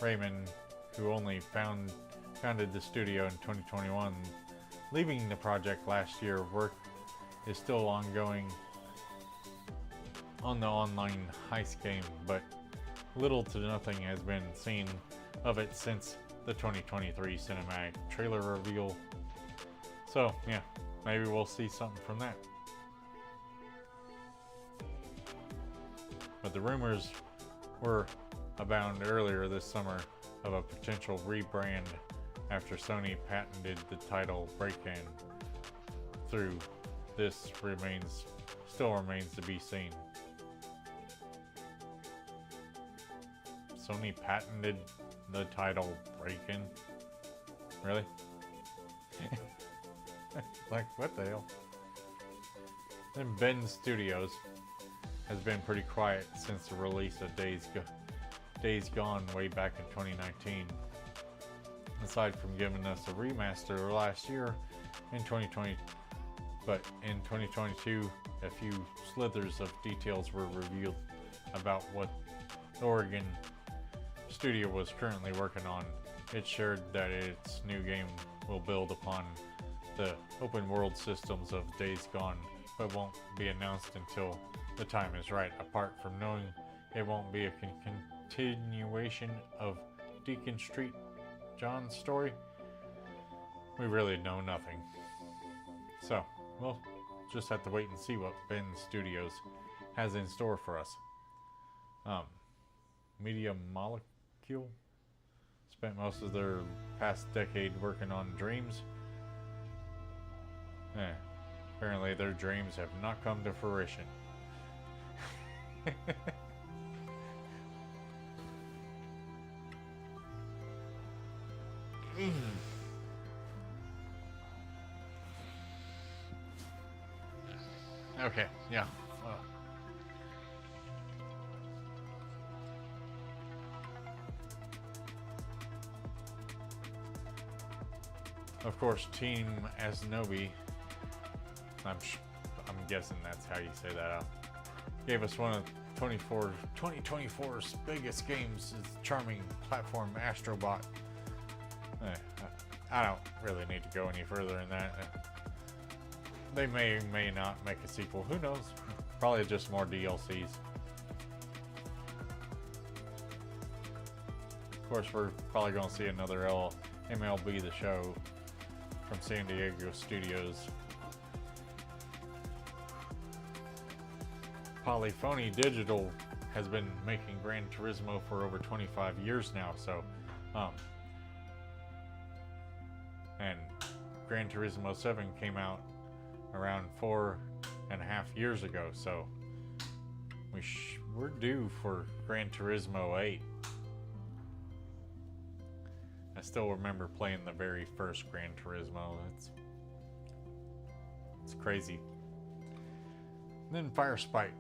Raymond, who only founded the studio in 2021, leaving the project last year. Work is still ongoing on the online heist game, but little to nothing has been seen of it since the 2023 cinematic trailer reveal. So yeah, maybe we'll see something from that. But the rumors were abound earlier this summer of a potential rebrand after Sony patented the title Break-In. Through this still remains to be seen. Sony patented the title Break-In? Really? Like, what the hell? Then Ben Studios has been pretty quiet since the release of Days Gone way back in 2019. Aside from giving us a remaster last year in 2020, but in 2022, a few slithers of details were revealed about what the Oregon studio was currently working on. It shared that its new game will build upon the open world systems of Days Gone, but won't be announced until the time is right. Apart from knowing it won't be a continuation of Deacon Street John's story, we really know nothing. So we'll just have to wait and see what Ben Studios has in store for us. Media Molecule spent most of their past decade working on Dreams. Apparently their dreams have not come to fruition. Okay, yeah. Of course, Team Asnobi, I'm guessing that's how you say that out, gave us one of 2024's biggest games, is charming platform Astrobot. I don't really need to go any further in that. They may not make a sequel, who knows? Probably just more DLCs. Of course, we're probably going to see another MLB The Show from San Diego Studios. Polyphony Digital has been making Gran Turismo for over 25 years now, so and Gran Turismo 7 came out around 4.5 years ago, so we're due for Gran Turismo 8. I still remember playing the very first Gran Turismo. It's crazy. And then Firespite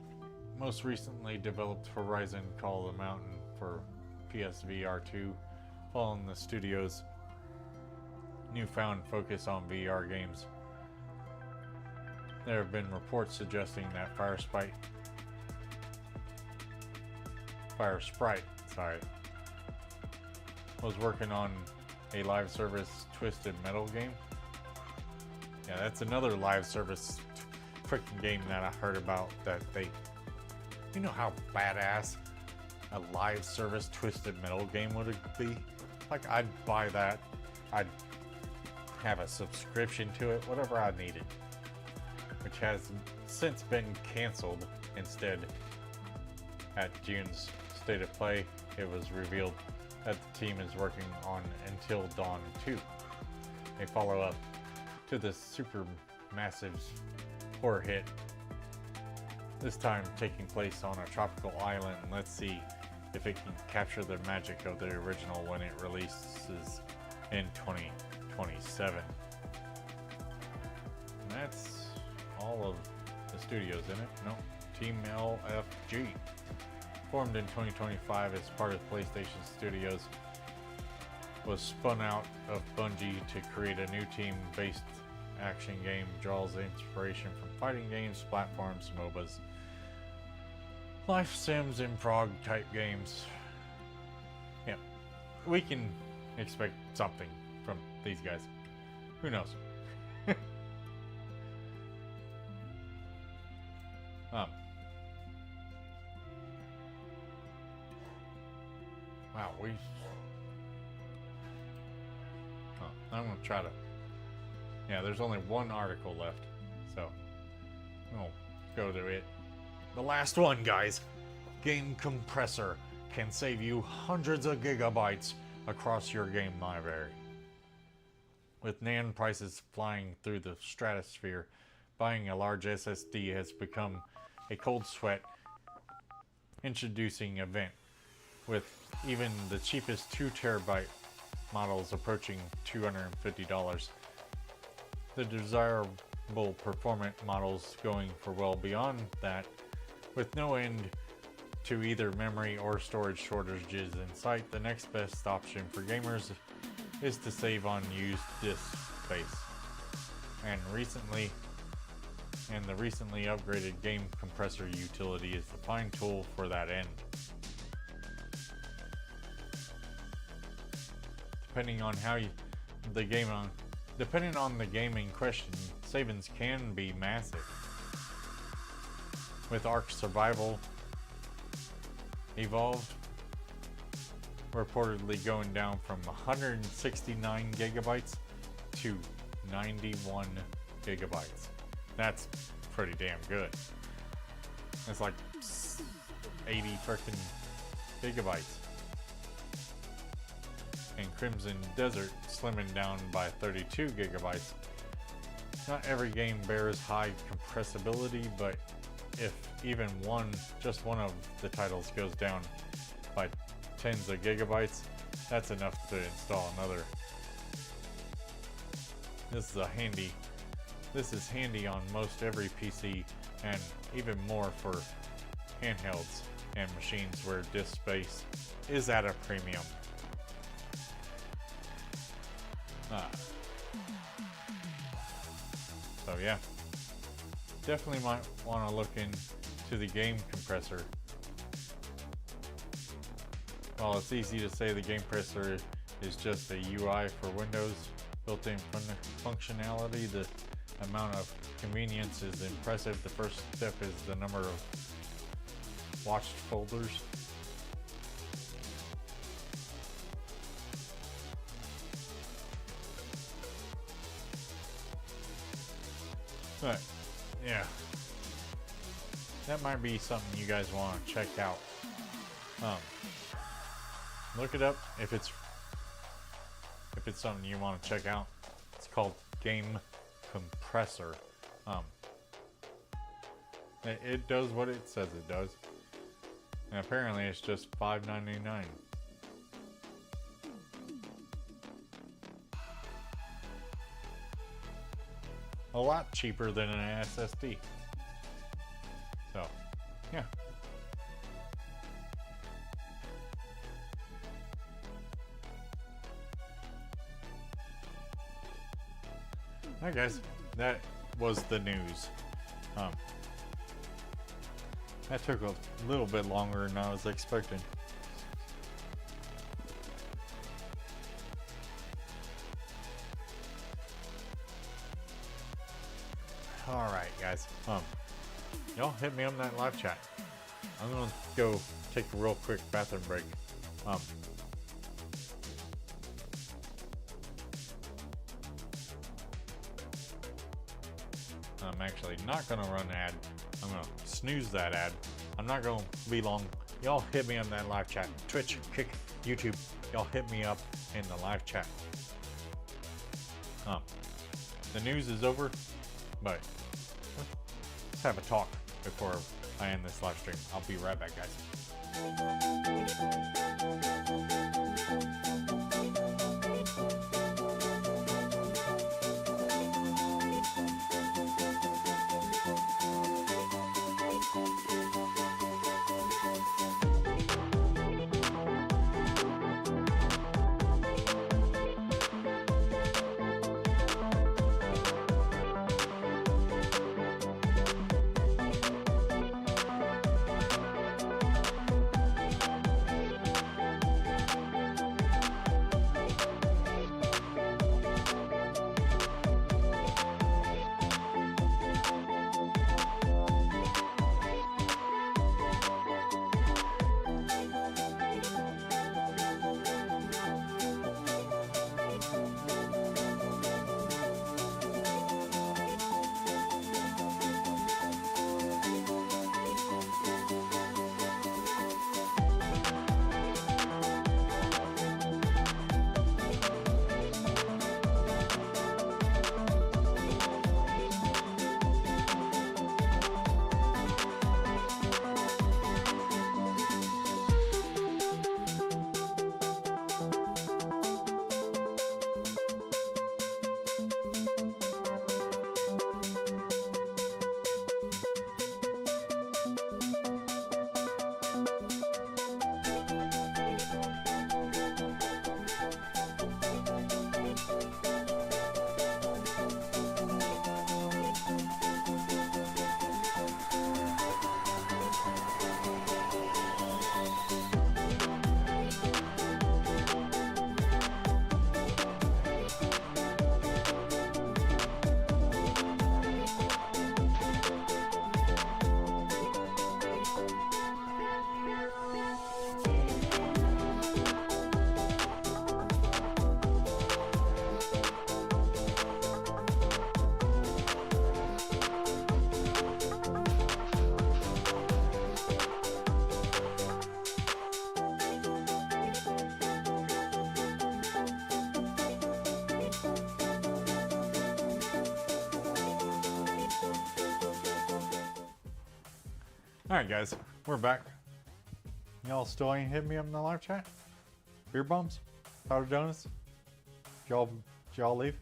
most recently developed Horizon Call of the Mountain for PSVR 2, following the studio's newfound focus on VR games. There have been reports suggesting that Firesprite, was working on a live service Twisted Metal game. Yeah, that's another live service freaking game that I heard about that they. You know how badass a live service Twisted Metal game would be? Like, I'd buy that. I'd have a subscription to it, whatever I needed. Which has since been canceled. Instead, at June's State of Play, it was revealed that the team is working on Until Dawn 2, a follow-up to the super massive horror hit, this time taking place on a tropical island. Let's see if it can capture the magic of the original when it releases in 2027. And that's all of the studios in it. No, Team LFG. Formed in 2025 as part of PlayStation Studios, was spun out of Bungie to create a new team-based action game, draws inspiration from fighting games, platforms, MOBAs, life sims, and prog type games. Yeah, we can expect something from these guys. Who knows? Wow, I'm gonna try to. Yeah, there's only one article left, so we'll go to it. The last one, guys. Game compressor can save you hundreds of gigabytes across your game library. With NAND prices flying through the stratosphere, buying a large SSD has become a cold sweat introducing event, with even the cheapest 2 terabyte models approaching $250. The desirable performant models going for well beyond that, with no end to either memory or storage shortages in sight. The next best option for gamers is to save on used disk space. And the recently upgraded game compressor utility is the fine tool for that end. Depending on the game in question, savings can be massive. With Ark Survival Evolved reportedly going down from 169 gigabytes to 91 gigabytes. That's pretty damn good. It's like 80 freaking gigabytes. And Crimson Desert slimming down by 32 gigabytes. Not every game bears high compressibility, but if even just one of the titles goes down by tens of gigabytes, that's enough to install another. This is handy on most every PC, and even more for handhelds and machines where disk space is at a premium. So yeah, definitely might want to look into the game compressor. While it's easy to say the game compressor is just a UI for Windows, built-in functionality, the amount of convenience is impressive. The first step is the number of watched folders. But yeah, that might be something you guys want to check out. Look it up if it's something you want to check out. It's called Game Compressor. It does what it says it does, and apparently it's just $5.99. A lot cheaper than an SSD. So, yeah. Alright guys, that was the news. That took a little bit longer than I was expecting. Alright, guys. Y'all hit me on that live chat. I'm gonna go take a real quick bathroom break. I'm actually not gonna run an ad. I'm gonna snooze that ad. I'm not gonna be long. Y'all hit me on that live chat. Twitch, Kick, YouTube. Y'all hit me up in the live chat. The news is over, but let's have a talk before I end this live stream. I'll be right back, guys. Alright guys, we're back. Y'all still ain't hit me up in the live chat? Beer bombs? Powder donuts? Did y'all leave?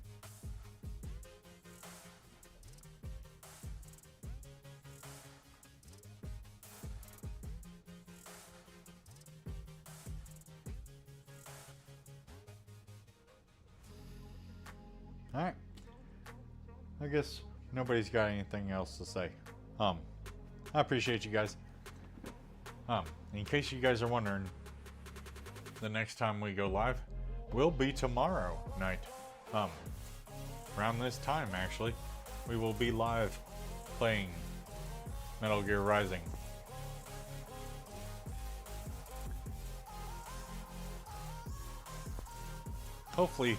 Alright. I guess nobody's got anything else to say. I appreciate you guys. In case you guys are wondering, the next time we go live will be tomorrow night. Around this time, actually, we will be live playing Metal Gear Rising. Hopefully,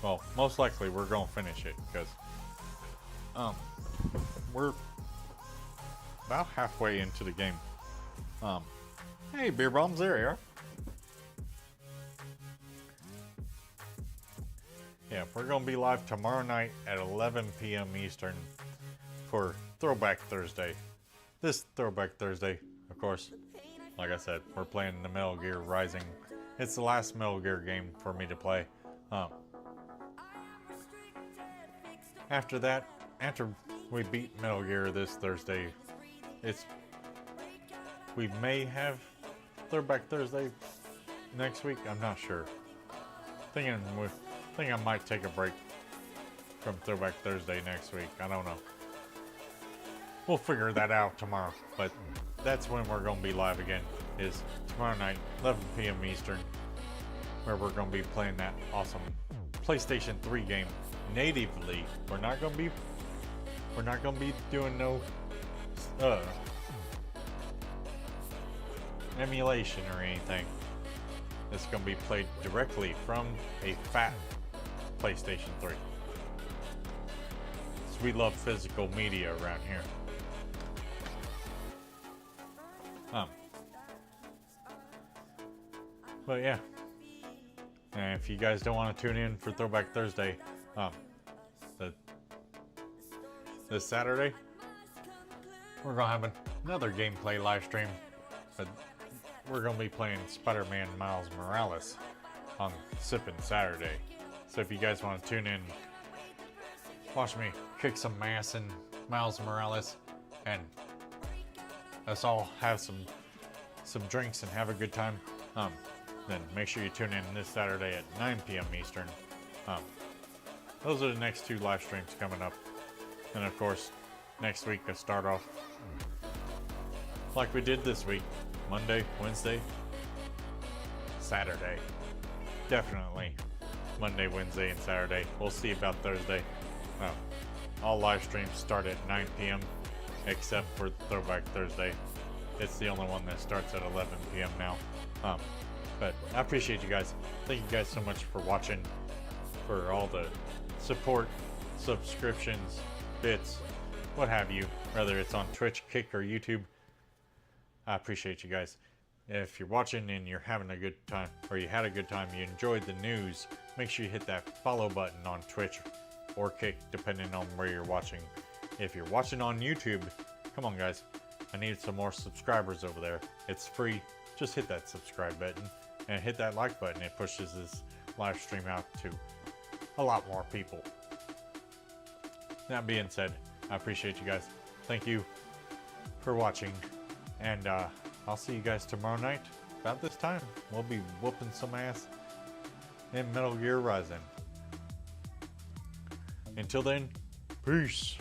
well, most likely we're gonna finish it because we're about halfway into the game. Hey, beer bombs, there you are. Yeah, we're gonna be live tomorrow night at 11 p.m. Eastern for Throwback Thursday. This Throwback Thursday, of course, like I said, we're playing the Metal Gear Rising. It's the last Metal Gear game for me to play. After that, after we beat Metal Gear this Thursday, we may have Throwback Thursday next week. I'm not sure. Think I might take a break from Throwback Thursday next week. I don't know. We'll figure that out tomorrow. But that's when we're going to be live again. Is tomorrow night, 11 p.m. Eastern, where we're going to be playing that awesome PlayStation 3 game natively. We're not going to be We're not gonna be doing no emulation or anything. It's gonna be played directly from a fat PlayStation 3. So we love physical media around here. But yeah. And if you guys don't want to tune in for Throwback Thursday, this Saturday, we're gonna have another gameplay live stream. But we're gonna be playing Spider-Man Miles Morales on Sippin' Saturday. So if you guys want to tune in, watch me kick some ass in Miles Morales, and let's all have some drinks and have a good time. Then make sure you tune in this Saturday at 9 p.m. Eastern. Those are the next 2 live streams coming up. And of course, next week I start off like we did this week. Monday, Wednesday, Saturday. Definitely Monday, Wednesday, and Saturday. We'll see about Thursday. All live streams start at 9 p.m. except for Throwback Thursday. It's the only one that starts at 11 p.m. now. But I appreciate you guys. Thank you guys so much for watching, for all the support, subscriptions, bits, what have you, whether it's on Twitch, Kick, or YouTube. I appreciate you guys. If you're watching and you're having a good time, or you had a good time, you enjoyed the news, make sure you hit that follow button on Twitch or Kick, depending on where you're watching. If you're watching on YouTube, come on guys, I need some more subscribers over there. It's free. Just hit that subscribe button and hit that like button. It pushes this live stream out to a lot more people. That being said, I appreciate you guys. Thank you for watching, and I'll see you guys tomorrow night about this time. We'll be whooping some ass in Metal Gear Rising. Until then, peace.